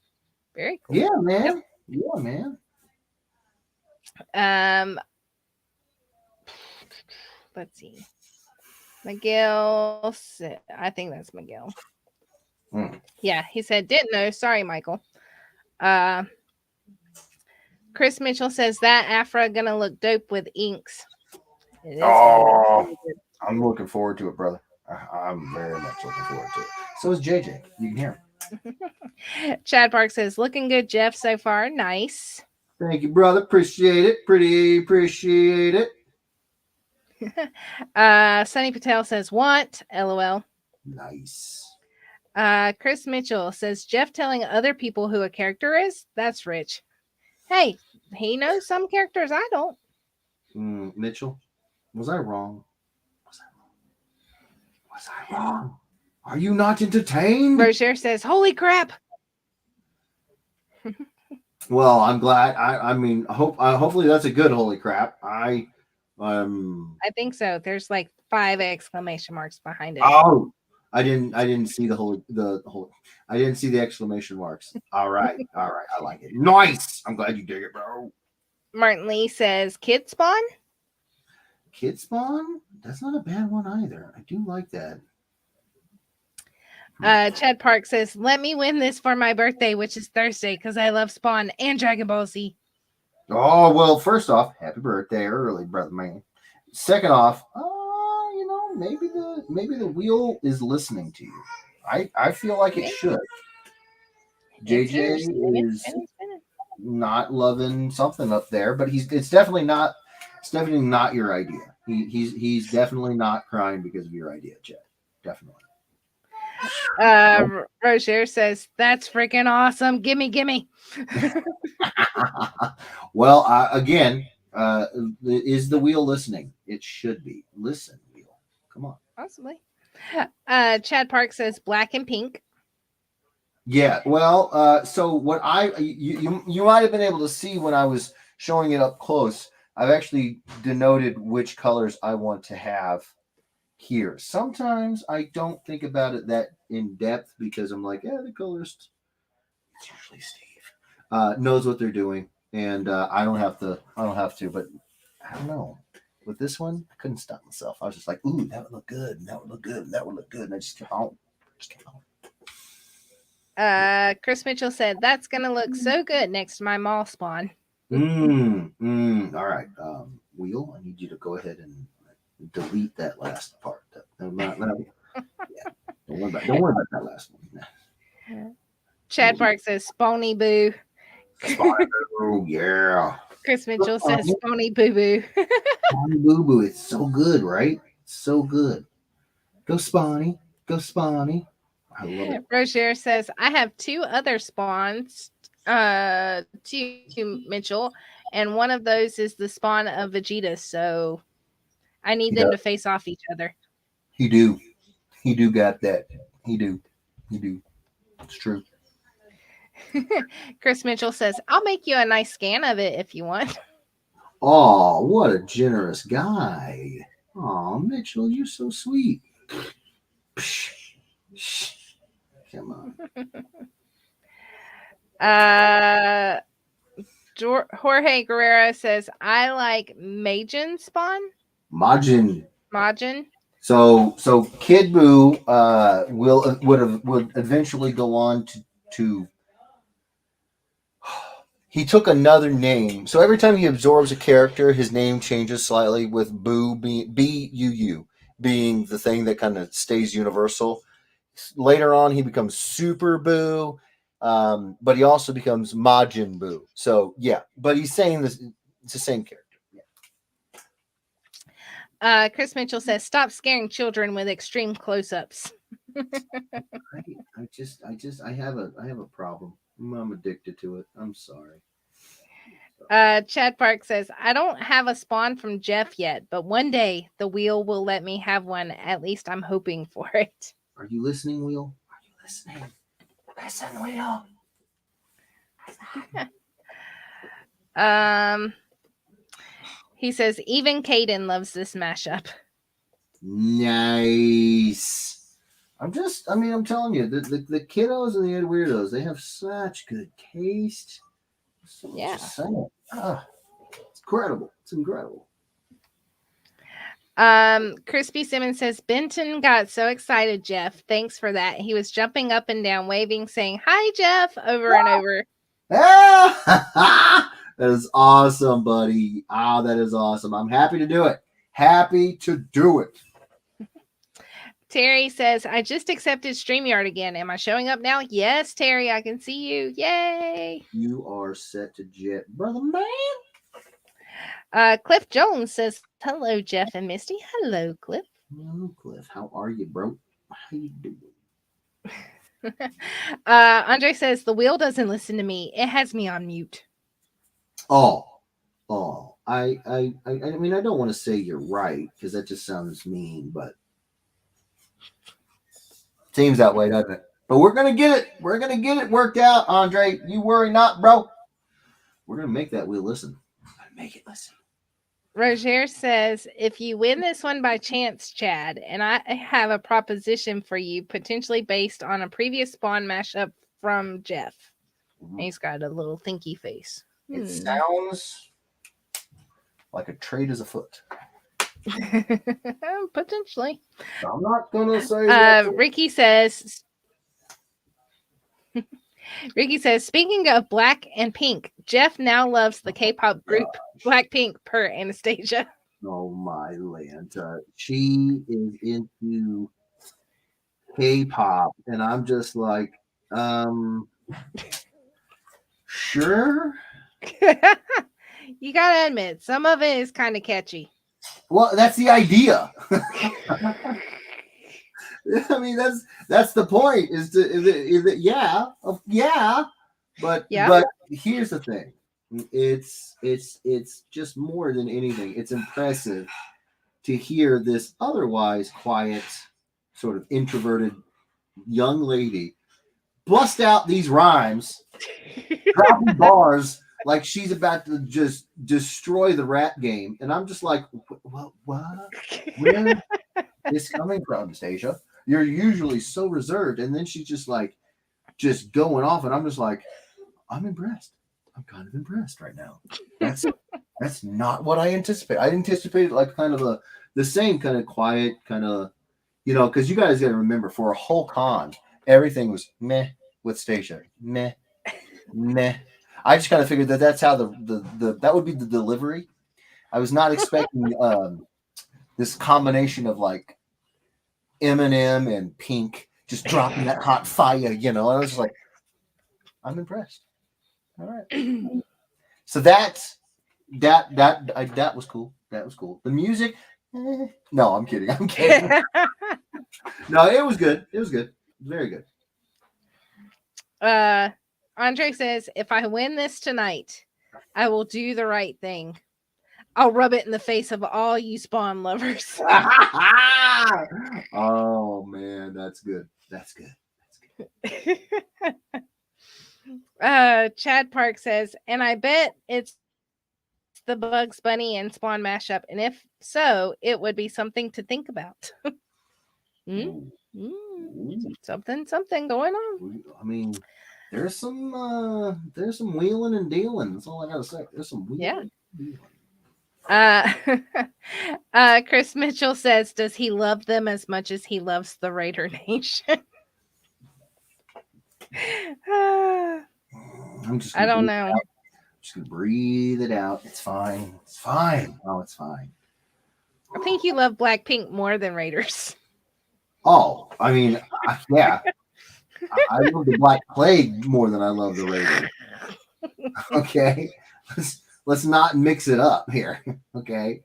Very cool. Yeah, man. Yep. Yeah, man. Let's see. Miguel said, I think that's Miguel. Yeah, he said, didn't know. Sorry, Michael. Chris Mitchell says that Afra gonna look dope with inks. It is I'm looking forward to it, brother. I'm very much looking forward to it. So is JJ. You can hear him. Chad Park says, looking good, Jeff, so far. Nice. Thank you, brother. Appreciate it. Pretty appreciate it. Sunny Patel says, want? LOL. Nice. Chris Mitchell says, Jeff telling other people who a character is? That's rich. Hey, he knows some characters I don't. Mitchell, was I wrong? Was I wrong? Are you not entertained? Rocher says, holy crap. Well, I'm glad. I mean, hopefully that's a good holy crap. I think so. There's like 5 exclamation marks behind it. Oh, I didn't see the whole I didn't see the exclamation marks. All right. I like it. Nice. I'm glad you dig it, bro. Martin Lee says, kid spawn? Kid spawn? That's not a bad one either. I do like that. Chad Park says, let me win this for my birthday, which is Thursday, because I love Spawn and Dragon Ball Z. Oh, well, first off, happy birthday early, brother man. Second off, maybe the wheel is listening to you. I feel like it should. JJ is not loving something up there, but it's definitely not your idea. He's definitely not crying because of your idea, Chad. Definitely. Rocher says, that's freaking awesome. Gimme. Well, again, is the wheel listening? It should be. Listen, wheel. Come on. Possibly. Chad Park says black and pink. Yeah. Well, so what you might have been able to see when I was showing it up close. I've actually denoted which colors I want to have here. Sometimes I don't think about it that in depth because I'm like, the colorist, it's usually Steve, knows what they're doing, and I don't have to. But I don't know. With this one, I couldn't stop myself. I was just like, ooh, that would look good, and that would look good, and that would look good, and I just kept on. Chris Mitchell said, that's gonna look so good next to my mall spawn. All right. Wheel, I need you to go ahead and delete that last part. Don't worry about that last one. Chad Park says Spony Boo. Spony Boo, yeah. Chris Mitchell says Spony Boo Boo. Spony Boo Boo, it's so good, right? It's so good. Go Spawny. I love it. Rocher says, I have 2 other spawns to Mitchell, and one of those is the spawn of Vegeta, so I need them to face off each other. He do got that. He do. It's true. Chris Mitchell says, I'll make you a nice scan of it if you want. Oh, what a generous guy. Oh, Mitchell, you're so sweet. Come on. Jorge Guerrero says, I like Majin spawn. Majin. Majin. So Kid Buu would eventually go on to he took another name. So every time he absorbs a character, his name changes slightly, with Boo being Buu being the thing that kind of stays universal. Later on, he becomes Super Boo, but he also becomes Majin Buu. So yeah, but he's saying this. It's the same character. Chris Mitchell says, "Stop scaring children with extreme close-ups." I have a problem. I'm addicted to it. I'm sorry. Chad Park says, "I don't have a spawn from Jeff yet, but one day the wheel will let me have one. At least I'm hoping for it." Are you listening, Wheel? Are you listening? Listen, Wheel. He says, "Even Caden loves this mashup." Nice. I'm telling you, the kiddos and the ed weirdos, they have such good taste. So Yeah. just saying. It's incredible. It's incredible. Crispy Simmons says, "Benton got so excited, Jeff. Thanks for that. He was jumping up and down, waving, saying, 'Hi, Jeff,' over and over." That is awesome, buddy. That is awesome. I'm happy to do it. Happy to do it. Terry says, "I just accepted StreamYard again. Am I showing up now?" Yes, Terry, I can see you. Yay. You are set to jet, brother man. Cliff Jones says, "Hello, Jeff and Misty." Hello, Cliff. Hello, Cliff. How are you, bro? How you doing? Andre says, "The wheel doesn't listen to me. It has me on mute." Oh. I mean, I don't want to say you're right because that just sounds mean, but seems that way, doesn't it? But we're gonna get it. We're gonna get it worked out, Andre. You worry not, bro. We're gonna make that wheel listen. We're gonna make it listen. Roger says, "If you win this one by chance, Chad, and I have a proposition for you, potentially based on a previous Spawn mashup from Jeff." Mm-hmm. And he's got a little thinky face. It sounds like a trade is afoot. Potentially. I'm not gonna say. Ricky says, "Speaking of black and pink, Jeff now loves the K-pop group Blackpink per Anastasia." Oh my land! She is into K-pop, and I'm just like, sure. You gotta admit, some of it is kind of catchy. Well, that's the idea. I mean, that's the point. Is it yeah, but here's the thing. It's just more than anything. It's impressive to hear this otherwise quiet, sort of introverted young lady bust out these rhymes, dropping bars like she's about to just destroy the rap game, and I'm just like, what? Where is this coming from, Anastasia? You're usually so reserved, and then she's just like, just going off, and I'm just like, I'm impressed. I'm kind of impressed right now. That's not what I anticipated. I anticipated like kind of the same kind of quiet, kind of, because you guys got to remember, for a whole con, everything was meh with Stacia, meh. I just kind of figured that's how the that would be the delivery. I was not expecting this combination of like Eminem and Pink just dropping that hot fire, And I was just like, I'm impressed. All right. So that was cool. That was cool. The music, no, I'm kidding. No, it was good. It was good. Very good. Andre says, "If I win this tonight, I will do the right thing. I'll rub it in the face of all you Spawn lovers." Oh man, that's good. That's good. Chad Park says, "And I bet it's the Bugs Bunny and Spawn mashup, and if so, it would be something to think about." Something going on. I mean, there's some wheeling and dealing. That's all I gotta say. There's some wheeling. Yeah. And dealing. Uh, Chris Mitchell says, "Does he love them as much as he loves the Raider Nation?" I'm just I gonna don't breathe know. it out. Just gonna breathe it out. It's fine. It's fine. Oh, it's fine. I think you love Blackpink more than Raiders. Oh, I mean, yeah. I love the Black Plague more than I love the Raiders. Okay, let's not mix it up here. Okay,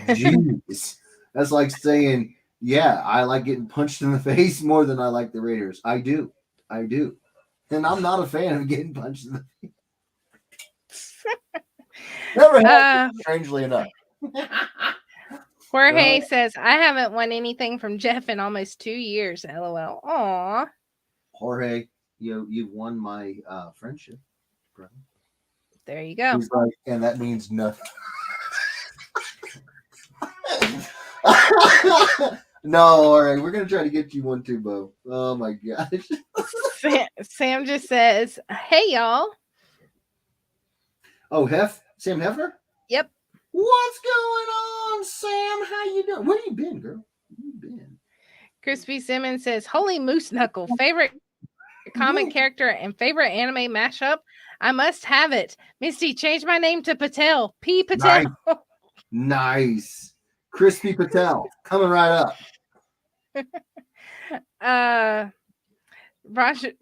jeez, that's like saying, yeah, I like getting punched in the face more than I like the Raiders. I do, and I'm not a fan of getting punched in the. Never have been, Uh, strangely enough. Jorge says, "I haven't won anything from Jeff in almost 2 years." LOL. Aw. Jorge, you've won my friendship, brother. There you go. He's like, and that means nothing. No, all right, we're gonna try to get you one too, Bo. Oh my gosh. Sam just says, "Hey y'all." Oh, Sam Hefner. Yep. What's going on, Sam? How you doing? Where you been, girl? Where you been? Crispy Simmons says, "Holy moose knuckle, favorite comic character and favorite anime mashup. I must have it. Misty, change my name to Patel. P. Patel." Nice. Crispy Patel coming right up.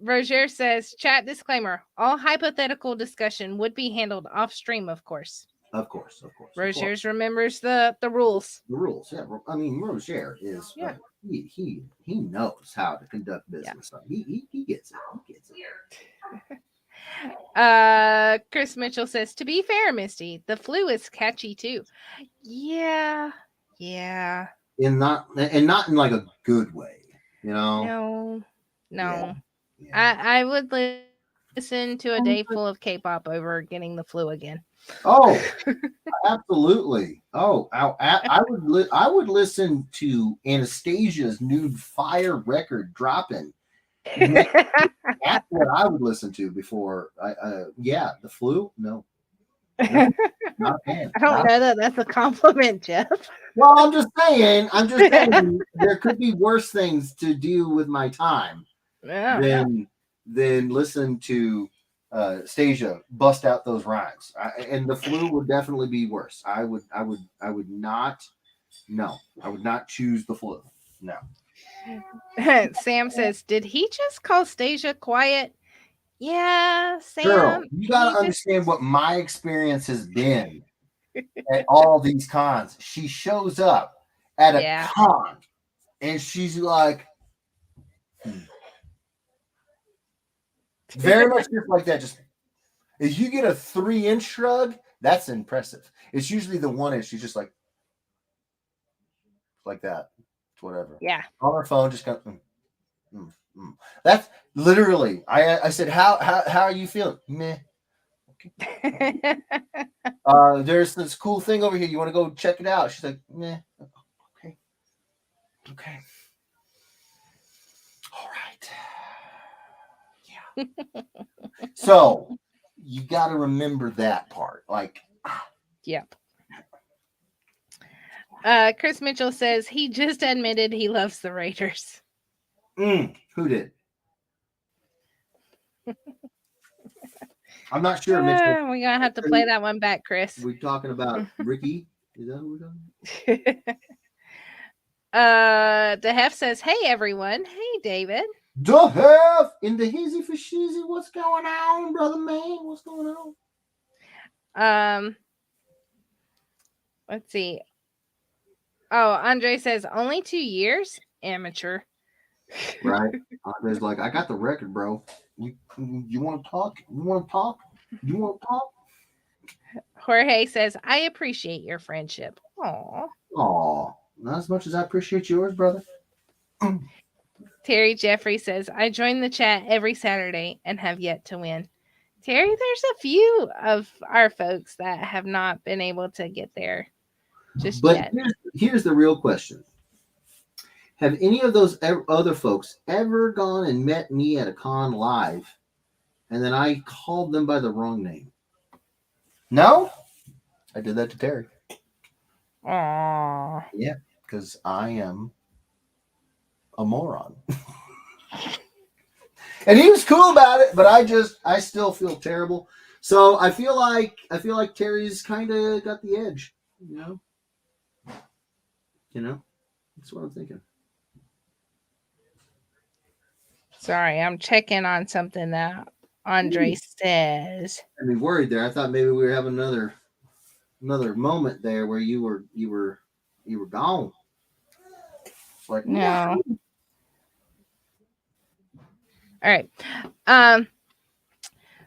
Roger says, "Chat disclaimer. All hypothetical discussion would be handled off stream, of course." Of course. Roger remembers the rules. The rules, yeah. I mean, Roger is he knows how to conduct business. Yeah. He gets it. He gets it. Chris Mitchell says, "To be fair, Misty, the flu is catchy too." Yeah. And not in like a good way, you know. No. Yeah. I would listen to a day full of K-pop over getting the flu again. Oh, absolutely. Oh, I would listen to Anastasia's new Fire record dropping. That's what I would listen to before. The flu. No, not a fan. I don't know that that's a compliment, Jeff. Well, I'm just saying. There could be worse things to do with my time than listen to Stasia bust out those rhymes. And the flu would definitely be worse. I would not. No, I would not choose the flu. No. Sam says, "Did he just call Stasia quiet?" Yeah, Sam. Girl, you gotta understand what my experience has been at all these cons. She shows up at a con and she's like, very much just like that. Just if you get a 3-inch shrug, that's impressive. It's usually the 1-inch. She's just like that. Whatever. Yeah. On her phone, just go. That's literally. I said, how are you feeling? Meh. Okay. There's this cool thing over here. You want to go check it out? She's like, meh. Okay. All right. Yeah. So you got to remember that part. Like. Yep. Chris Mitchell says he just admitted he loves the Raiders. Who did? I'm not sure, Mitchell. We're gonna have to play that one back, Chris. We're talking about Ricky. Is that who we're talking about? DeHef says, "Hey everyone, hey David." DeHef in the hizzy for shizzy. What's going on, brother man? What's going on? Let's see. Oh, Andre says only 2 years. Amateur. Right. Andre's like, I got the record, bro. You want to talk? You want to talk? Jorge says, "I appreciate your friendship." Aw. Not as much as I appreciate yours, brother. Terry Jeffrey says, "I join the chat every Saturday and have yet to win." Terry, there's a few of our folks that have not been able to get there just yet. Here's the real question. Have any of those other folks ever gone and met me at a con live and then I called them by the wrong name? No? I did that to Terry. Aww. Yeah, because I am a moron. And he was cool about it, but I still feel terrible. So I feel like Terry's kind of got the edge. That's what I'm thinking. Sorry, I'm checking on something that Andre says. I mean, worried there. I thought maybe we were having another moment there where you were gone. It's like, No. All right.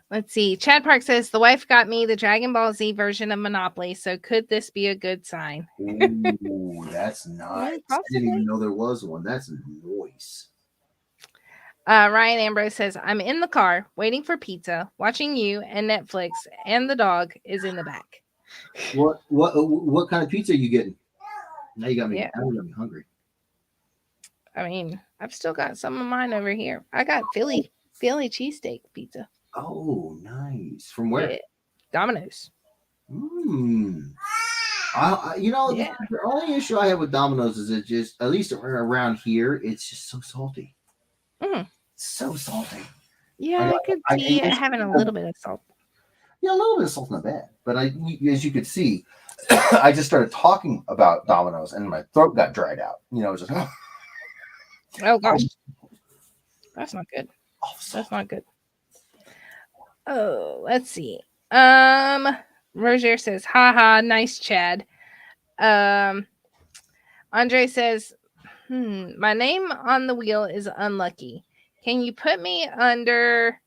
Let's see. Chad Park says the wife got me the Dragon Ball Z version of Monopoly. So could this be a good sign? ooh, that's nice. I didn't even know there was one. That's nice. Ryan Ambrose says, I'm in the car waiting for pizza, watching you and Netflix, and the dog is in the back. What kind of pizza are you getting? Now you got me. Yeah. Now you got me hungry. I mean, I've still got some of mine over here. I got Philly cheesesteak pizza. Oh, nice. From where? Yeah. Domino's. The only issue I have with Domino's is it just, at least around here, it's just so salty. Mm. So salty. Yeah, I could see it having a little bit of salt. Yeah, a little bit of salt's not bad. But as you could see, I just started talking about Domino's and my throat got dried out. Just Oh gosh, that's not good. That's not good. Oh, let's see. Roger says, haha, nice Chad. Andre says, my name on the wheel is unlucky. Can you put me under,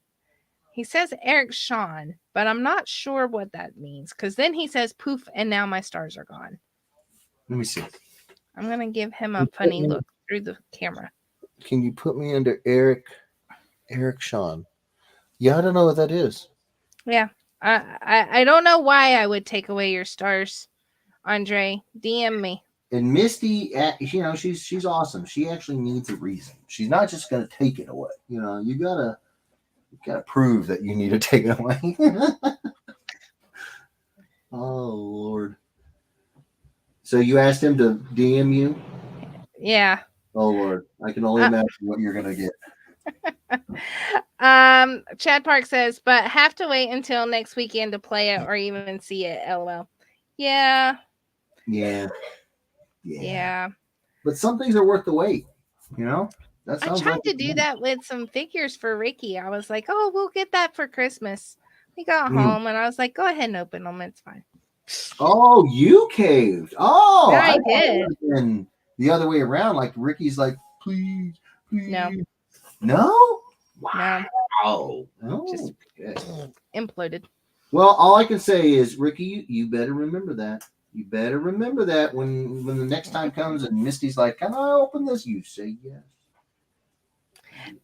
he says Eric Sean, but I'm not sure what that means. Because then he says poof, and now my stars are gone. Let me see. I'm going to give him a funny look through the camera. Can you put me under Eric Sean? Yeah, I don't know what that is. Yeah. I don't know why I would take away your stars, Andre. DM me. And Misty, she's awesome. She actually needs a reason. She's not just gonna take it away. You gotta prove that you need to take it away. Oh Lord. So you asked him to DM you? Yeah. Oh Lord. I can only imagine what you're gonna get. Chad Park says, but have to wait until next weekend to play it or even see it. LOL. Yeah. But some things are worth the wait. I tried to do that with some figures for Ricky. I was like, oh, we'll get that for Christmas. We got home and I was like, go ahead and open them. It's fine. Oh, you caved. Oh, I did. And the other way around, like Ricky's like, please. No? Wow. No. Oh, just imploded. Well, all I can say is, Ricky, you better remember that. You better remember that when the next time comes and Misty's like, can I open this? You say yes.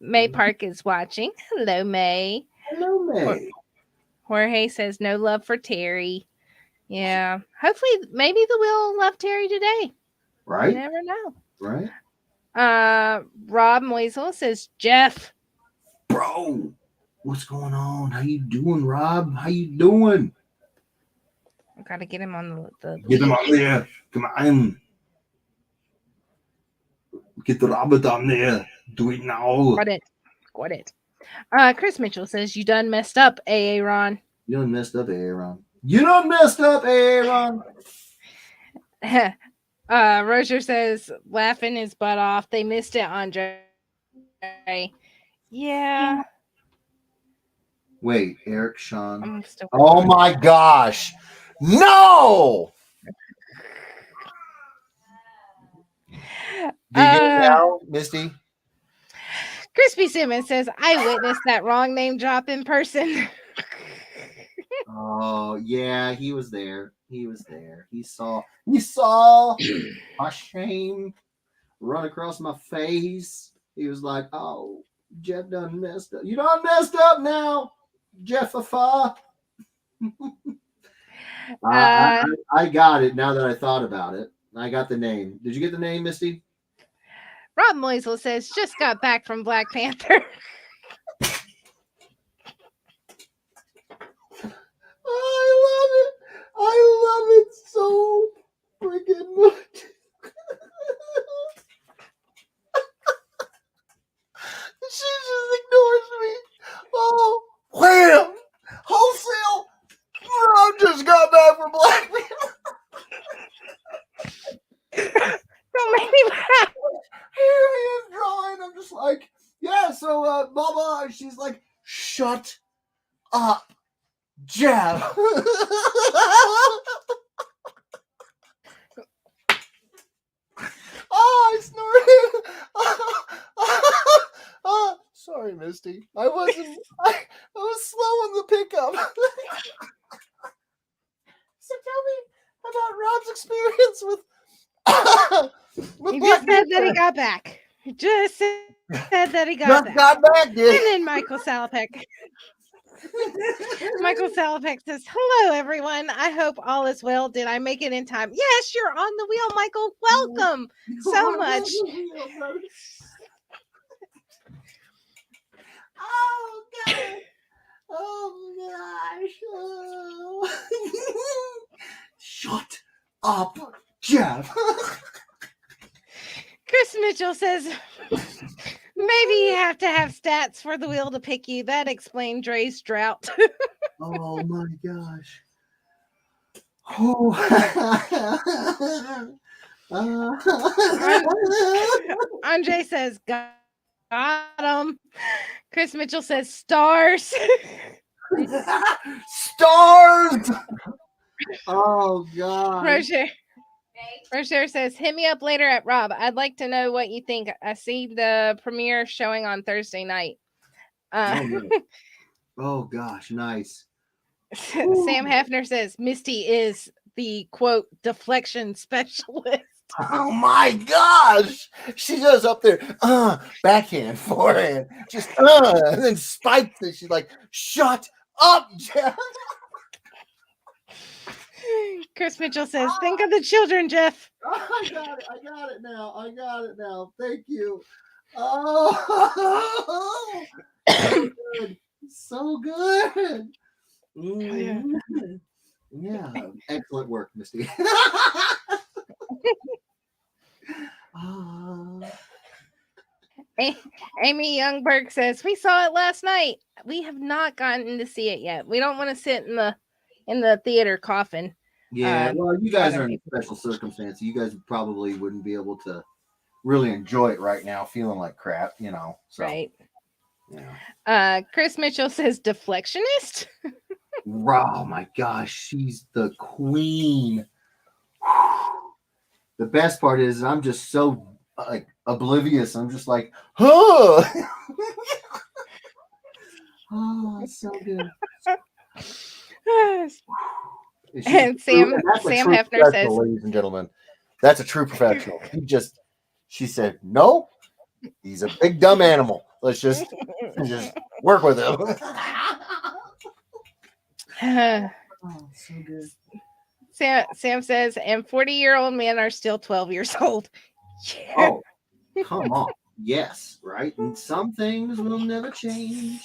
May Park is watching. Hello, May. Hello, May. Jorge says no love for Terry. Yeah. Hopefully, maybe the will love Terry today. Right. You never know. Right. Rob Moisel says, Jeff. Bro, what's going on? How you doing, Rob? How you doing? I gotta get him on the Get him on there. Come on. Get the Robert on there. Do it now. Got it. Chris Mitchell says, you done messed up, Aaron. You done messed up, Aaron. You done messed up, Aaron. Roger says, laughing his butt off. They missed it, Andre. Yeah. Wait, Eric Sean. Oh my gosh. No! Do you get it now, Misty? Crispy Simmons says, I witnessed that wrong name drop in person. Oh, yeah, he was there. He saw my shame run across my face. He was like, oh, Jeff done messed up. You done messed up now, Jeffifa. I got it now that I thought about it. I got the name. Did you get the name, Misty? Rob Moisel says, just got back from Black Panther. I love it so freaking like, yeah, so blah blah. And she's like, shut up, Jeff. Oh, I snorted. Oh, sorry, Misty. I was slow on the pickup. So tell me about Rob's experience with He Black just said that he Panther. got back. He just said that he got Just back. got back, And dude. then Michael Salopek. Michael Salopek says, hello, everyone. I hope all is well. Did I make it in time? Yes, you're on the wheel, Michael. Welcome so much. Oh, God. Oh, gosh. Oh. Shut up, Jeff. Chris Mitchell says, maybe you have to have stats for the wheel to pick you. That explained Dre's drought. Oh, my gosh. Oh. Andre says, got him. Chris Mitchell says, stars. Stars. Oh, God. Rocher says, hit me up later at Rob. I'd like to know what you think. I see the premiere showing on Thursday night. Oh, gosh. Nice. Sam Heffner says, Misty is the, quote, deflection specialist. Oh, my gosh. She goes up there, backhand, forehand, just, and then spikes it. She's like, shut up, Jeff. Chris Mitchell says, think of the children, Jeff. I got it now. Thank you. Oh, so good. Mm-hmm. Yeah, excellent work, Misty. Amy Youngberg says, we saw it last night. We have not gotten to see it yet. We don't want to sit in the theater coffin. Yeah, well, you guys are in a special circumstance. You guys probably wouldn't be able to really enjoy it right now, feeling like crap, So, right. Yeah. Chris Mitchell says deflectionist. Oh my gosh, she's the queen. The best part is I'm just so like oblivious. I'm just like, oh, oh, it's so good. And Sam Heffner says, ladies and gentlemen, that's a true professional. She said, no, he's a big dumb animal. Let's just work with him. Oh, so good. Sam says, and 40-year-old men are still 12 years old. Yeah. Oh, come on. Yes, right? And some things will never change.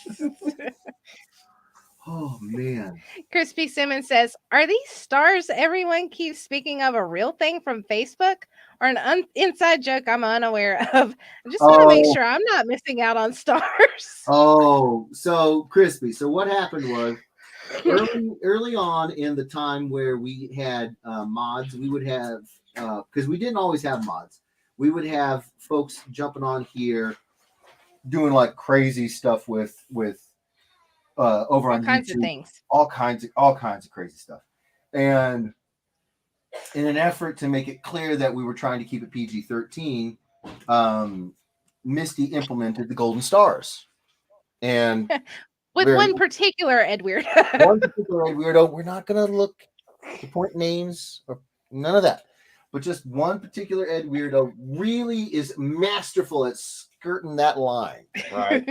Oh, man. Crispy Simmons says, are these stars everyone keeps speaking of a real thing from Facebook or an inside joke I'm unaware of? I just want to make sure I'm not missing out on stars. Oh, so Crispy. So what happened was early on in the time where we had mods, we would have, because we didn't always have mods, we would have folks jumping on here doing like crazy stuff with over on kinds YouTube, of things, all kinds of crazy stuff. And in an effort to make it clear that we were trying to keep it PG-13, Misty implemented the golden stars. And with one particular Ed Weirdo. We're not going to look to point names or none of that. But just one particular Ed Weirdo really is masterful at skirting that line, right?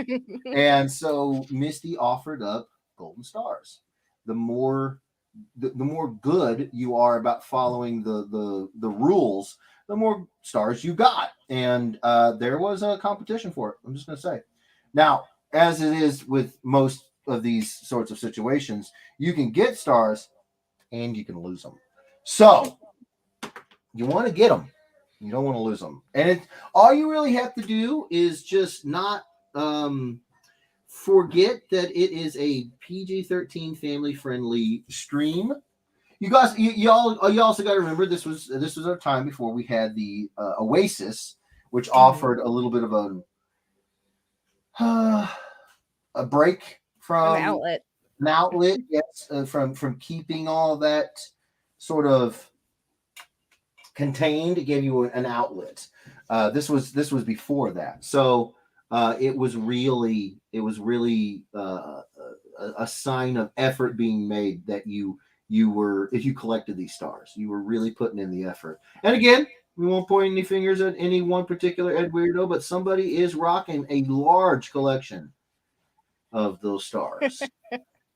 And so Misty offered up golden stars. The more good you are about following the rules, the more stars you got. And there was a competition for it. I'm just going to say. Now, as it is with most of these sorts of situations, you can get stars and you can lose them. So you want to get them. You don't want to lose them. And all you really have to do is just not forget that it is a PG-13 family-friendly stream. You guys, you also got to remember this was our time before we had the Oasis, which offered a little bit of a a break An from outlet. an outlet, yes, from keeping all that sort of contained. It gave you an outlet. This was before that, so it was really a sign of effort being made that you were, if you collected these stars, you were really putting in the effort. And again, we won't point any fingers at any one particular Ed Weirdo, but somebody is rocking a large collection of those stars.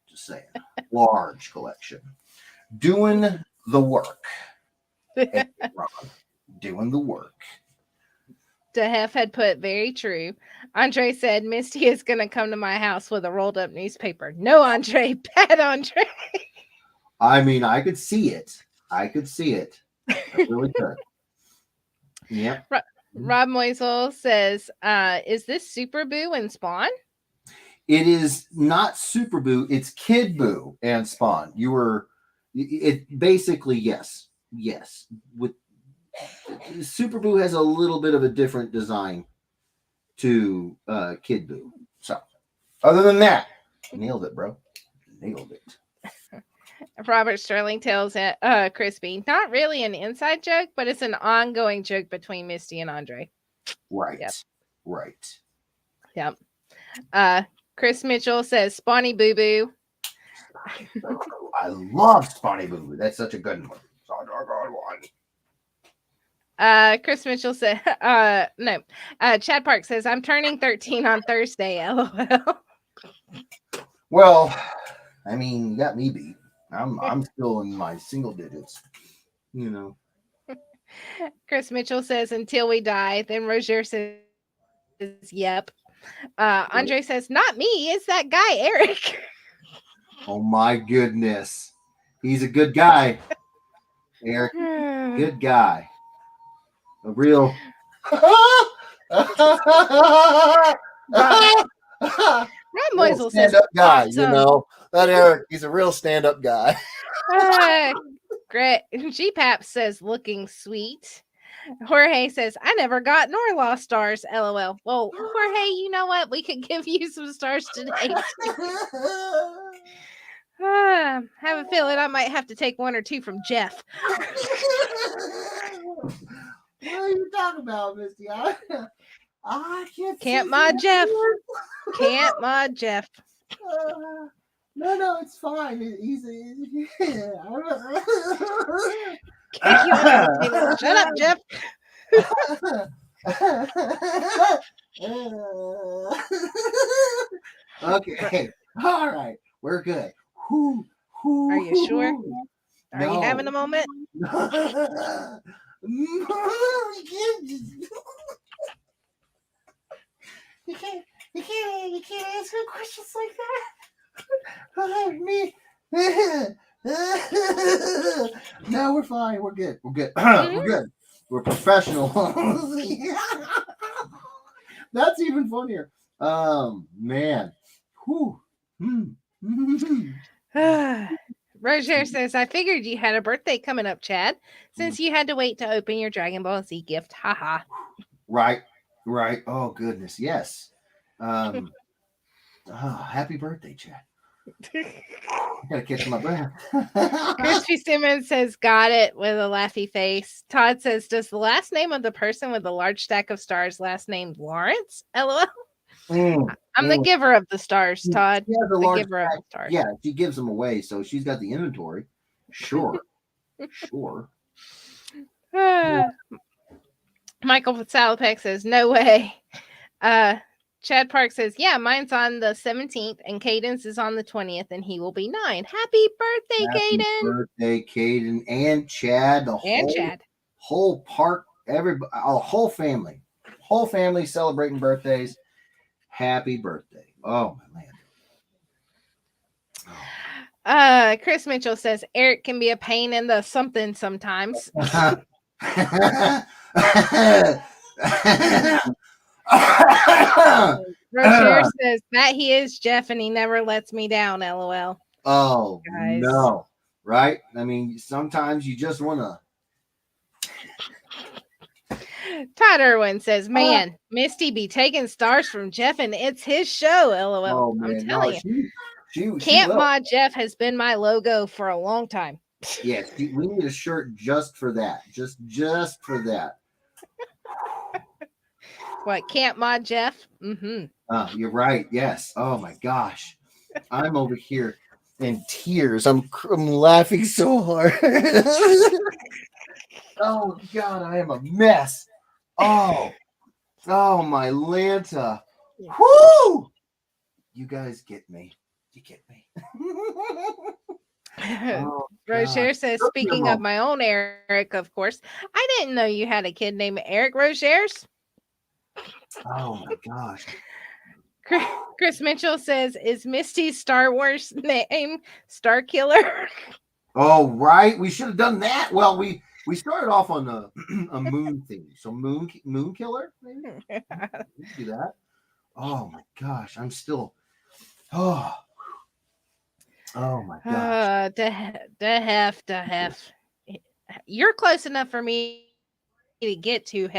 Just saying, large collection, doing the work. Ed Ron, doing the work. DeHef had put very true. Andre said Misty is going to come to my house with a rolled up newspaper. No, Andre. Bad Andre. I mean, I could see it. I could see it. I really could. Yep. Rob Moisel says, is this Super Boo and Spawn? It is not Super Boo. It's Kid Boo and Spawn. You were, it basically, yes. Yes. With Super Boo has a little bit of a different design to Kid Boo. So, other than that, nailed it, bro. Nailed it. Robert Sterling tells Crispy, not really an inside joke, but it's an ongoing joke between Misty and Andre. Right. Yep. Right. Yep. Chris Mitchell says, Spawny Boo Boo. I love Spawny Boo Boo. That's such a good one. Such a good one. Chris Mitchell said, no. Chad Park says, I'm turning 13 on Thursday, LOL. Well, I mean, you got me beat. I'm still in my single digits. You know. Chris Mitchell says, until we die. Then Roger says, yep. Andre says, not me. It's that guy, Eric. Oh my goodness. He's a good guy. Eric, good guy. A real Rob Moisel says, stand-up guy, awesome. you know. That Eric, he's a real stand-up guy. Great. GPAP says, looking sweet. Jorge says, I never got nor lost stars, LOL. Well, Jorge, you know what? We could give you some stars today. Have a feeling I might have to take one or two from Jeff. What are you talking about, Misty? I Can't mod Jeff. Can't mod Jeff. No, it's fine. Shut up, Jeff. Okay. All right. We're good. Are you sure? Are you having a moment? You can't answer questions like that. Me. No, we're fine. We're good. We're good. We're good. We're professional. That's even funnier. Man. Whew. Roger says, I figured you had a birthday coming up, Chad, since you had to wait to open your Dragon Ball Z gift. Haha. Right. Oh, goodness. Yes. Happy birthday, Chad. I gotta catch my breath. Crispy Simmons says, got it, with a laughy face. Todd says, does the last name of the person with the large stack of stars last name Lawrence? LOL. I'm the giver of the stars, Todd. The giver of the stars. Yeah, she gives them away, so she's got the inventory. Sure. Sure. Michael Salopek says, no way. Chad Park says, yeah, mine's on the 17th and Cadence is on the 20th and he will be 9. Happy birthday, Caden. Happy birthday, Caden and Chad. Whole park, everybody, whole family celebrating birthdays. Happy birthday. Oh, my man. Chris Mitchell says, Eric can be a pain in the something sometimes. Rocher says that he is Jeff and he never lets me down, LOL. Oh, guys. No. Right? I mean, sometimes you just want to. Todd Irwin says, Ah, "Man, Misty be taking stars from Jeff, and it's his show." LOL. oh I'm man, no, telling you, she Camp will. Mod Jeff has been my logo for a long time. Yes, we need a shirt just for that. Just for that. What, Camp Mod Jeff? Mm-hmm. You're right. Yes. Oh my gosh, I'm over here in tears. I'm laughing so hard. Oh God, I am a mess. Oh, oh my Lanta. Whoo! You guys get me. You get me. Oh God. Rocher says, Look at your "Speaking of mom. my own Eric, of course, I didn't know you had a kid named Eric Rochers." Oh my gosh. Chris Mitchell says, "Is Misty's Star Wars name Star Killer?" Oh right, we should have done that. Well, we started off on a moon theme, so moon killer. Maybe we can do that. Oh my gosh, I'm still. Oh, oh my gosh. The hef. You're close enough for me to get to.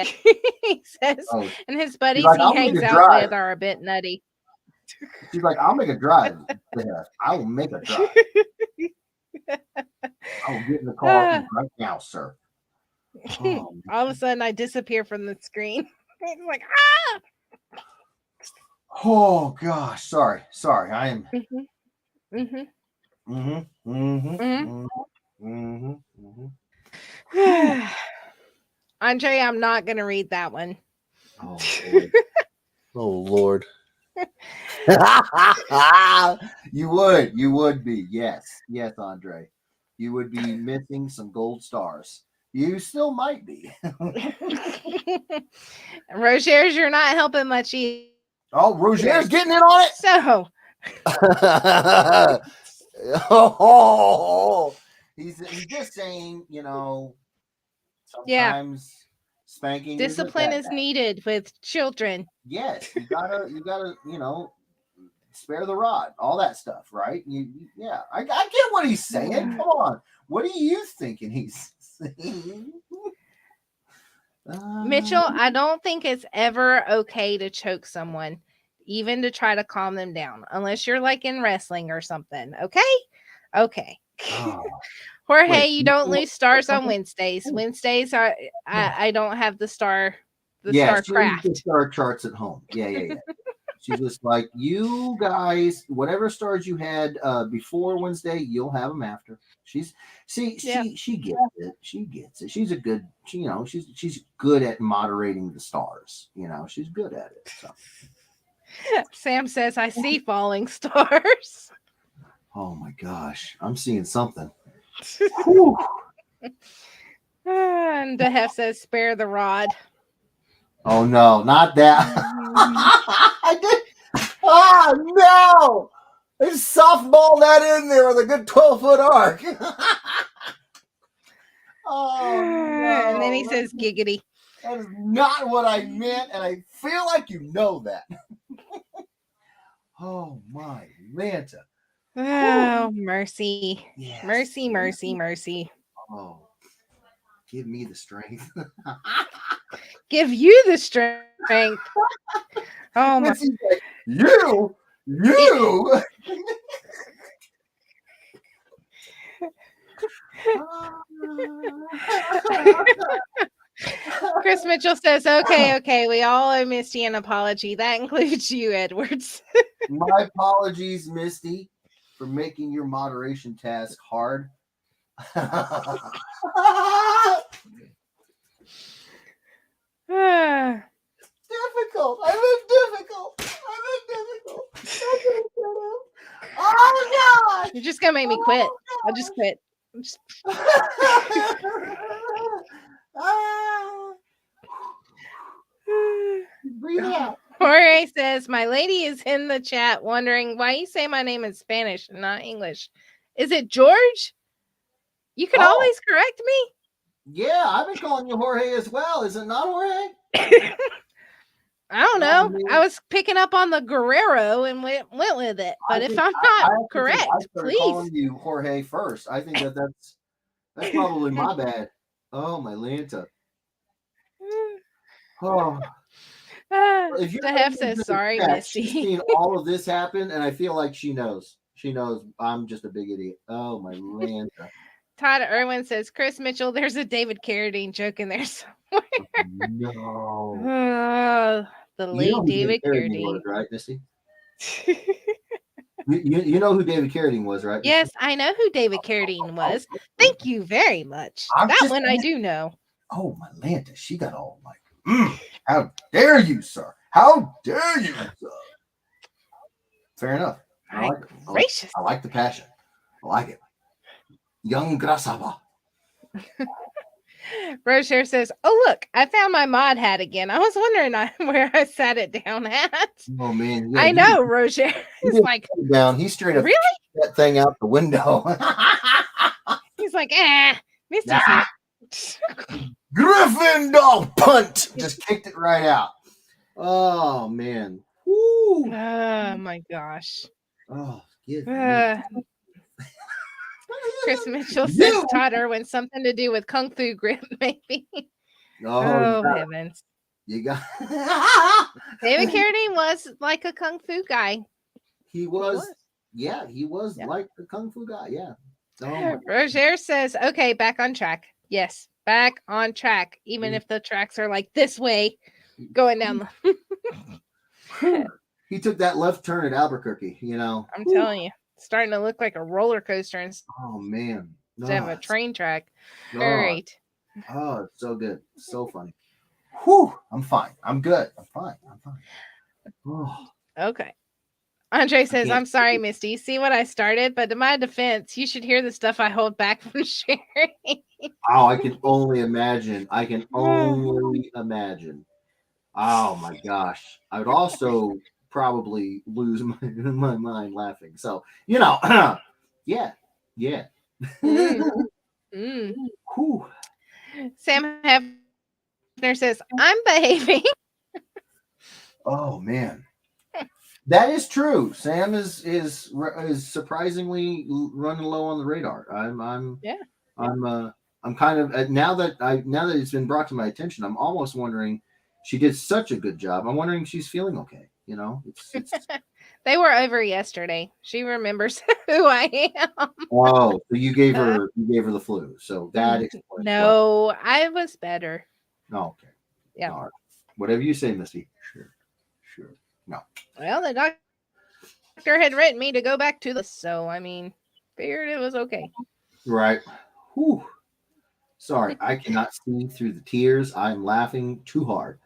He says, Oh, and his she's buddies like, he I'll make hangs a out drive. with are a bit nutty. She's like, I'll make a drive. There. I will make a drive. I will get in the car right now, sir. Oh, All of a sudden, I disappear from the screen. It's like, ah! oh gosh. Sorry. I am. Mm-hmm. Mm-hmm. Mm-hmm. Mm-hmm. Mm-hmm. Mm-hmm. Mm-hmm. Andre, I'm not going to read that one. Oh Lord. Oh Lord. You would be. Yes, Andre. You would be missing some gold stars. You still might be. Rocher's, you're not helping much either. Oh, Roger's getting in on it. So, Oh, he's just saying, yeah, sometimes spanking discipline isn't is that bad. needed with children. Yes, you gotta, spare the rod, all that stuff, right? Yeah, I get what he's saying. Come on, what are you thinking he's saying? Mitchell, I don't think it's ever okay to choke someone, even to try to calm them down, unless you're like in wrestling or something. Okay. Oh, Jorge, wait, you don't lose stars on Wednesdays. Wednesdays are I don't have the star yeah, she leaves the craft. star charts at home. Yeah. She's just like, you guys, whatever stars you had before Wednesday, you'll have them after. She gets it. She gets it. She's a good, she's good at moderating the stars. She's good at it. So. Sam says, "I see falling stars." Oh my gosh, I'm seeing something. And the Hef says, "Spare the rod." Oh no, not that. I did. Oh no! They softball that in there with a good 12-foot arc. Oh no! And then he says, "Giggity." That is not what I meant, and I feel like you know that. Oh my Lanta. Oh, mercy. Yes. Mercy. Oh, give me the strength. Give you the strength. Oh my. Like, you. Chris Mitchell says, okay, we all owe Misty an apology. That includes you, Edwards. My apologies, Misty, for making your moderation task hard. Difficult. I've been difficult. Oh God! You're just gonna make me quit. I'll just quit. Breathe out. Jorge says, "My lady is in the chat wondering why you say my name in Spanish and not English. Is it George? You can always correct me." Yeah, I've been calling you Jorge as well. Is it not Jorge? I don't know. I was picking up on the Guerrero and went with it. But if I'm not correct, please. Calling you Jorge first. I think that's probably my bad. Oh my Lanta. Oh, if you're The Hef looking says, into the sorry, chat, she's Misty. seen all of this happen, and I feel like she knows. She knows I'm just a big idiot. Oh my land. Todd Irwin says, Chris Mitchell, there's a David Carradine joke in there somewhere. No. The You know late who David David Carradine was, Carradine. right, Misty? You know who David Carradine was, right, Misty? Yes, I know who David Carradine Oh, was. Thank you very much. I'm That just one I do know. oh my Lanta, she got all like, how dare you, sir? How dare you, sir? Fair enough. I My like it. gracious. I like the passion. I like it. Young Grasaba. Rocher says, oh, look, I found my mod hat again. I was wondering where I sat it down at. Oh man, yeah, I know, Rocher. he He's didn't like, put it down. He straight up really? kicked that thing out the window. He's like, Misty's here. Gryffindor punt. Just kicked it right out. Oh man. Woo. Oh my gosh. Oh, give me. Chris Mitchell says You. Todd Irwin, something to do with Kung Fu grip, maybe. Oh, Heavens. you got David Carradine was like a Kung Fu guy. he was. Yeah, he was Yeah. like the Kung Fu guy. Yeah. Oh, Roger says, okay, back on track. Yes, back on track. Even if the tracks are like this way, going down the. He took that left turn at Albuquerque, you know. I'm telling you, it's starting to look like a roller coaster instead Oh man. of a train track. Oh, All right. Oh, it's so good. So funny. Whew. I'm fine. I'm good. I'm fine. I'm fine. Oh, Okay. Andre says, can't I'm sorry, Misty. See what I started? But to my defense, you should hear the stuff I hold back from sharing. oh, I can only imagine. I can only imagine. Oh my gosh. I would also probably lose my mind laughing. So, you know, yeah. Yeah. Whew. Sam Hefner says, I'm behaving. Oh man. That is true. Sam is surprisingly running low on the radar. I'm kind of now that it's been brought to my attention, I'm almost wondering she did such a good job. I'm wondering if she's feeling okay. You know, it's They were over yesterday. She remembers who I am. oh, so you gave her the flu. So that explains No, I was better. Oh, okay. Yeah. All right. Whatever you say, Misty. Sure. No. Well, the doctor had written me to go back to this, so I mean, figured it was okay. Right. Whew. Sorry, I cannot see through the tears. I'm laughing too hard.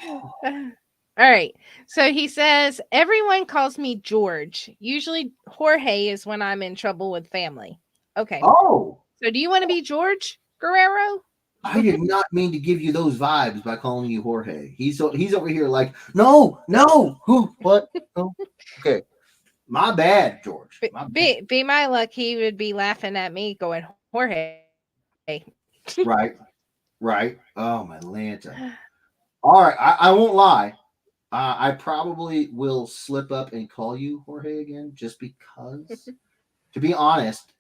All right. So he says, everyone calls me George. Usually Jorge is when I'm in trouble with family. Okay. Oh. So do you want to be George Guerrero? I did not mean to give you those vibes by calling you Jorge. He's over here like, no, who, what? No. Okay. My bad, George. Be my luck, he would be laughing at me going, Jorge. Right. Oh, my Lanta. All right. I won't lie. I probably will slip up and call you Jorge again just because, to be honest,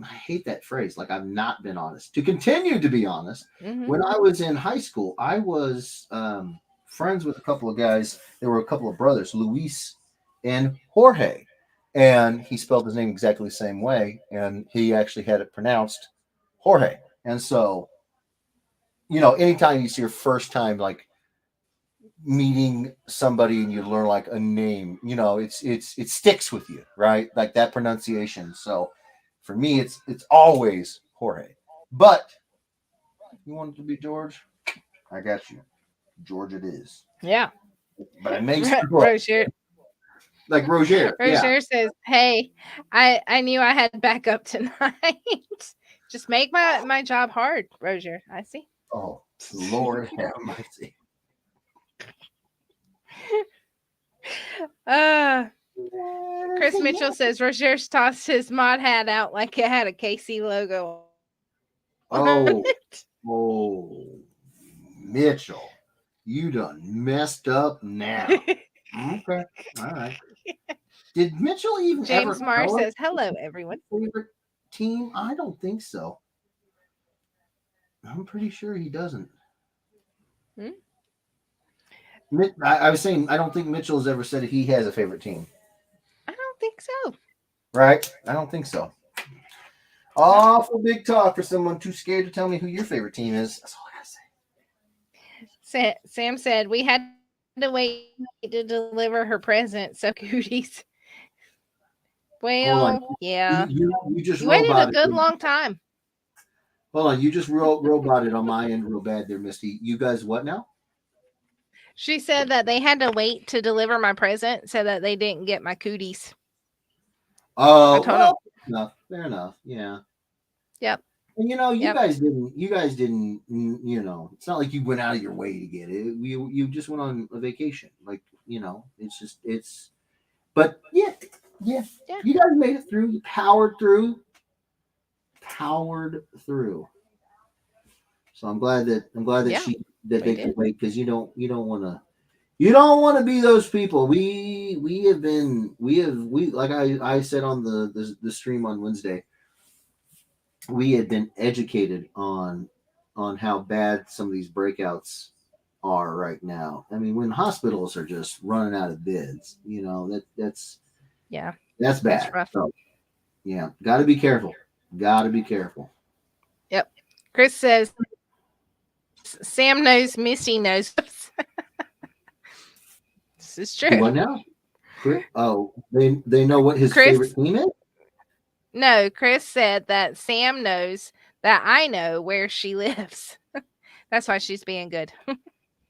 I hate that phrase. Like, I've not been honest. To continue to be honest, when I was in high school, I was friends with a couple of guys. There were a couple of brothers, Luis and Jorge. And he spelled his name exactly the same way. And he actually had it pronounced Jorge. And so, you know, anytime you see your first time, like, meeting somebody and you learn like a name, you know, it sticks with you, right? Like that pronunciation. So for me, it's always Jorge. But you want it to be George? I got you. George it is. Yeah. But it makes Roger. Like Roger. Roger says, hey, I knew I had backup tonight. Just make my job hard, Roger. I see. Oh, Lord have mercy. Chris Mitchell says Roger tossed his mod hat out like it had a KC logo. Oh, Mitchell, you done messed up now. Okay, all right. Did Mitchell even James ever Marr says hello, everyone. Favorite team? I don't think so. I'm pretty sure he doesn't. I was saying I don't think Mitchell's ever said he has a favorite team. I don't think so. Right? I don't think so. No. Awful big talk for someone too scared to tell me who your favorite team is. That's all I gotta Sam said we had to wait to deliver her present. So cooties. Well, Hold on. yeah. You You just waited a roboted. good long time. Hold on. You just roboted on my end real bad there, Misty. You guys what now? She said that they had to wait to deliver my present so that they didn't get my cooties. I Oh, told them, well, fair enough. Yeah. yep, And you yep, guys didn't. You guys didn't. It's not like you went out of your way to get it. You just went on a vacation. Like it's just it's. But yeah, yeah. yeah, You guys made it through. You powered through. So I'm glad yeah, that we they could did. wait because you don't want to be those people. We like I said on the stream on Wednesday, we had been educated on how bad some of these breakouts are right now. I mean, when hospitals are just running out of beds, Yeah, that's that's bad. rough. So yeah, got to be careful. Got to be careful. Yep. Chris says Sam knows Misty knows. This is true. Do what now? Oh, they know what his Chris, favorite team is. no, Chris said that Sam knows that I know where she lives. That's why she's being good.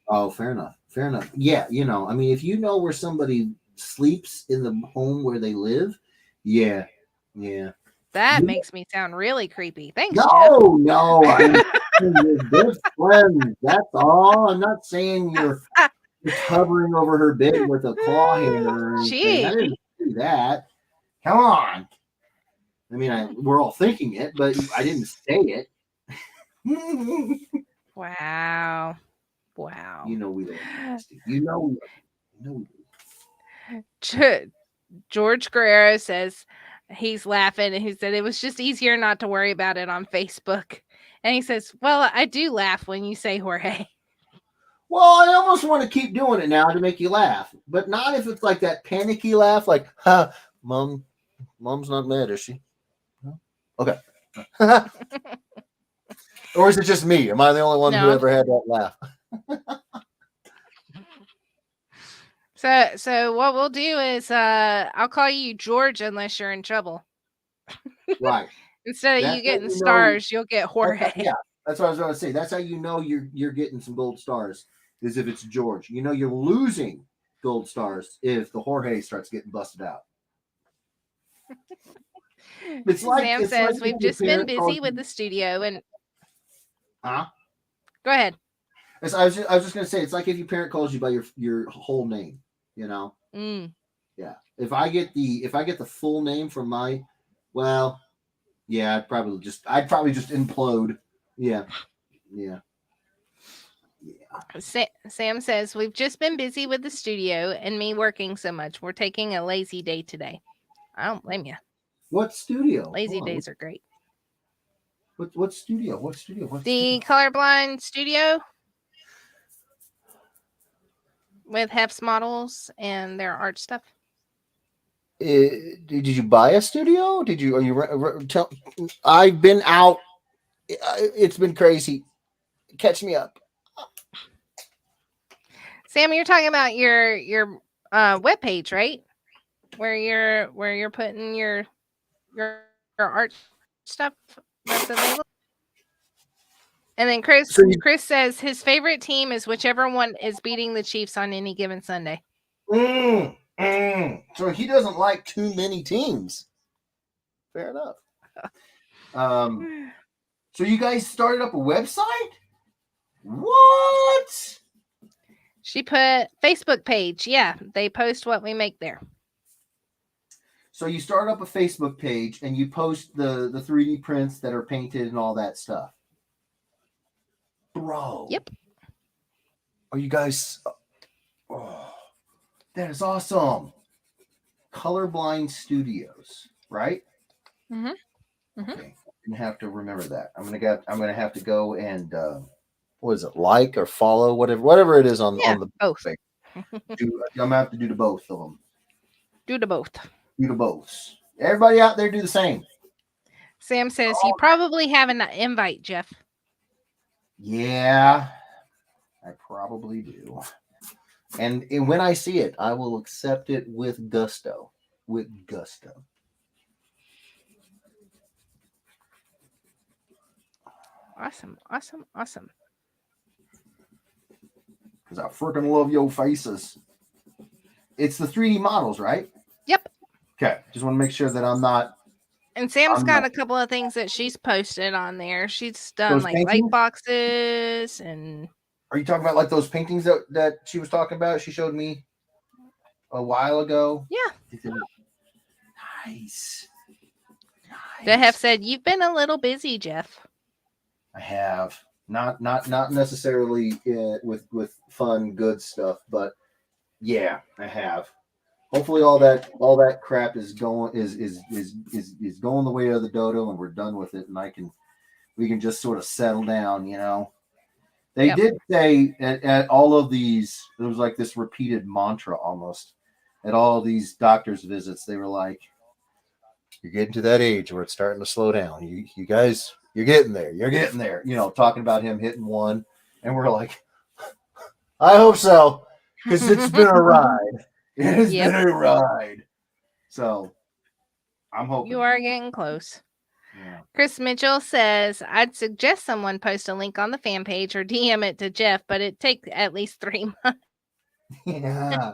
Oh, fair enough. Fair enough. Yeah, I mean, if you know where somebody sleeps in the home where they live, yeah, yeah. That You makes me sound really creepy. Thanks, Jeff. no, I'm saying you're good friends. That's all. I'm not saying you're just hovering over her bed with a claw hammer or anything. I Gee. didn't do that. Come on. I mean, we're all thinking it, but I didn't say it. Wow. Wow. We love you, Misty. You know we love you. You know we do. George Guerrero says he's laughing and he said it was just easier not to worry about it on Facebook. And he says, well, I do laugh when you say Jorge. Well, I almost want to keep doing it now to make you laugh, but not if it's like that panicky laugh, like, "Ha, mom's not mad, is she?" No? Okay. Or is it just me? Am I the only one who No. ever had that laugh? So what we'll do is I'll call you George unless you're in trouble. Right. Instead of That's you how getting you know. stars, you'll get Yeah, Jorge. that's what I was going to say. That's how you know you're getting some gold stars. Is if it's George. You're losing gold stars if the Jorge starts getting busted out. Sam It's like says if we've your just been parent calls busy with you. the studio and Huh? go ahead. I was just gonna say it's like if your parent calls you by your whole name. You know. Mm. Yeah. If I get the full name from well, yeah, I'd probably just implode. Yeah. Yeah. Yeah. Sam says we've just been busy with the studio and me working so much. We're taking a lazy day today. I don't blame you. What studio? Lazy Hold on. days are great. What studio? What studio? What The studio? colorblind studio with Hef's models and their art stuff. Did you buy a studio? Did you? Are you? Tell. I've been out. It's been crazy. Catch me up. Sam, you're talking about your web page, right? Where you're putting your art stuff that's available. And then So Chris says his favorite team is whichever one is beating the Chiefs on any given Sunday. so he doesn't like too many teams. Fair enough. Um. So you guys started up a website? What? She put Facebook page. Yeah, they post what we make there. So you start up a Facebook page and you post the 3D prints that are painted and all that stuff. Bro. Yep. Are you guys? Oh, that is awesome. Colorblind Studios, right? Mhm. Mhm. Okay, I'm gonna have to remember that. I'm gonna have to go and what is it, like or follow, whatever it is on Yeah, the both. page. I'm gonna have to do the both of them. Do the both. Do the both. Everybody out there, do the same. Sam says you probably have an invite, Jeff. Yeah, I probably do. And when I see it, I will accept it with gusto. With gusto. Awesome, awesome, awesome. Because I freaking love your faces. It's the 3D models, right? Yep. Okay. Just want to make sure that I'm not. And Sam's I'm got not. a couple of things that she's posted on there. She's done Those like light paintings? boxes and Are you talking about like those paintings that she was talking about? She showed me a while ago. yeah. Nice. The Hef Nice. said, "You've been a little busy, Jeff." I have not necessarily with fun good stuff, but yeah, I have. Hopefully all that crap is going is going the way of the dodo, and we're done with it, and we can just sort of settle down. They Yep. did say at all of these, there was like this repeated mantra almost at all of these doctors' visits. They were like, "You're getting to that age where it's starting to slow down. You guys, you're getting there. You're getting there." Talking about him hitting one, and we're like, "I hope so, because it's been a ride. It has Yep. been a ride." So I'm hoping You are getting close. Yeah. Chris Mitchell says, "I'd suggest someone post a link on the fan page or DM it to Jeff, but it takes at least 3 months." Yeah.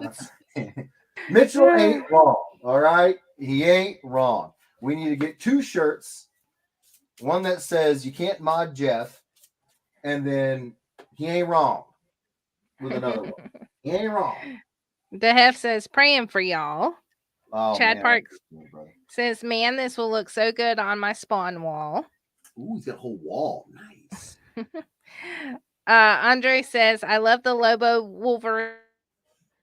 Mitchell ain't wrong. All right, he ain't wrong. We need to get 2 shirts. One that says you can't mod Jeff, and then he ain't wrong with another one. He ain't wrong. The Hef says, "Praying for y'all." Oh Chad man, Parks says, "Man, this will look so good on my spawn wall." ooh, he's got a whole wall. Nice. Andre says, "I love the Lobo Wolverine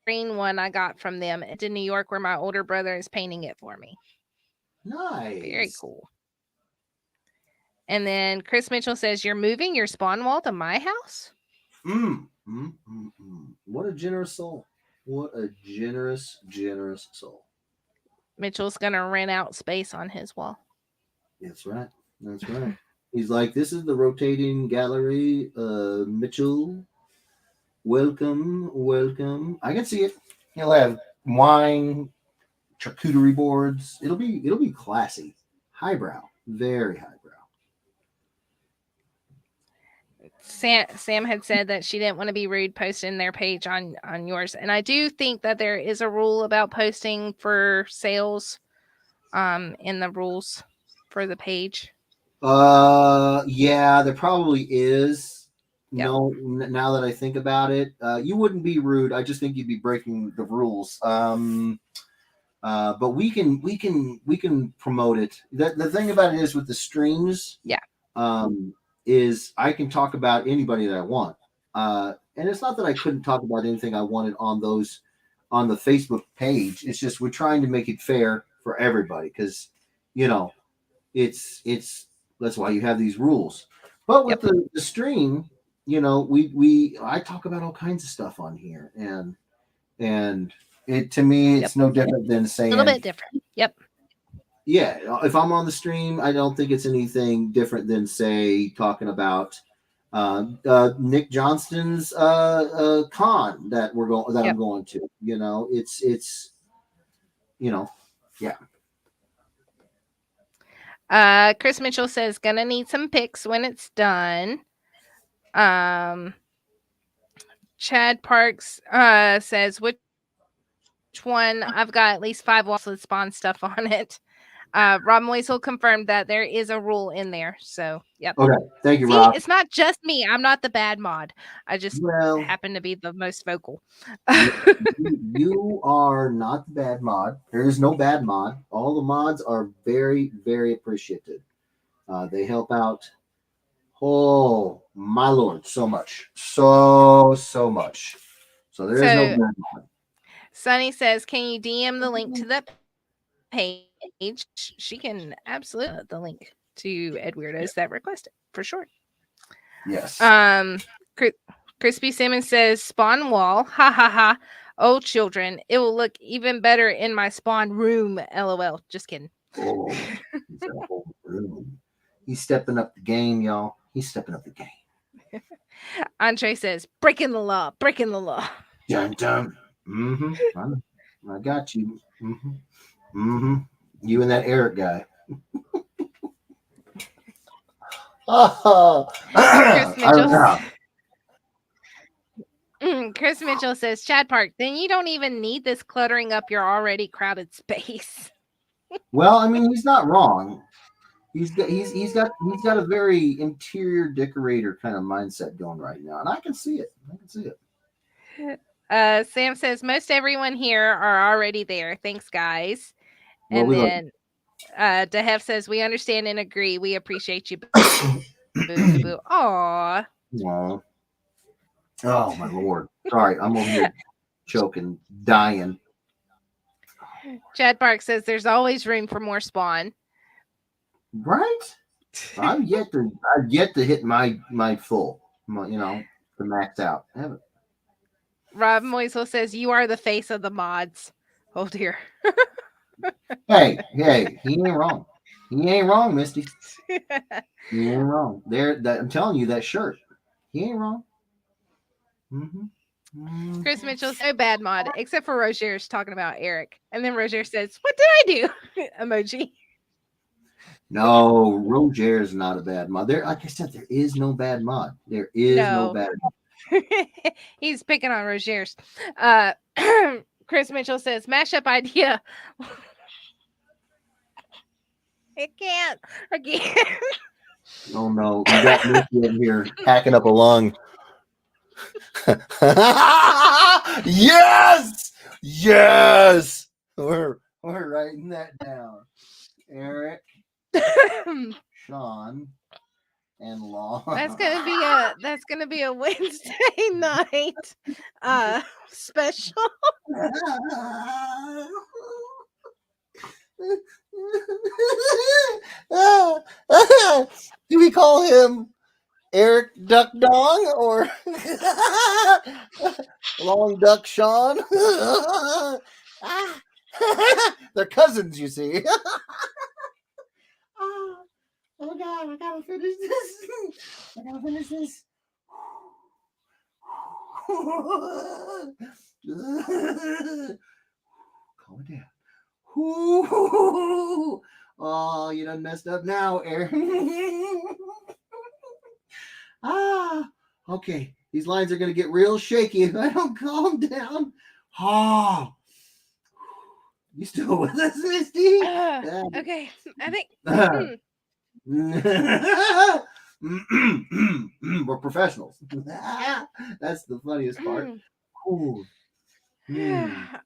one I got from them. It's in New York where my older brother is painting it for me." Nice. Very cool. And then Chris Mitchell says, "You're moving your spawn wall to my house?" What a generous soul. What a generous soul. Mitchell's going to rent out space on his wall. That's right. That's right. He's like, "This is the rotating gallery. Mitchell, welcome, welcome." I can see it. He'll have wine, charcuterie boards. It'll be classy, highbrow, very highbrow. Sam had said that she didn't want to be rude posting their page on yours, and I do think that there is a rule about posting for sales in the rules for the page. Yeah, there probably is. Yep. No, now that I think about it, you wouldn't be rude. I just think you'd be breaking the rules. But we can promote it. The thing about it is with the streams, Yeah. is I can talk about anybody that I want. And it's not that I couldn't talk about anything I wanted on the Facebook page. It's just we're trying to make it fair for everybody because you know it's that's why you have these rules. But with Yep. the stream, we I talk about all kinds of stuff on here, and it to me Yep. it's no different than A little saying, bit different. Yep. yeah, if I'm on the stream, I don't think it's anything different than say talking about Nick Johnston's con that I'm Yep. going to. It's yeah. Chris Mitchell says, "Gonna need some pics when it's done." Um, Chad Parks says, "Which one?" I've got at least 5 walls with spawn stuff on it. Rob Moisel confirmed that there is a rule in there. So, yep. Okay, thank you, See, Rob. it's not just me. I'm not the bad mod. I just Well, happen to be the most vocal. you are not the bad mod. There is no bad mod. All the mods are very, very appreciated. They help out. Oh my lord, so much, so much. So there is no So, bad mod. Sunny says, "Can you DM the link to that page?" She can absolutely the link to Ed Weirdos that request it for sure. Yes. Crispy Simmons says, "Spawn wall, ha ha ha. Oh, children, it will look even better in my spawn room. LOL. Just kidding. Oh, he's got a whole room. He's stepping up the game, y'all. He's stepping up the game. Andre says, breaking the law, breaking the law. Dun dun. I got you. You and that Eric guy. Oh, Chris I don't Mitchell. know. Chris Mitchell says, Chad Park, then you don't even need this cluttering up your already crowded space. Well, I mean, he's not wrong. He's got a very interior decorator kind of mindset going right now, and I can see it. Sam says, most everyone here are already there. Thanks, guys. Well, And we then Dehef says, we understand and agree. We appreciate you. Boo. Aw. Aw. Oh, my Lord. Sorry, I'm over here choking, dying. Chad Park says, there's always room for more spawn. Right? I've yet to hit my full, to max out. I haven't. Rob Moisel says, you are the face of the mods. Oh, dear. Hey, he ain't wrong. He ain't wrong, Misty. He ain't wrong. I'm telling you, that shirt. He ain't wrong. Chris Mitchell's no bad mod, except for Roger's talking about Eric. And then Roger says, what did I do? Emoji. No, Roger is not a bad mod. Like I said, there is no bad mod. There is no bad mod. He's picking on Roger's. Chris Mitchell says, mashup idea. It can't. Again. Oh no, you got Misty in here hacking up a lung. Yes! We're writing that down. Eric, Sean, and Long. That's gonna be a Wednesday night special. Do we call him Eric Duck Dong or Long Duck Sean? They're cousins, you see. Oh God, I gotta finish this. Calm it down. Oh, you done messed up now, Eric. Okay. These lines are going to get real shaky if I don't calm down. Oh, you still with us, Misty? Okay, I think. We're professionals. That's the funniest part.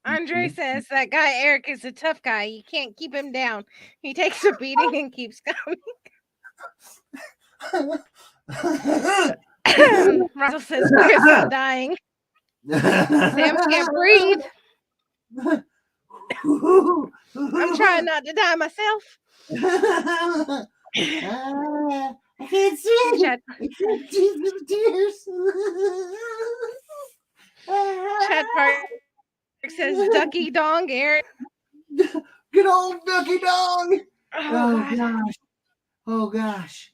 Andre says that guy Eric is a tough guy. You can't keep him down. He takes a beating and keeps coming. Russell says Chris is dying. Sam can't breathe. I'm trying not to die myself. I can't see. Chad. I can't see the tears. Chad Park says Ducky Dong, Eric. Good old Ducky Dong. Oh gosh.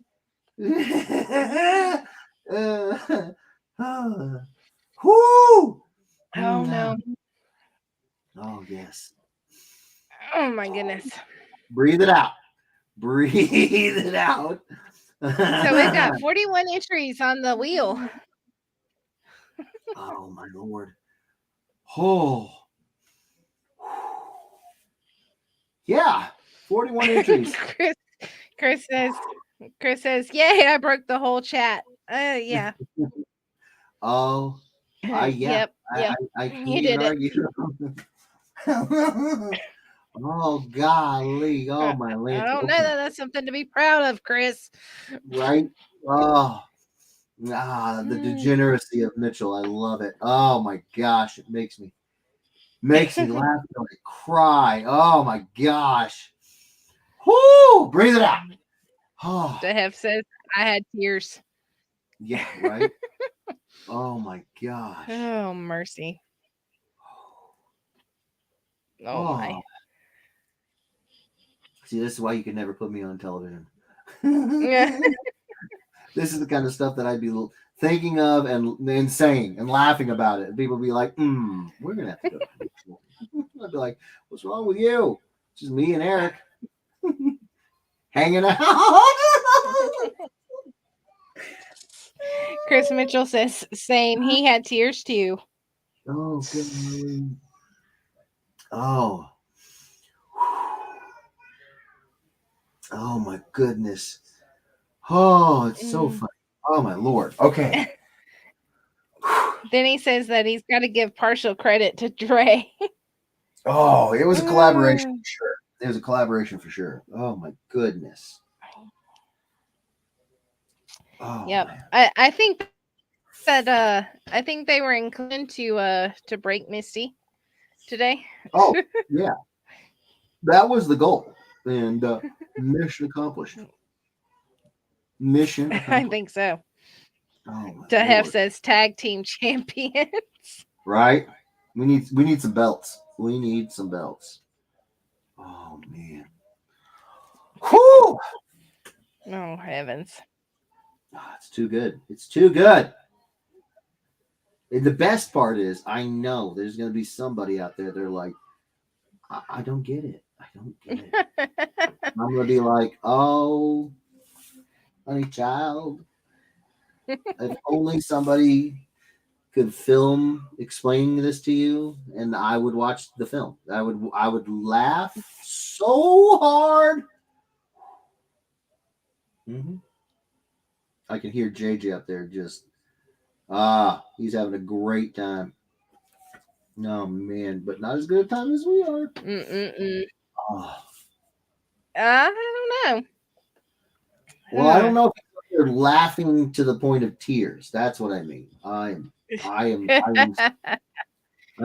Whoo! Oh no. Oh yes. Oh my goodness. Breathe it out. Breathe it out. So we've got 41 entries on the wheel. Oh my Lord. Oh. Yeah. 41 entries. Chris says, yay, I broke the whole chat. Yeah. Oh. Yeah. Yep. I You did argue. Oh golly. Oh my land. I don't know that that's something to be proud of, Chris. Right? Oh. The degeneracy of Mitchell. I love it. Oh my gosh. It makes me laugh till I cry. Oh my gosh. Whoo! Breathe it out. Oh. Dehef says I had tears. Yeah, right. Oh my gosh. Oh mercy. Oh my. Oh, see, this is why you could never put me on television. Yeah. This is the kind of stuff that I'd be thinking of and saying and laughing about it. And people would be like, we're going to have to go to commercial. I'd be like, what's wrong with you? It's just me and Eric hanging out. Chris Mitchell says same. He had tears too. Oh, good. Oh. Oh, my goodness. Oh, it's so Mm. funny. Oh, my Lord. Okay. Then he says that he's got to give partial credit to Dre. Oh, it was a collaboration for sure. It was a collaboration for sure. Oh, my goodness. Oh, Yep. man. I think that I think they were inclined to break Misty today. Oh, yeah. That was the goal. And mission accomplished. Mission I accomplished. think so. Oh, my Dahef Lord. says tag team champions. Right? We need some belts. We need some belts. Oh, man. Whew! Oh heavens. Oh, it's too good. It's too good. And the best part is, I know there's going to be somebody out there. They're like, I don't get it. I don't get it. I'm going to be like, oh, honey child, if only somebody could film explaining this to you, and I would watch the film. I would laugh so hard. Mm-hmm. I can hear JJ up there just he's having a great time. No man, but not as good a time as we are. Mm-mm-mm. Oh. I don't know. Well, I don't know if they're laughing to the point of tears. That's what I mean. I'm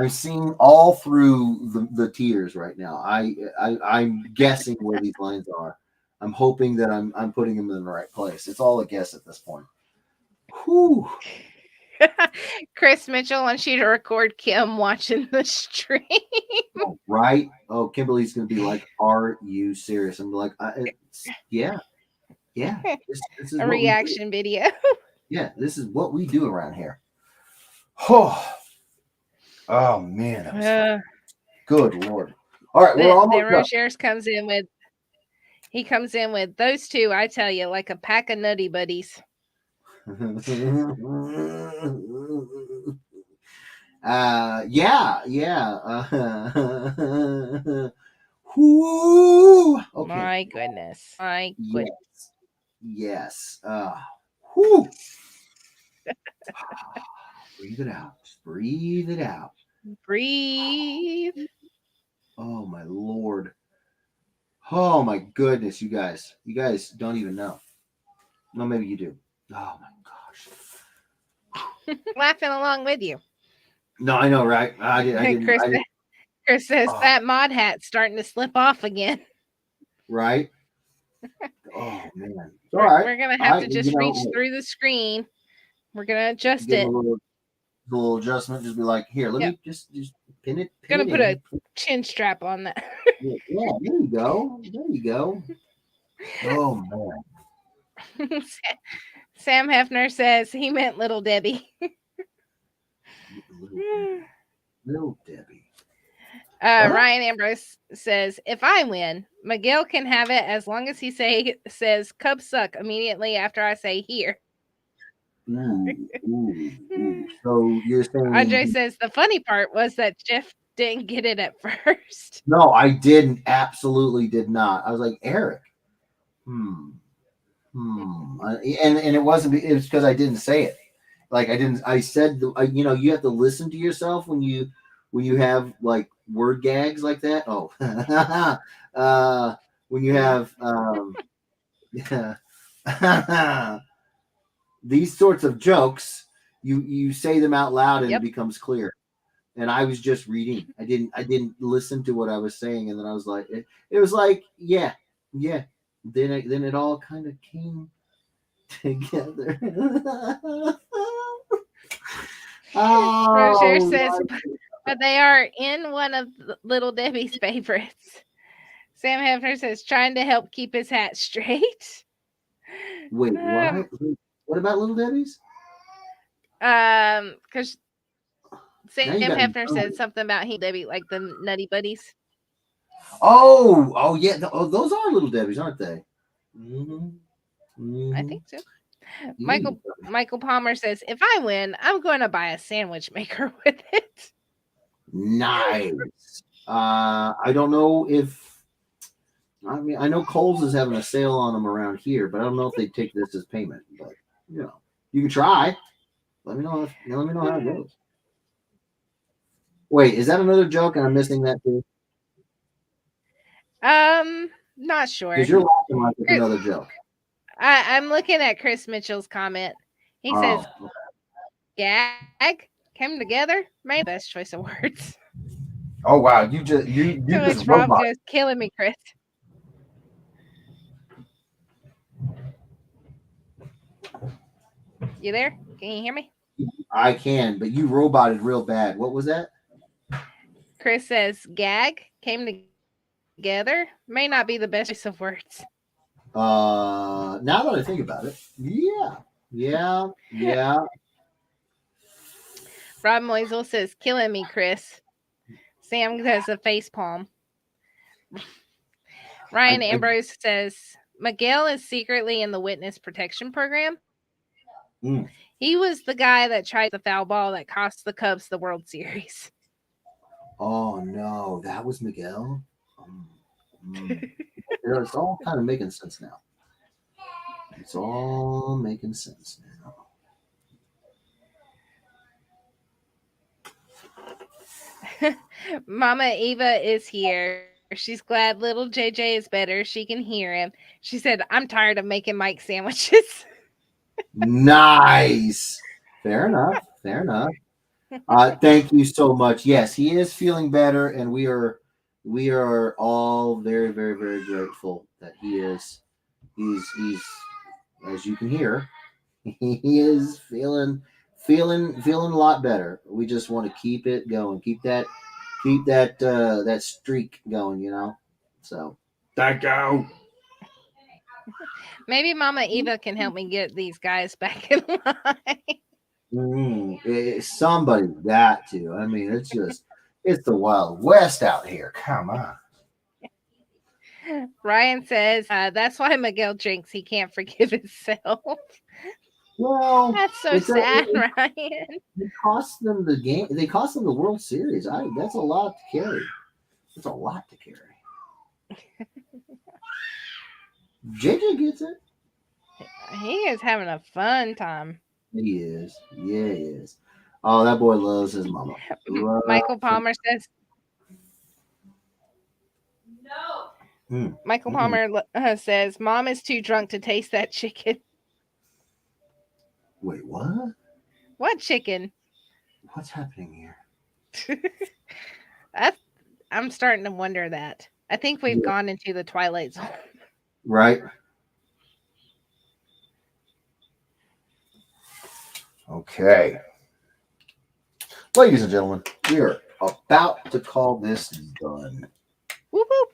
seeing all through the tears right now. I'm guessing where these lines are. I'm hoping that I'm putting them in the right place. It's all a guess at this point. Whew. Chris Mitchell wants you to record Kim watching the stream. Oh, right? Oh, Kimberly's gonna be like, "Are you serious?" I'm like, "Yeah, yeah. This is A what we do. reaction video. Yeah, this is what we do around here." Oh, oh man, that was fun. Good Lord! All right, we're almost Then done. Rochere's comes in with those two. I tell you, like a pack of nutty buddies. Yeah. Whoo. Okay. My goodness. My goodness. Yes. Whoo. Breathe it out. Just breathe it out. Breathe. Oh my Lord. Oh my goodness, you guys. You guys don't even know. No, maybe you do. Oh my gosh. Laughing along with you. No, I know, right? I didn't. Chris says that mod hat's starting to slip off again. Right? Oh man. We're gonna have to just reach through the screen. We're gonna adjust it. A little adjustment. Just be like, here, let me just pin it. Gonna put a chin strap on that. Yeah, there you go. There you go. Oh man. Sam Hefner says he meant Little Debbie. Little Debbie. Ryan Ambrose says, if I win, Miguel can have it as long as he says Cubs suck immediately after I say here. Ooh. So you're saying Andre says the funny part was that Jeff didn't get it at first. No, I didn't. Absolutely did not. I was like, Eric. And it wasn't. It was because I didn't say it. Like I didn't. I said, you have to listen to yourself when you have like word gags like that. Oh, when you have these sorts of jokes, you say them out loud and it becomes clear. And I was just reading. I didn't listen to what I was saying, and then I was like, it was like, yeah. Then it all kind of came together. Roger says But they are in one of Little Debbie's favorites. Sam Hefner says, trying to help keep his hat straight. Wait, what? What about Little Debbie's? Because Now you Sam got me Hefner said going. something about he Debbie, like the Nutty Buddies. Oh, yeah. Those are Little Debbie's, aren't they? Mm-hmm. I Mm-hmm. think so. Yeah, Michael Palmer says, if I win, I'm going to buy a sandwich maker with it. nice. I don't know if I mean I know Kohl's is having a sale on them around here, but I don't know if they take this as payment. But you can try. Let me know how it goes. Wait, is that another joke? And I'm missing that too Not sure. because you're laughing like it's another joke. I'm looking at Chris Mitchell's comment. He says, Oh, gag came together, made the best choice of words. oh wow! You To just which Rob robot. goes, killing me, Chris. You there? Can you hear me? I can, but you roboted real bad. What was that? Chris says, gag came together, may not be the best choice of words. Now that I think about it, yeah. Rob Moisel says, killing me, Chris. Sam does a face palm. Ryan Ambrose says, Miguel is secretly in the witness protection program. He was the guy that tried the foul ball that cost the Cubs the World Series. Oh no, that was Miguel. It's all kind of making sense now. It's all making sense now. Mama Eva is here. She's glad little JJ is better. She can hear him. She said, I'm tired of making Mike sandwiches. Nice. Fair enough. Thank you so much. Yes, he is feeling better, and we are all very, very, very grateful that he is. He's as you can hear, he is feeling a lot better. We just want to keep it going, keep that that streak going. So thank you. Maybe Mama Eva can help me get these guys back in line. Somebody got to. I mean, it's the Wild West out here. Come on. Ryan says that's why Miguel drinks. He can't forgive himself. Well, that's so sad, Ryan. It cost them the game. They cost them the World Series. That's a lot to carry. That's a lot to carry. JJ gets it. He is having a fun time. He is. Yeah, he is. Oh, that boy loves his mama. Michael Palmer says. No. Michael Palmer says, Mom is too drunk to taste that chicken. Wait, what? What chicken? What's happening here? I'm starting to wonder that. I think we've gone into the Twilight Zone. Right. Okay. Ladies and gentlemen, we are about to call this done. Whoop whoop.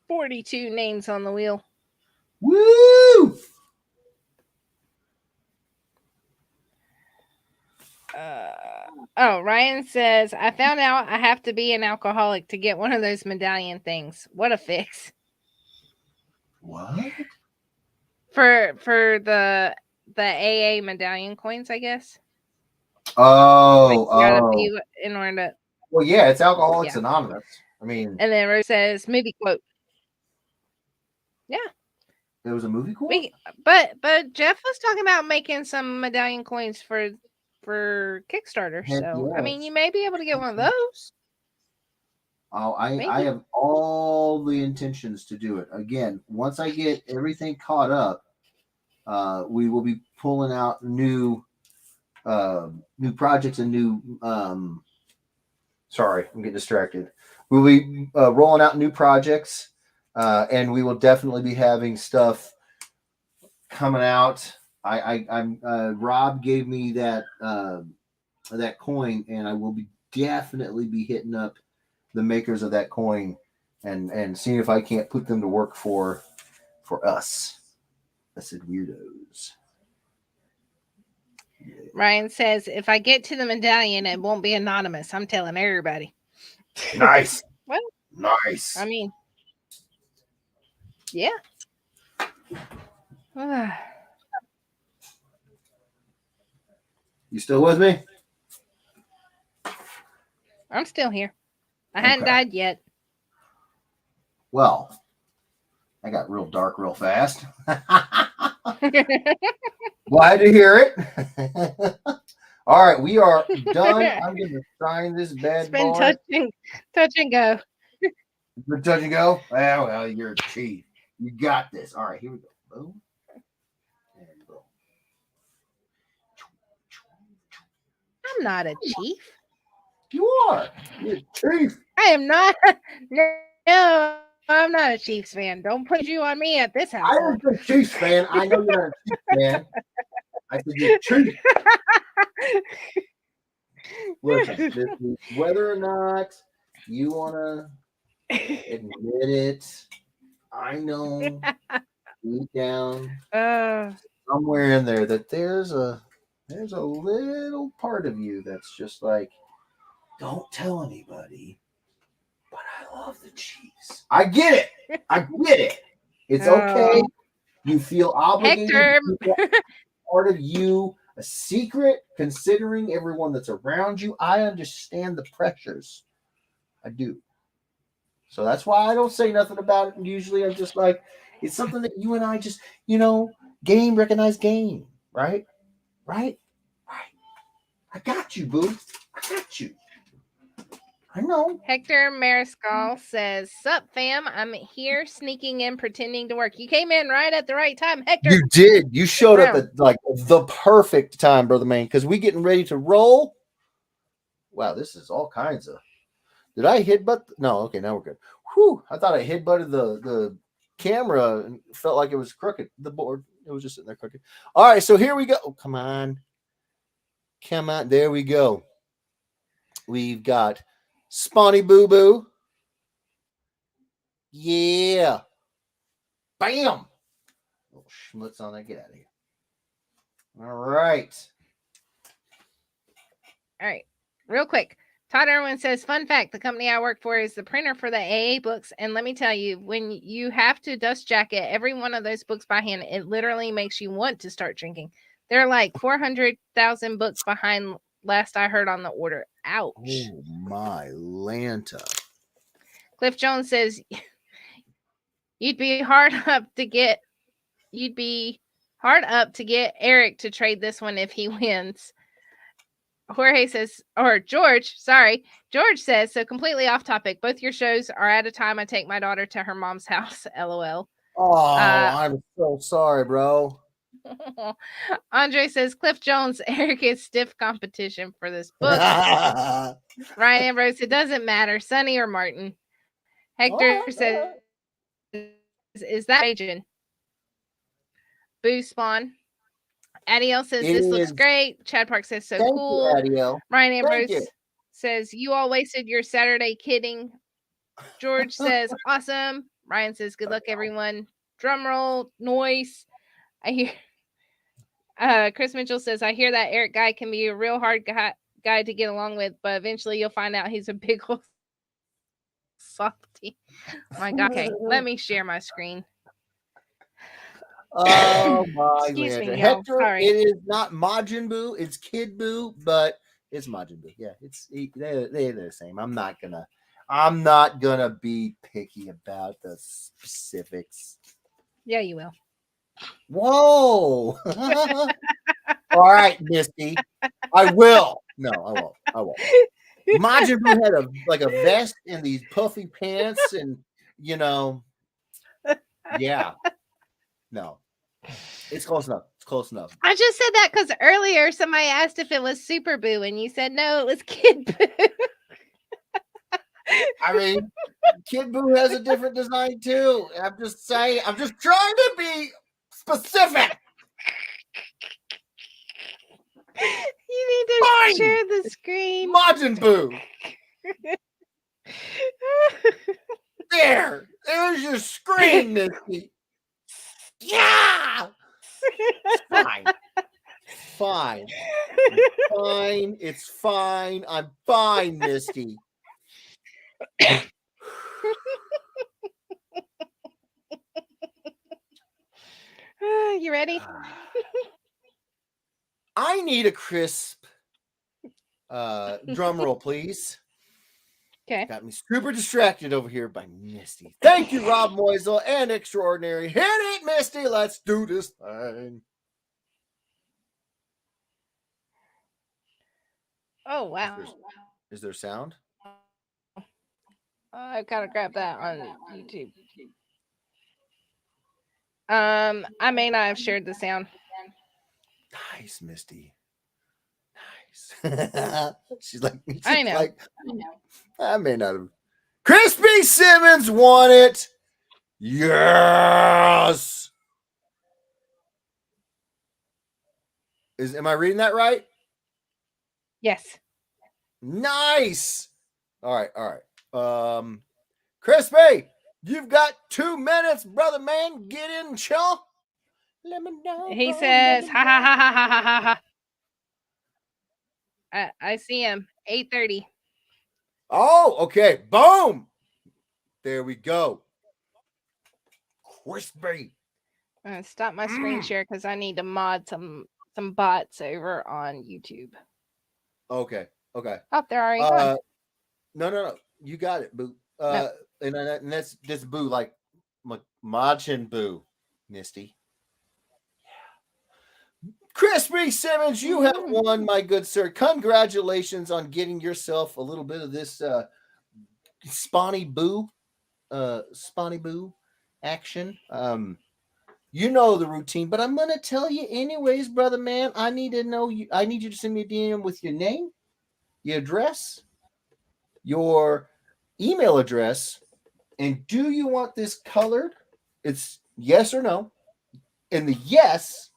$42 names on the wheel. Woo! Ryan says, I found out I have to be an alcoholic to get one of those medallion things. What a fix. What? For the AA medallion coins, I guess. Oh, be in order to. Well, yeah, it's Alcoholics Anonymous. I mean, and then Rose says movie quote. Yeah, it was a movie quote. But Jeff was talking about making some medallion coins for Kickstarter. Heck so yes. I mean, you may be able to get one of those. Oh, I have all the intentions to do it. Again, once I get everything caught up, we will be pulling out new projects and new. Sorry, I'm getting distracted. We'll be rolling out new projects, and we will definitely be having stuff coming out. I'm Rob gave me that coin, and I will definitely be hitting up the makers of that coin and seeing if I can't put them to work for us. I said weirdos. Ryan says, if I get to the medallion, it won't be anonymous. I'm telling everybody. Nice. Well, Nice. I mean, yeah. You still with me? I'm still here. I hadn't died yet. Well, I got real dark real fast. Glad to hear it. All right, we are done. I'm going to sign this bad It's been boy. touch and go. Good touch and go? Well, you're a chief. You got this. All right, here we go. Boom. And boom. I'm not a chief. You are. You're a chief. I am not. No, I'm not a Chiefs fan. Don't put you on me at this house. I am a Chiefs fan. I know you're not a Chiefs fan. I said you're a chief. Listen, whether or not you want to admit it, I know deep down somewhere in there that there's a little part of you that's just like, don't tell anybody, but I love the Chiefs. I get it. It's okay. You feel obligated. Hector. Part of you a secret, considering everyone that's around you. I understand the pressures. I do. So that's why I don't say nothing about it. And usually I'm just like, it's something that you and I just, game, recognize game. Right? I got you, boo. I got you. I know. Hector Mariscal says, sup, fam? I'm here sneaking in, pretending to work. You came in right at the right time, Hector. You did. You showed up at the perfect time, brother man, because we getting ready to roll. Wow, this is all kinds of. Did I hit butt? No, okay, now we're good. Whew, I thought I hit butted the camera and felt like it was crooked. The board, it was just sitting there crooked. All right, so here we go. Oh, come on. There we go. We've got Spawny Boo Boo. Yeah. Bam. Little schmutz on that. Get out of here. All right. Real quick. Todd Irwin says, fun fact, the company I work for is the printer for the AA books. And let me tell you, when you have to dust jacket every one of those books by hand, it literally makes you want to start drinking. They're like 400,000 books behind last I heard on the order. Ouch. Oh, my Lanta. Cliff Jones says, you'd be hard up to get Eric to trade this one if he wins. George says, so completely off topic. Both your shows are at a time I take my daughter to her mom's house. LOL. Oh, I'm so sorry, bro. Andre says, Cliff Jones, Eric is stiff competition for this book. Ryan Ambrose, it doesn't matter, Sonny or Martin. Hector says, is that Agent? Boo Spawn. Adiel says, this looks great. Chad Park says, so cool. You, Ryan Ambrose says, you all wasted your Saturday kidding. George says, awesome. Ryan says, good luck, everyone. Drum roll, noise. I hear. Chris Mitchell says, I hear that Eric guy can be a real hard guy to get along with, but eventually you'll find out he's a big old softy. My God. Okay, let me share my screen. Oh my Excuse me, Hector, sorry. it is not Majin Buu, it's Kid Buu, but it's Majin Buu. Yeah, they're the same. I'm not gonna be picky about the specifics. Yeah, you will. Whoa. All right, Misty. I will. No, I won't. Majin Buu had a vest and these puffy pants and yeah. No, it's close enough. I just said that because earlier somebody asked if it was Super Boo, and you said no, it was Kid Boo. I mean, Kid Buu has a different design too. I'm just saying. I'm just trying to be specific. You need to Fine. share the screen. Majin Buu. There's your screen, Misty. Yeah. Fine. Fine. Fine. It's fine. I'm fine, Misty. You ready? I need a crisp drum roll, please. Okay. Got me super distracted over here by Misty. Thank you, Rob Moisel and Extraordinary. Hit it, Misty. Let's do this thing. Oh, wow. Is there sound? I've got to grab that on YouTube. I may not have shared the sound. Nice, Misty. Nice. she's like, I know. Like, I may not have. Crispy Simmons won it. Yes. Am I reading that right? Yes. Nice. All right. Crispy, you've got 2 minutes, brother man. Get in, chill. Let me know. He says, ha ha ha ha ha ha ha ha. I see him. 8:30. Oh, okay. Boom. There we go. Crispy. Stop my screen share because I need to mod some bots over on YouTube. Okay. Oh, they're already gone. No. You got it, Boo. No. And that's Boo, like Majin Buu, Misty. Crispy Simmons, you have won, my good sir. Congratulations on getting yourself a little bit of this Spawny Boo action. You know the routine, but I'm gonna tell you anyways, brother man. I need to know you. I need you to send me a DM with your name, your address, your email address, and do you want this colored? It's yes or no. In the yes,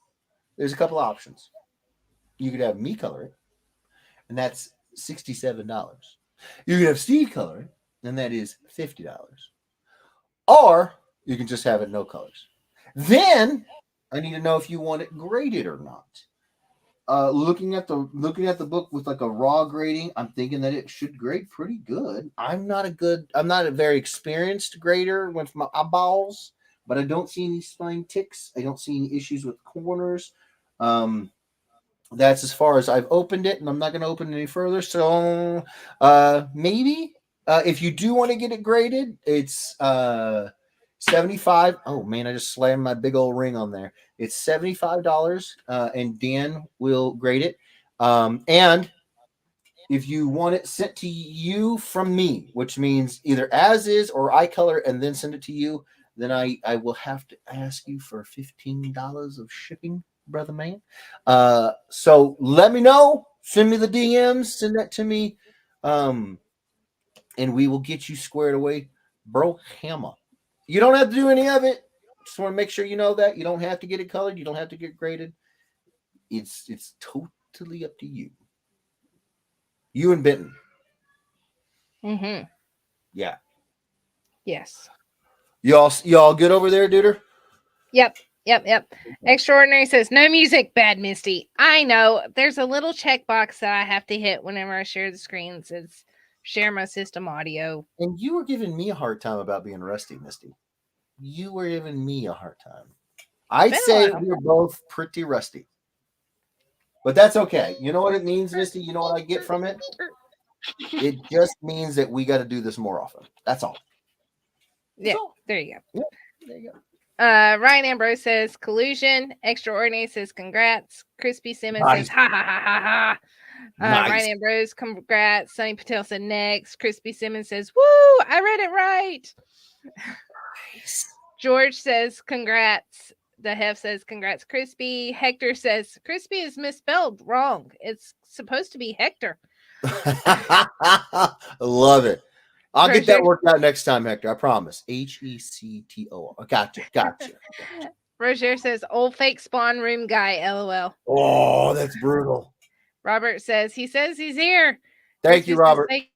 there's a couple options. You could have me color it, and that's $67. You can have Steve color it, and that is $50. Or you can just have it no colors. Then I need to know if you want it graded or not. Looking at the book with like a raw grading, I'm thinking that it should grade pretty good. I'm not a very experienced grader with my eyeballs, but I don't see any spine ticks. I don't see any issues with corners. That's as far as I've opened it, and I'm not going to open it any further. So maybe if you do want to get it graded, it's 75. Oh man, I just slammed my big old ring on there. It's $75, and Dan will grade it. And if you want it sent to you from me, which means either as is or I color and then send it to you, then I will have to ask you for $15 of shipping, brother man. So let me know. Send me the DMs. Send that to me, and we will get you squared away, bro. Hammer. You don't have to do any of it. Just want to make sure you know that you don't have to get it colored. You don't have to get graded. It's totally up to you. You and Benton. Mm-hmm. Yeah. Yes. Y'all good over there, duder? Yep. Extraordinary says, no music, bad Misty. I know. There's a little checkbox that I have to hit whenever I share the screen. It says, share my system audio. And you were giving me a hard time about being rusty, Misty. You were giving me a hard time. I'd say we're both pretty rusty. But that's okay. You know what it means, Misty? You know what I get from it? It just means that we got to do this more often. That's all. Yeah, there you go. Yeah, there you go. Ryan Ambrose says collusion. Extraordinary says congrats. Crispy Simmons says ha ha ha ha ha. Nice. Ryan Ambrose, congrats. Sunny Patel said next. Crispy Simmons says, woo, I read it right. Nice. George says congrats. The Hef says congrats, Crispy. Hector says Crispy is misspelled wrong. It's supposed to be Hector. I love it. I'll get that worked out next time, Hector. I promise. Hector. Gotcha. Roger says, old fake spawn room guy, lol. Oh, that's brutal. Robert says he's here. Thank you, Crispy says, Robert. thank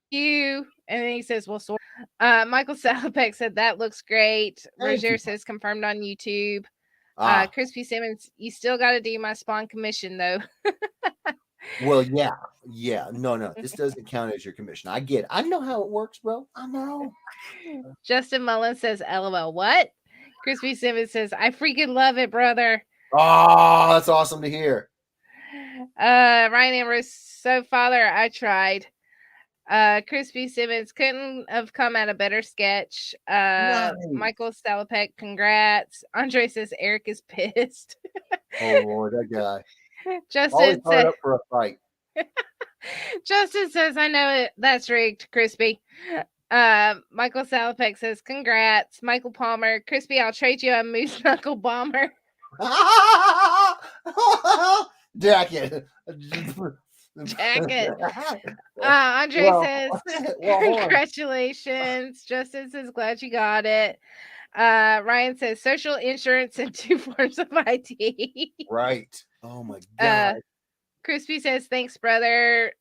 you. And then he says, well, sort. Michael Salopek said, that looks great. Thank Roger you. says, confirmed on YouTube. Ah, Crispy Simmons, you still got to do my spawn commission, though. well, yeah. No. This doesn't count as your commission. I get it. I know how it works, bro. I know. Justin Mullen says, LOL, what? Crispy Simmons says, I freaking love it, brother. Oh, that's awesome to hear. Ryan Ambrose, so father, I tried. Crispy Simmons couldn't have come at a better sketch. Nice. Michael Salopek, congrats. Andre says Eric is pissed. Oh Lord, that guy. Always Justin hard says, up for a fight. Justin says, I know it. That's rigged, Crispy. Michael Salopek says, congrats. Michael Palmer, Crispy, I'll trade you a Moose Knuckle Bomber. Jacket. Andre says, hold on. congratulations. Justin says, glad you got it. Ryan says, social insurance and 2 forms of ID. Right. Oh my God. Crispy says, thanks, brother.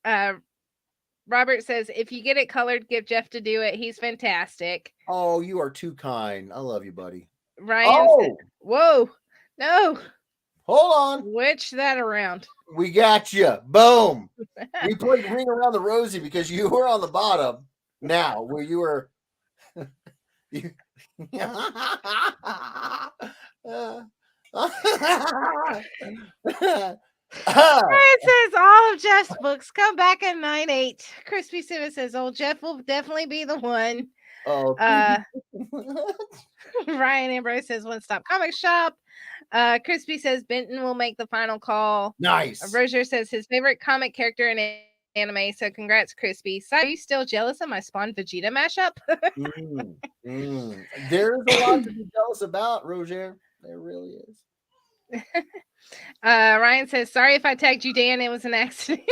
Robert says, if you get it colored, get Jeff to do it. He's fantastic. Oh, you are too kind. I love you, buddy. Ryan says, whoa, no. Hold on. Switch that around. We got you. Boom. We played Ring Around the Rosie because you were on the bottom now where you were. Ryan says, all of Jeff's books come back at 9-8. Crispy Simmons says, old Jeff will definitely be the one. Oh, Ryan Ambrose says, one stop comic shop. Crispy says, Benton will make the final call. nice. Roger says, his favorite comic character in anime. So congrats, Crispy. So are you still jealous of my Spawn Vegeta mashup? There's a lot to be jealous about, Roger. There really is. Ryan says, sorry if I tagged you, Dan. It was an accident.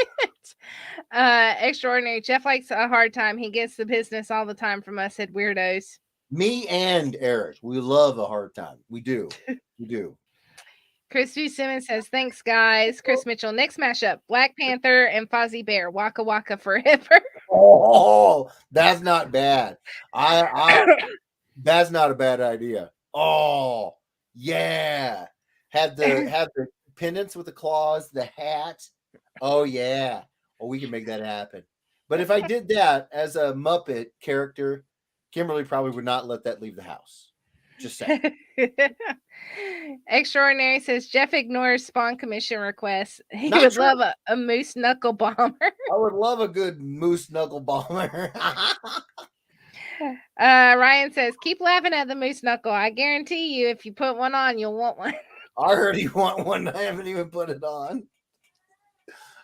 Extraordinary. Jeff likes a hard time. He gets the business all the time from us at Weirdos. Me and Eric, we love a hard time. We do. We do. Crispy Simmons says, thanks, guys. Chris Mitchell, next mashup, Black Panther and Fozzie Bear. Waka Waka forever. Oh, that's not bad. That's not a bad idea. Oh, yeah. Have the pendants with the claws, the hat. Oh, yeah. Oh, we can make that happen. But if I did that as a Muppet character, Kimberly probably would not let that leave the house. Just saying. Extraordinary says, Jeff ignores Spawn commission requests. He Not would true. love a Moose Knuckle Bomber. I would love a good Moose Knuckle Bomber. Ryan says, keep laughing at the Moose Knuckle. I guarantee you, if you put one on, you'll want one. I already want one. I haven't even put it on.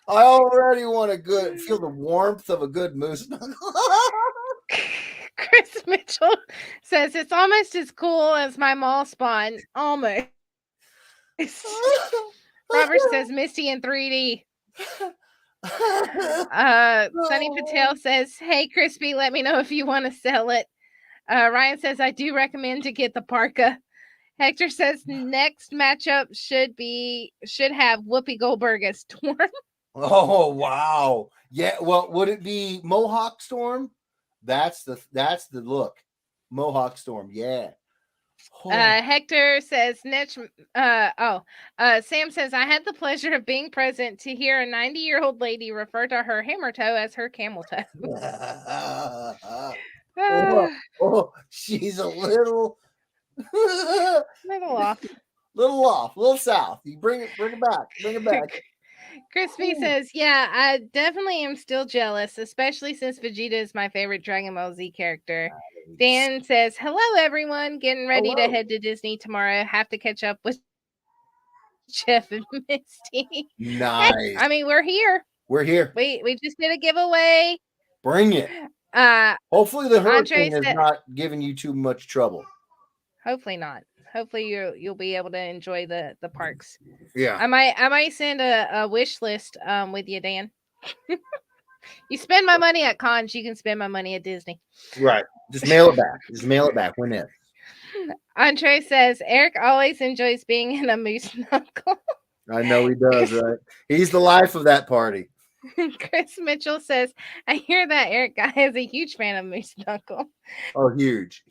I already want feel the warmth of a good Moose Knuckle. Chris Mitchell says, it's almost as cool as my mall Spawn. Almost. Robert says, Misty in 3D. Sunny Patel says, hey, Crispy, let me know if you want to sell it. Ryan says, I do recommend to get the parka. Hector says, next matchup should have Whoopi Goldberg as Storm. Oh, wow. Yeah, well, would it be Mohawk Storm? That's the look. Mohawk Storm, yeah. Oh. Hector says, Sam says, I had the pleasure of being present to hear a 90-year-old lady refer to her hammer toe as her camel toe. She's a little off. Little south. You bring it back. Crispy says, yeah, I definitely am still jealous, especially since Vegeta is my favorite Dragon Ball Z character. Nice. Dan says, hello, everyone. Getting ready to head to Disney tomorrow. Have to catch up with Jeff and Misty. Nice. I mean, we're here. We just did a giveaway. Bring it. Hopefully the hurricane is not giving you too much trouble. Hopefully not. Hopefully you'll be able to enjoy the parks. Yeah. I might send a wish list with you, Dan. You spend my money at cons, you can spend my money at Disney. Right. Just mail it back. When if. Andre says Eric always enjoys being in a moose knuckle. I know he does, right? He's the life of that party. Chris Mitchell says, I hear that Eric guy is a huge fan of moose knuckle. Oh, huge.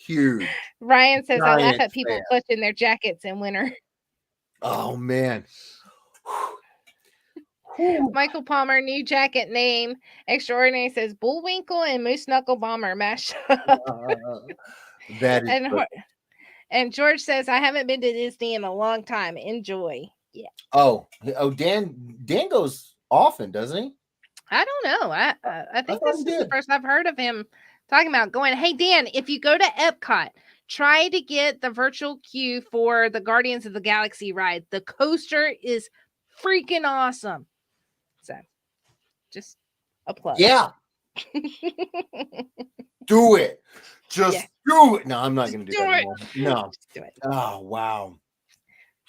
Ryan says, I laugh Giant at people fan. clutching their jackets in winter. Oh, man. Michael Palmer, new jacket name extraordinary, says Bullwinkle and Moose Knuckle Bomber mashed up. That is And George says, I haven't been to Disney in a long time. Enjoy. Yeah. Oh, Dan goes often, doesn't he? I don't know. I think thought this he is the did. first I've heard of him talking about going. Hey, Dan, if you go to Epcot, try to get the virtual queue for the Guardians of the Galaxy ride. The coaster is freaking awesome. So, just a plug. Yeah. Do it. Just do it. No, I'm not going to do that anymore. No. Just do it. Oh, wow.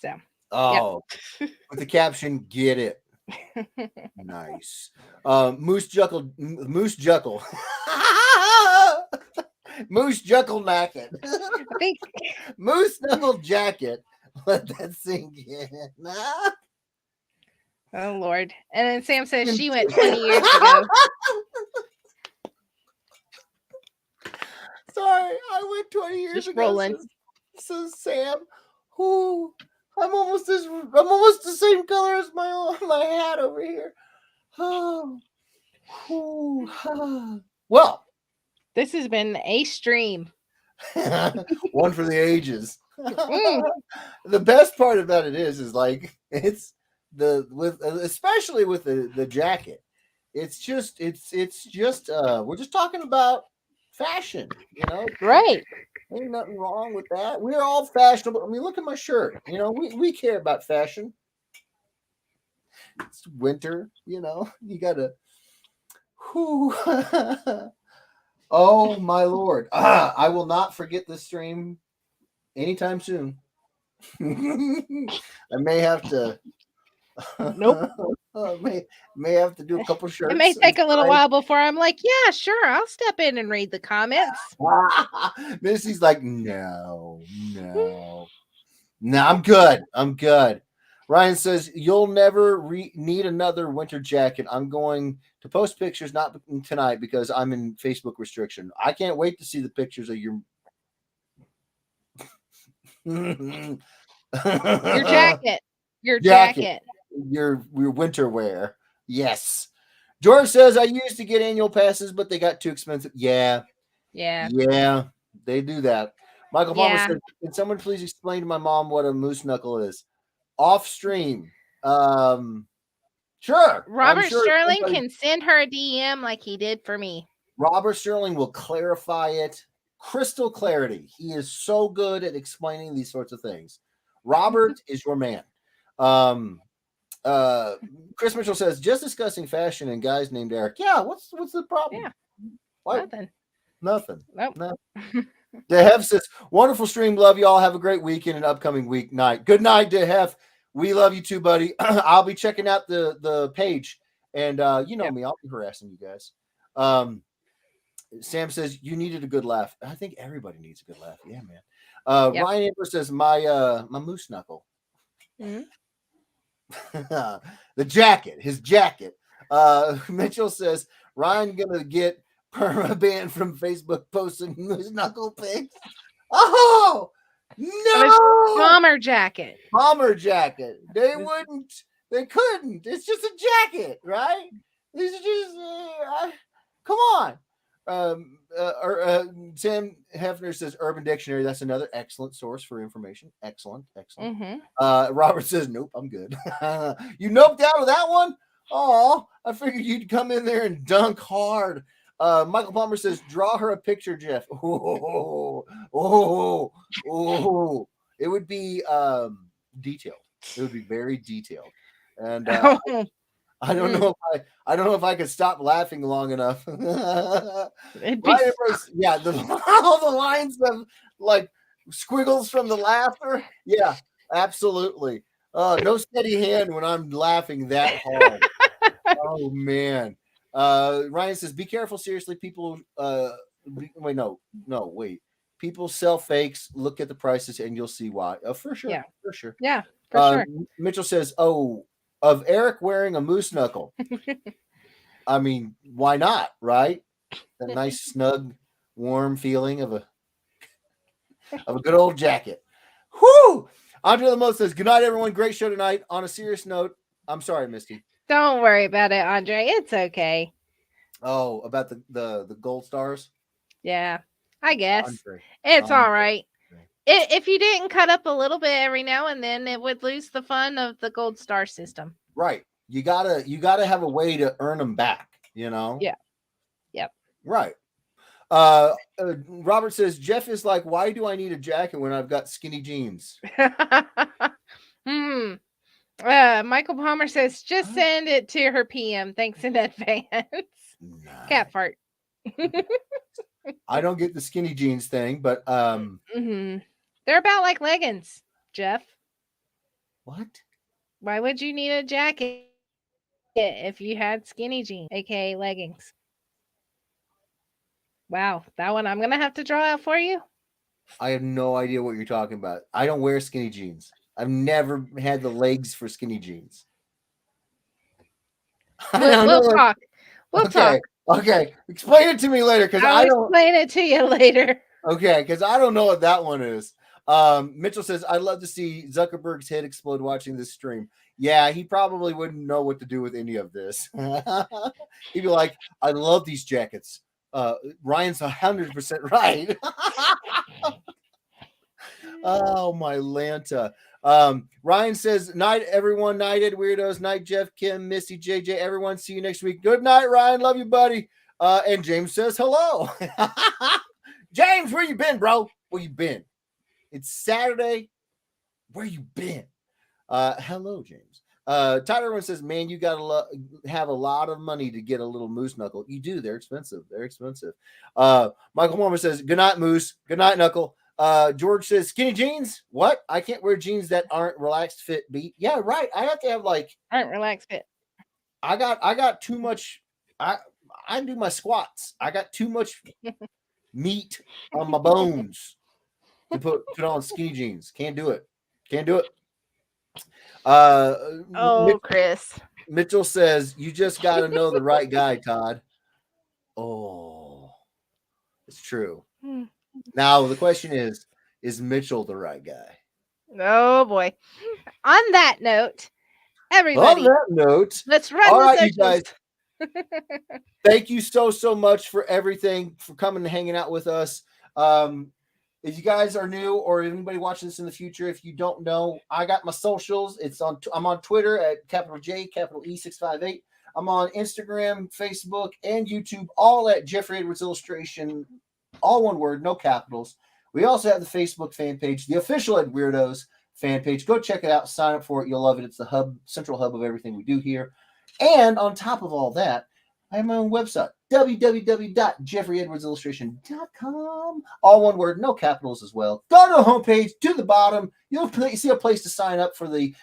So. Oh, with the caption, get it. Nice. Moose Juckle. Moose Juckle Nacket. I think Moose Knuckle Jacket. Let that sink in. Oh Lord. And then Sam says she went 20 years ago. Sorry, I went 20 years Just ago. rolling. Says Sam. Who I'm almost the same color as my hat over here. Well, this has been a stream. one for the ages. The best part about it is like it's especially with the jacket. It's just we're just talking about fashion, you know. Right. Ain't nothing wrong with that. We're all fashionable. I mean, look at my shirt. You know, we care about fashion. It's winter, you know. You gotta. Oh my Lord! I will not forget this stream anytime soon. I may have to. Nope. May have to do a couple shirts. It may take a little while before I'm like, yeah, sure, I'll step in and read the comments. Missy's like, no, I'm good. Ryan says you'll never need another winter jacket. I'm going to post pictures, not tonight because I'm in Facebook restriction. I can't wait to see the pictures of your jacket. Your jacket. Your winter wear. Yes. George says I used to get annual passes, but they got too expensive. Yeah, they do that. Michael Palmer says, can someone please explain to my mom what a moose knuckle is? Off stream. Sure. Robert Sterling can send her a DM like he did for me. Robert Sterling will clarify it. Crystal clarity. He is so good at explaining these sorts of things. Robert is your man. Chris Mitchell says, just discussing fashion and guys named Eric. Yeah, what's the problem? Yeah. What? Nothing. Nope. No. Dehev says, wonderful stream. Love you all. Have a great weekend and upcoming week night. Good night, Dehev. We love you too, buddy. I'll be checking out the page, and you know me, I'll be harassing you guys. Sam says you needed a good laugh. I think everybody needs a good laugh. Yeah, man. Ryan Amber says my moose knuckle. Mm-hmm. The jacket, his jacket. Mitchell says Ryan gonna get perma banned from Facebook posting moose knuckle pics. Oh no! Bomber jacket. They couldn't. It's just a jacket, right? These are just come on. Sam Hefner says Urban Dictionary. That's another excellent source for information. Excellent. Mm-hmm. Robert says, nope, I'm good. You noped out of that one? Oh, I figured you'd come in there and dunk hard. Michael Palmer says, draw her a picture, Jeff. Oh. It would be detailed. It would be very detailed. And I don't know if I could stop laughing long enough. All the lines of like squiggles from the laughter. Yeah, absolutely. No steady hand when I'm laughing that hard. Oh man. Ryan says, be careful. Seriously, people wait. people sell fakes. Look at the prices, and you'll see why. For sure, Yeah. for sure. Yeah, for sure. Mitchell says, "Oh, of Eric wearing a moose knuckle." I mean, why not? Right? That nice, snug, warm feeling of a good old jacket. Whoo! Andre Lamo says, "Good night, everyone. Great show tonight." On a serious note, I'm sorry, Misty. Don't worry about it, Andre. It's okay. Oh, about the gold stars. Yeah, I guess Andre. it's all Andre. right. If you didn't cut up a little bit every now and then, it would lose the fun of the gold star system. Right. You gotta have a way to earn them back. You know. Yeah. Yep. Right. Robert says, Jeff is like, why do I need a jacket when I've got skinny jeans? Michael Palmer says, just send it to her PM. Thanks in advance. Nice. Cat fart. I don't get the skinny jeans thing, but they're about like leggings, Jeff. What? Why would you need a jacket if you had skinny jeans, aka leggings? Wow, that one I'm gonna have to draw out for you. I have no idea what you're talking about. I don't wear skinny jeans. I've never had the legs for skinny jeans. We'll talk. We'll talk. Okay, explain it to me later because I don't. Explain it to you later. Okay, because I don't know what that one is. Mitchell says, I'd love to see Zuckerberg's head explode watching this stream. Yeah, he probably wouldn't know what to do with any of this. He'd be like, I love these jackets. Ryan's 100% right. Oh, my Lanta. Ryan says, night, everyone. Night, Ed Weirdos. Night, Jeff, Kim, Missy, JJ, everyone. See you next week. Good night, Ryan. Love you, buddy. And James says, hello. James, where you been, bro? Where you been? It's Saturday. Where you been? Hello, James. Tyler says, man, you gotta have a lot of money to get a little moose knuckle. You do. They're expensive. They're expensive. Michael Mormon says, good night, moose. Good night, knuckle. George says, skinny jeans? What? I can't wear jeans that aren't relaxed fit beat. Yeah, right. I have to have aren't relaxed fit. I got too much. I do my squats. I got too much meat on my bones to put on skinny jeans. Can't do it. Chris. Mitchell says, you just got to know the right guy, Todd. Oh, it's true. Now, the question is Mitchell the right guy? Oh, boy. On that note, everybody. Let's run all right, you guys. Thank you so much for everything, for coming and hanging out with us. If you guys are new or anybody watching this in the future, if you don't know, I got my socials. I'm on Twitter at capital J, capital E658. I'm on Instagram, Facebook, and YouTube, all at Jeffrey Edwards Illustration, all one word, no capitals. We also have the Facebook fan page, the official Ed Weirdos fan page. Go check it out. Sign up for it. You'll love it. It's the central hub of everything we do here. And on top of all that, I have my own website, www.jeffreyedwardsillustration.com. All one word, no capitals as well. Go to the homepage, to the bottom. You'll see a place to sign up for the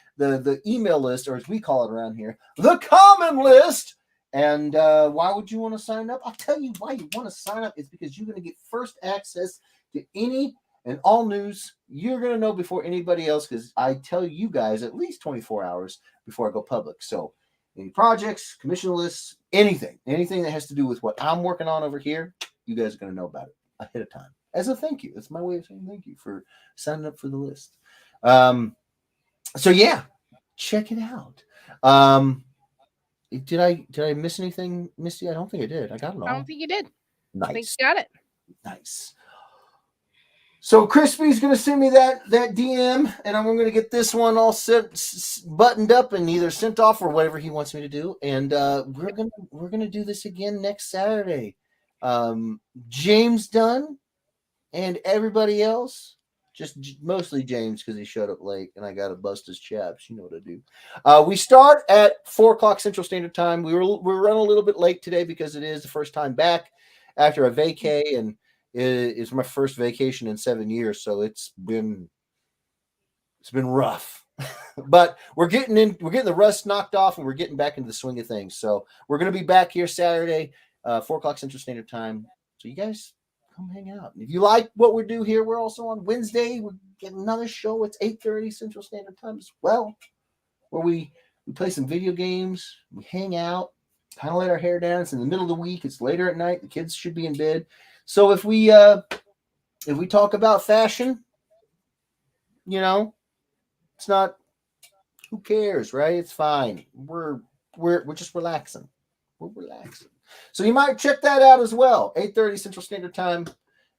email list, or as we call it around here, the common list. And why would you want to sign up? I'll tell you why you want to sign up. It's because you're going to get first access to any and all news you're going to know before anybody else, because I tell you guys at least 24 hours before I go public. So any projects, commission lists, anything that has to do with what I'm working on over here, you guys are going to know about it ahead of time. As a thank you. That's my way of saying thank you for signing up for the list. So yeah, check it out. Did I miss anything, Misty? I don't think I did. I got it all. I don't think you did. Nice. I think you got it. Nice. So Crispy's going to send me that DM, and I'm going to get this one all buttoned up and either sent off or whatever he wants me to do. And we're gonna do this again next Saturday. James Dunn and everybody else, just mostly James because he showed up late, and I got to bust his chaps. You know what I do. We start at 4:00 Central Standard Time. We're running a little bit late today because it is the first time back after a vacay, and it's my first vacation in 7 years, so it's been rough. But we're getting the rust knocked off, and we're getting back into the swing of things. So we're going to be back here Saturday, 4:00 Central Standard Time. So you guys come hang out. And if you like what we do here, we're also on Wednesday. We get another show. It's 8:30 Central Standard Time as well, where we play some video games. We hang out, kind of let our hair down. It's in the middle of the week. It's later at night. The kids should be in bed. So if we talk about fashion, it's not. Who cares, right? It's fine. We're just relaxing. We're relaxing. So you might check that out as well. 8:30 Central Standard Time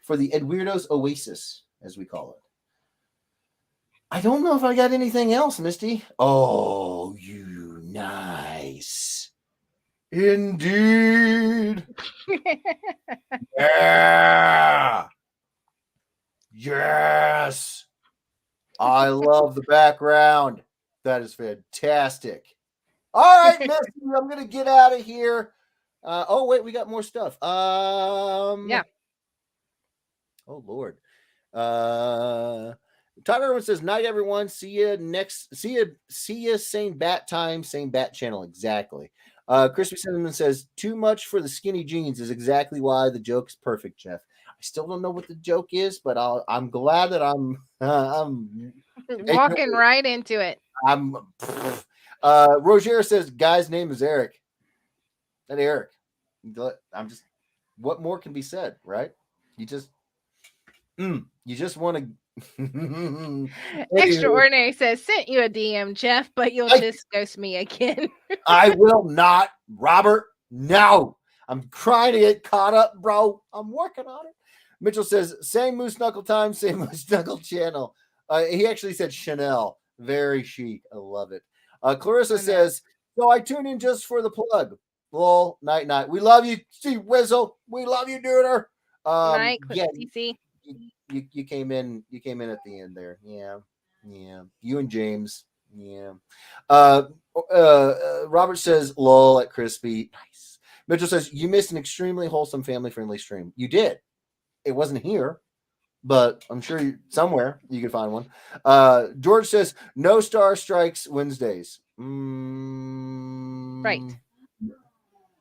for the Ed Weirdos Oasis, as we call it. I don't know if I got anything else, Misty. Oh, you nice. Indeed. Yeah. Yes. I love the background. That is fantastic. All right, Misty, I'm going to get out of here. Wait, we got more stuff. Yeah. Oh, Lord. Todd Irwin says, night, everyone. See you same bat time, same bat channel. Exactly. Crispy Cinnamon says, too much for the skinny jeans is exactly why the joke is perfect, Jeff. I still don't know what the joke is, but I'm glad that I'm walking right into it. Roger says, guy's name is Eric. That Eric. What more can be said, right? You just want to. Extraordinary says, sent you a DM, Jeff, but you'll just ghost me again. I will not, Robert. No. I'm trying to get caught up, bro. I'm working on it. Mitchell says, same Moose Knuckle time, same Moose Knuckle channel. He actually said Chanel. Very chic. I love it. Clarissa says, so I tune in just for the plug. Lol, night. We love you, Steve Wizzle. We love you, Duder. Night, you came in at the end there. Yeah. You and James. Yeah. Robert says, lol at Crispy. Nice. Mitchell says, you missed an extremely wholesome, family-friendly stream. You did. It wasn't here, but I'm sure somewhere you can find one. George says, no Star Strikes Wednesdays. Right.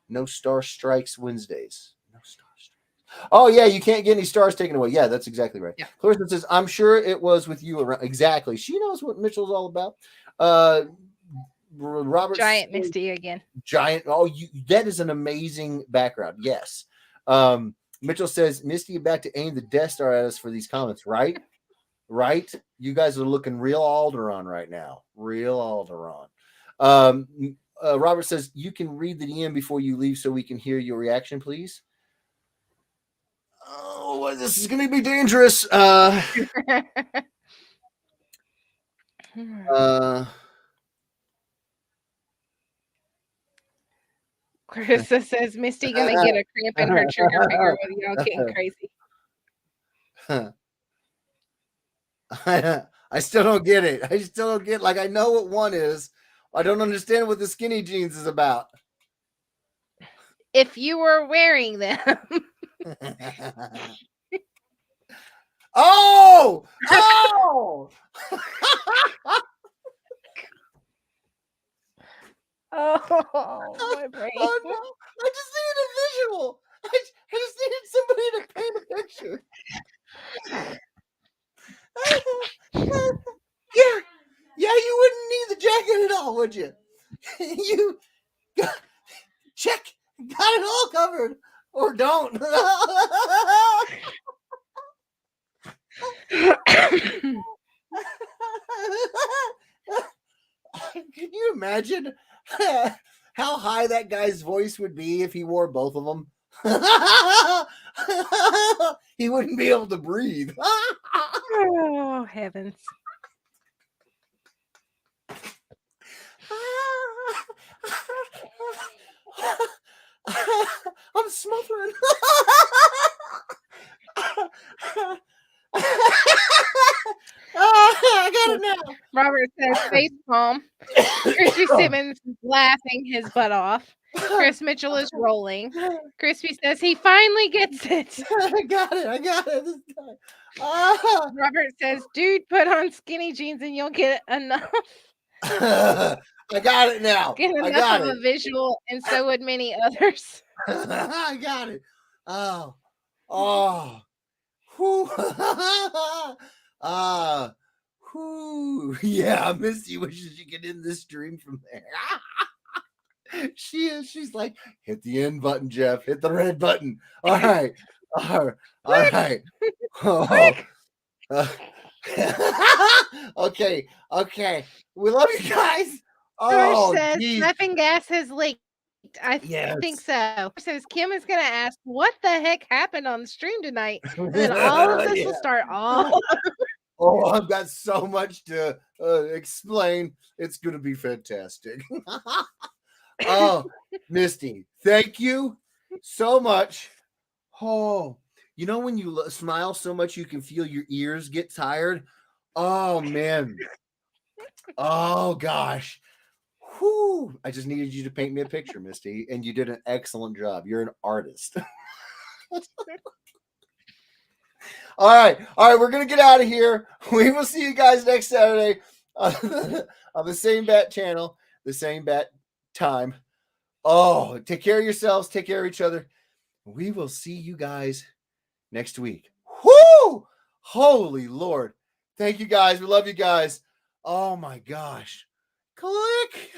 No Star Strikes Wednesdays. No Star Strikes. Oh, yeah, you can't get any stars taken away. Yeah, that's exactly right. Yeah. Clarissa says, I'm sure it was with you around. Exactly. She knows what Mitchell's all about. Robert Giant says, Misty again. Giant. Oh, that is an amazing background. Yes. Mitchell says, Misty about to aim the Death Star at us for these comments, right? Right? You guys are looking real Alderaan right now. Real Alderaan. Robert says, you can read the DM before you leave so we can hear your reaction, please. Oh, this is going to be dangerous. Carissa says, Misty gonna get a cramp in her trigger finger with y'all getting crazy. I still don't get it. I still don't get, like, I know what one is. I don't understand what the skinny jeans is about. If you were wearing them. Oh! Oh, my brain. Oh, no. I just needed a visual. I just needed somebody to paint a picture. Yeah, you wouldn't need the jacket at all, would you? You check, got it all covered, or don't. Can you imagine how high that guy's voice would be if he wore both of them? He wouldn't be able to breathe. Oh, heavens. I'm smothering. I got it now. Robert says face palm. Crispy Simmons is laughing his butt off. Chris Mitchell is rolling. Crispy says he finally gets it. I got it this time. Robert says, dude, put on skinny jeans and you'll get enough. I got it now. Get enough of a visual, and so would many others. I got it. Oh, Whoo. Yeah, Misty wishes she could end this stream from there. She is. She's like, hit the end button, Jeff. Hit the red button. All right. All right. Oh. Okay. We love you guys. George Oh, says geez. laughing gas has leaked. I think so. Says Kim is going to ask what the heck happened on the stream tonight, and then all of this will start all. Oh, I've got so much to explain. It's going to be fantastic. Oh, Misty, thank you so much. Oh, you know when you smile so much you can feel your ears get tired? Oh, man. Oh, gosh. Whew. I just needed you to paint me a picture, Misty, and you did an excellent job. You're an artist. All right. We're going to get out of here. We will see you guys next Saturday on the same bat channel, the same bat time. Oh, take care of yourselves. Take care of each other. We will see you guys next week. Whoo! Holy Lord. Thank you guys. We love you guys. Oh my gosh. Click.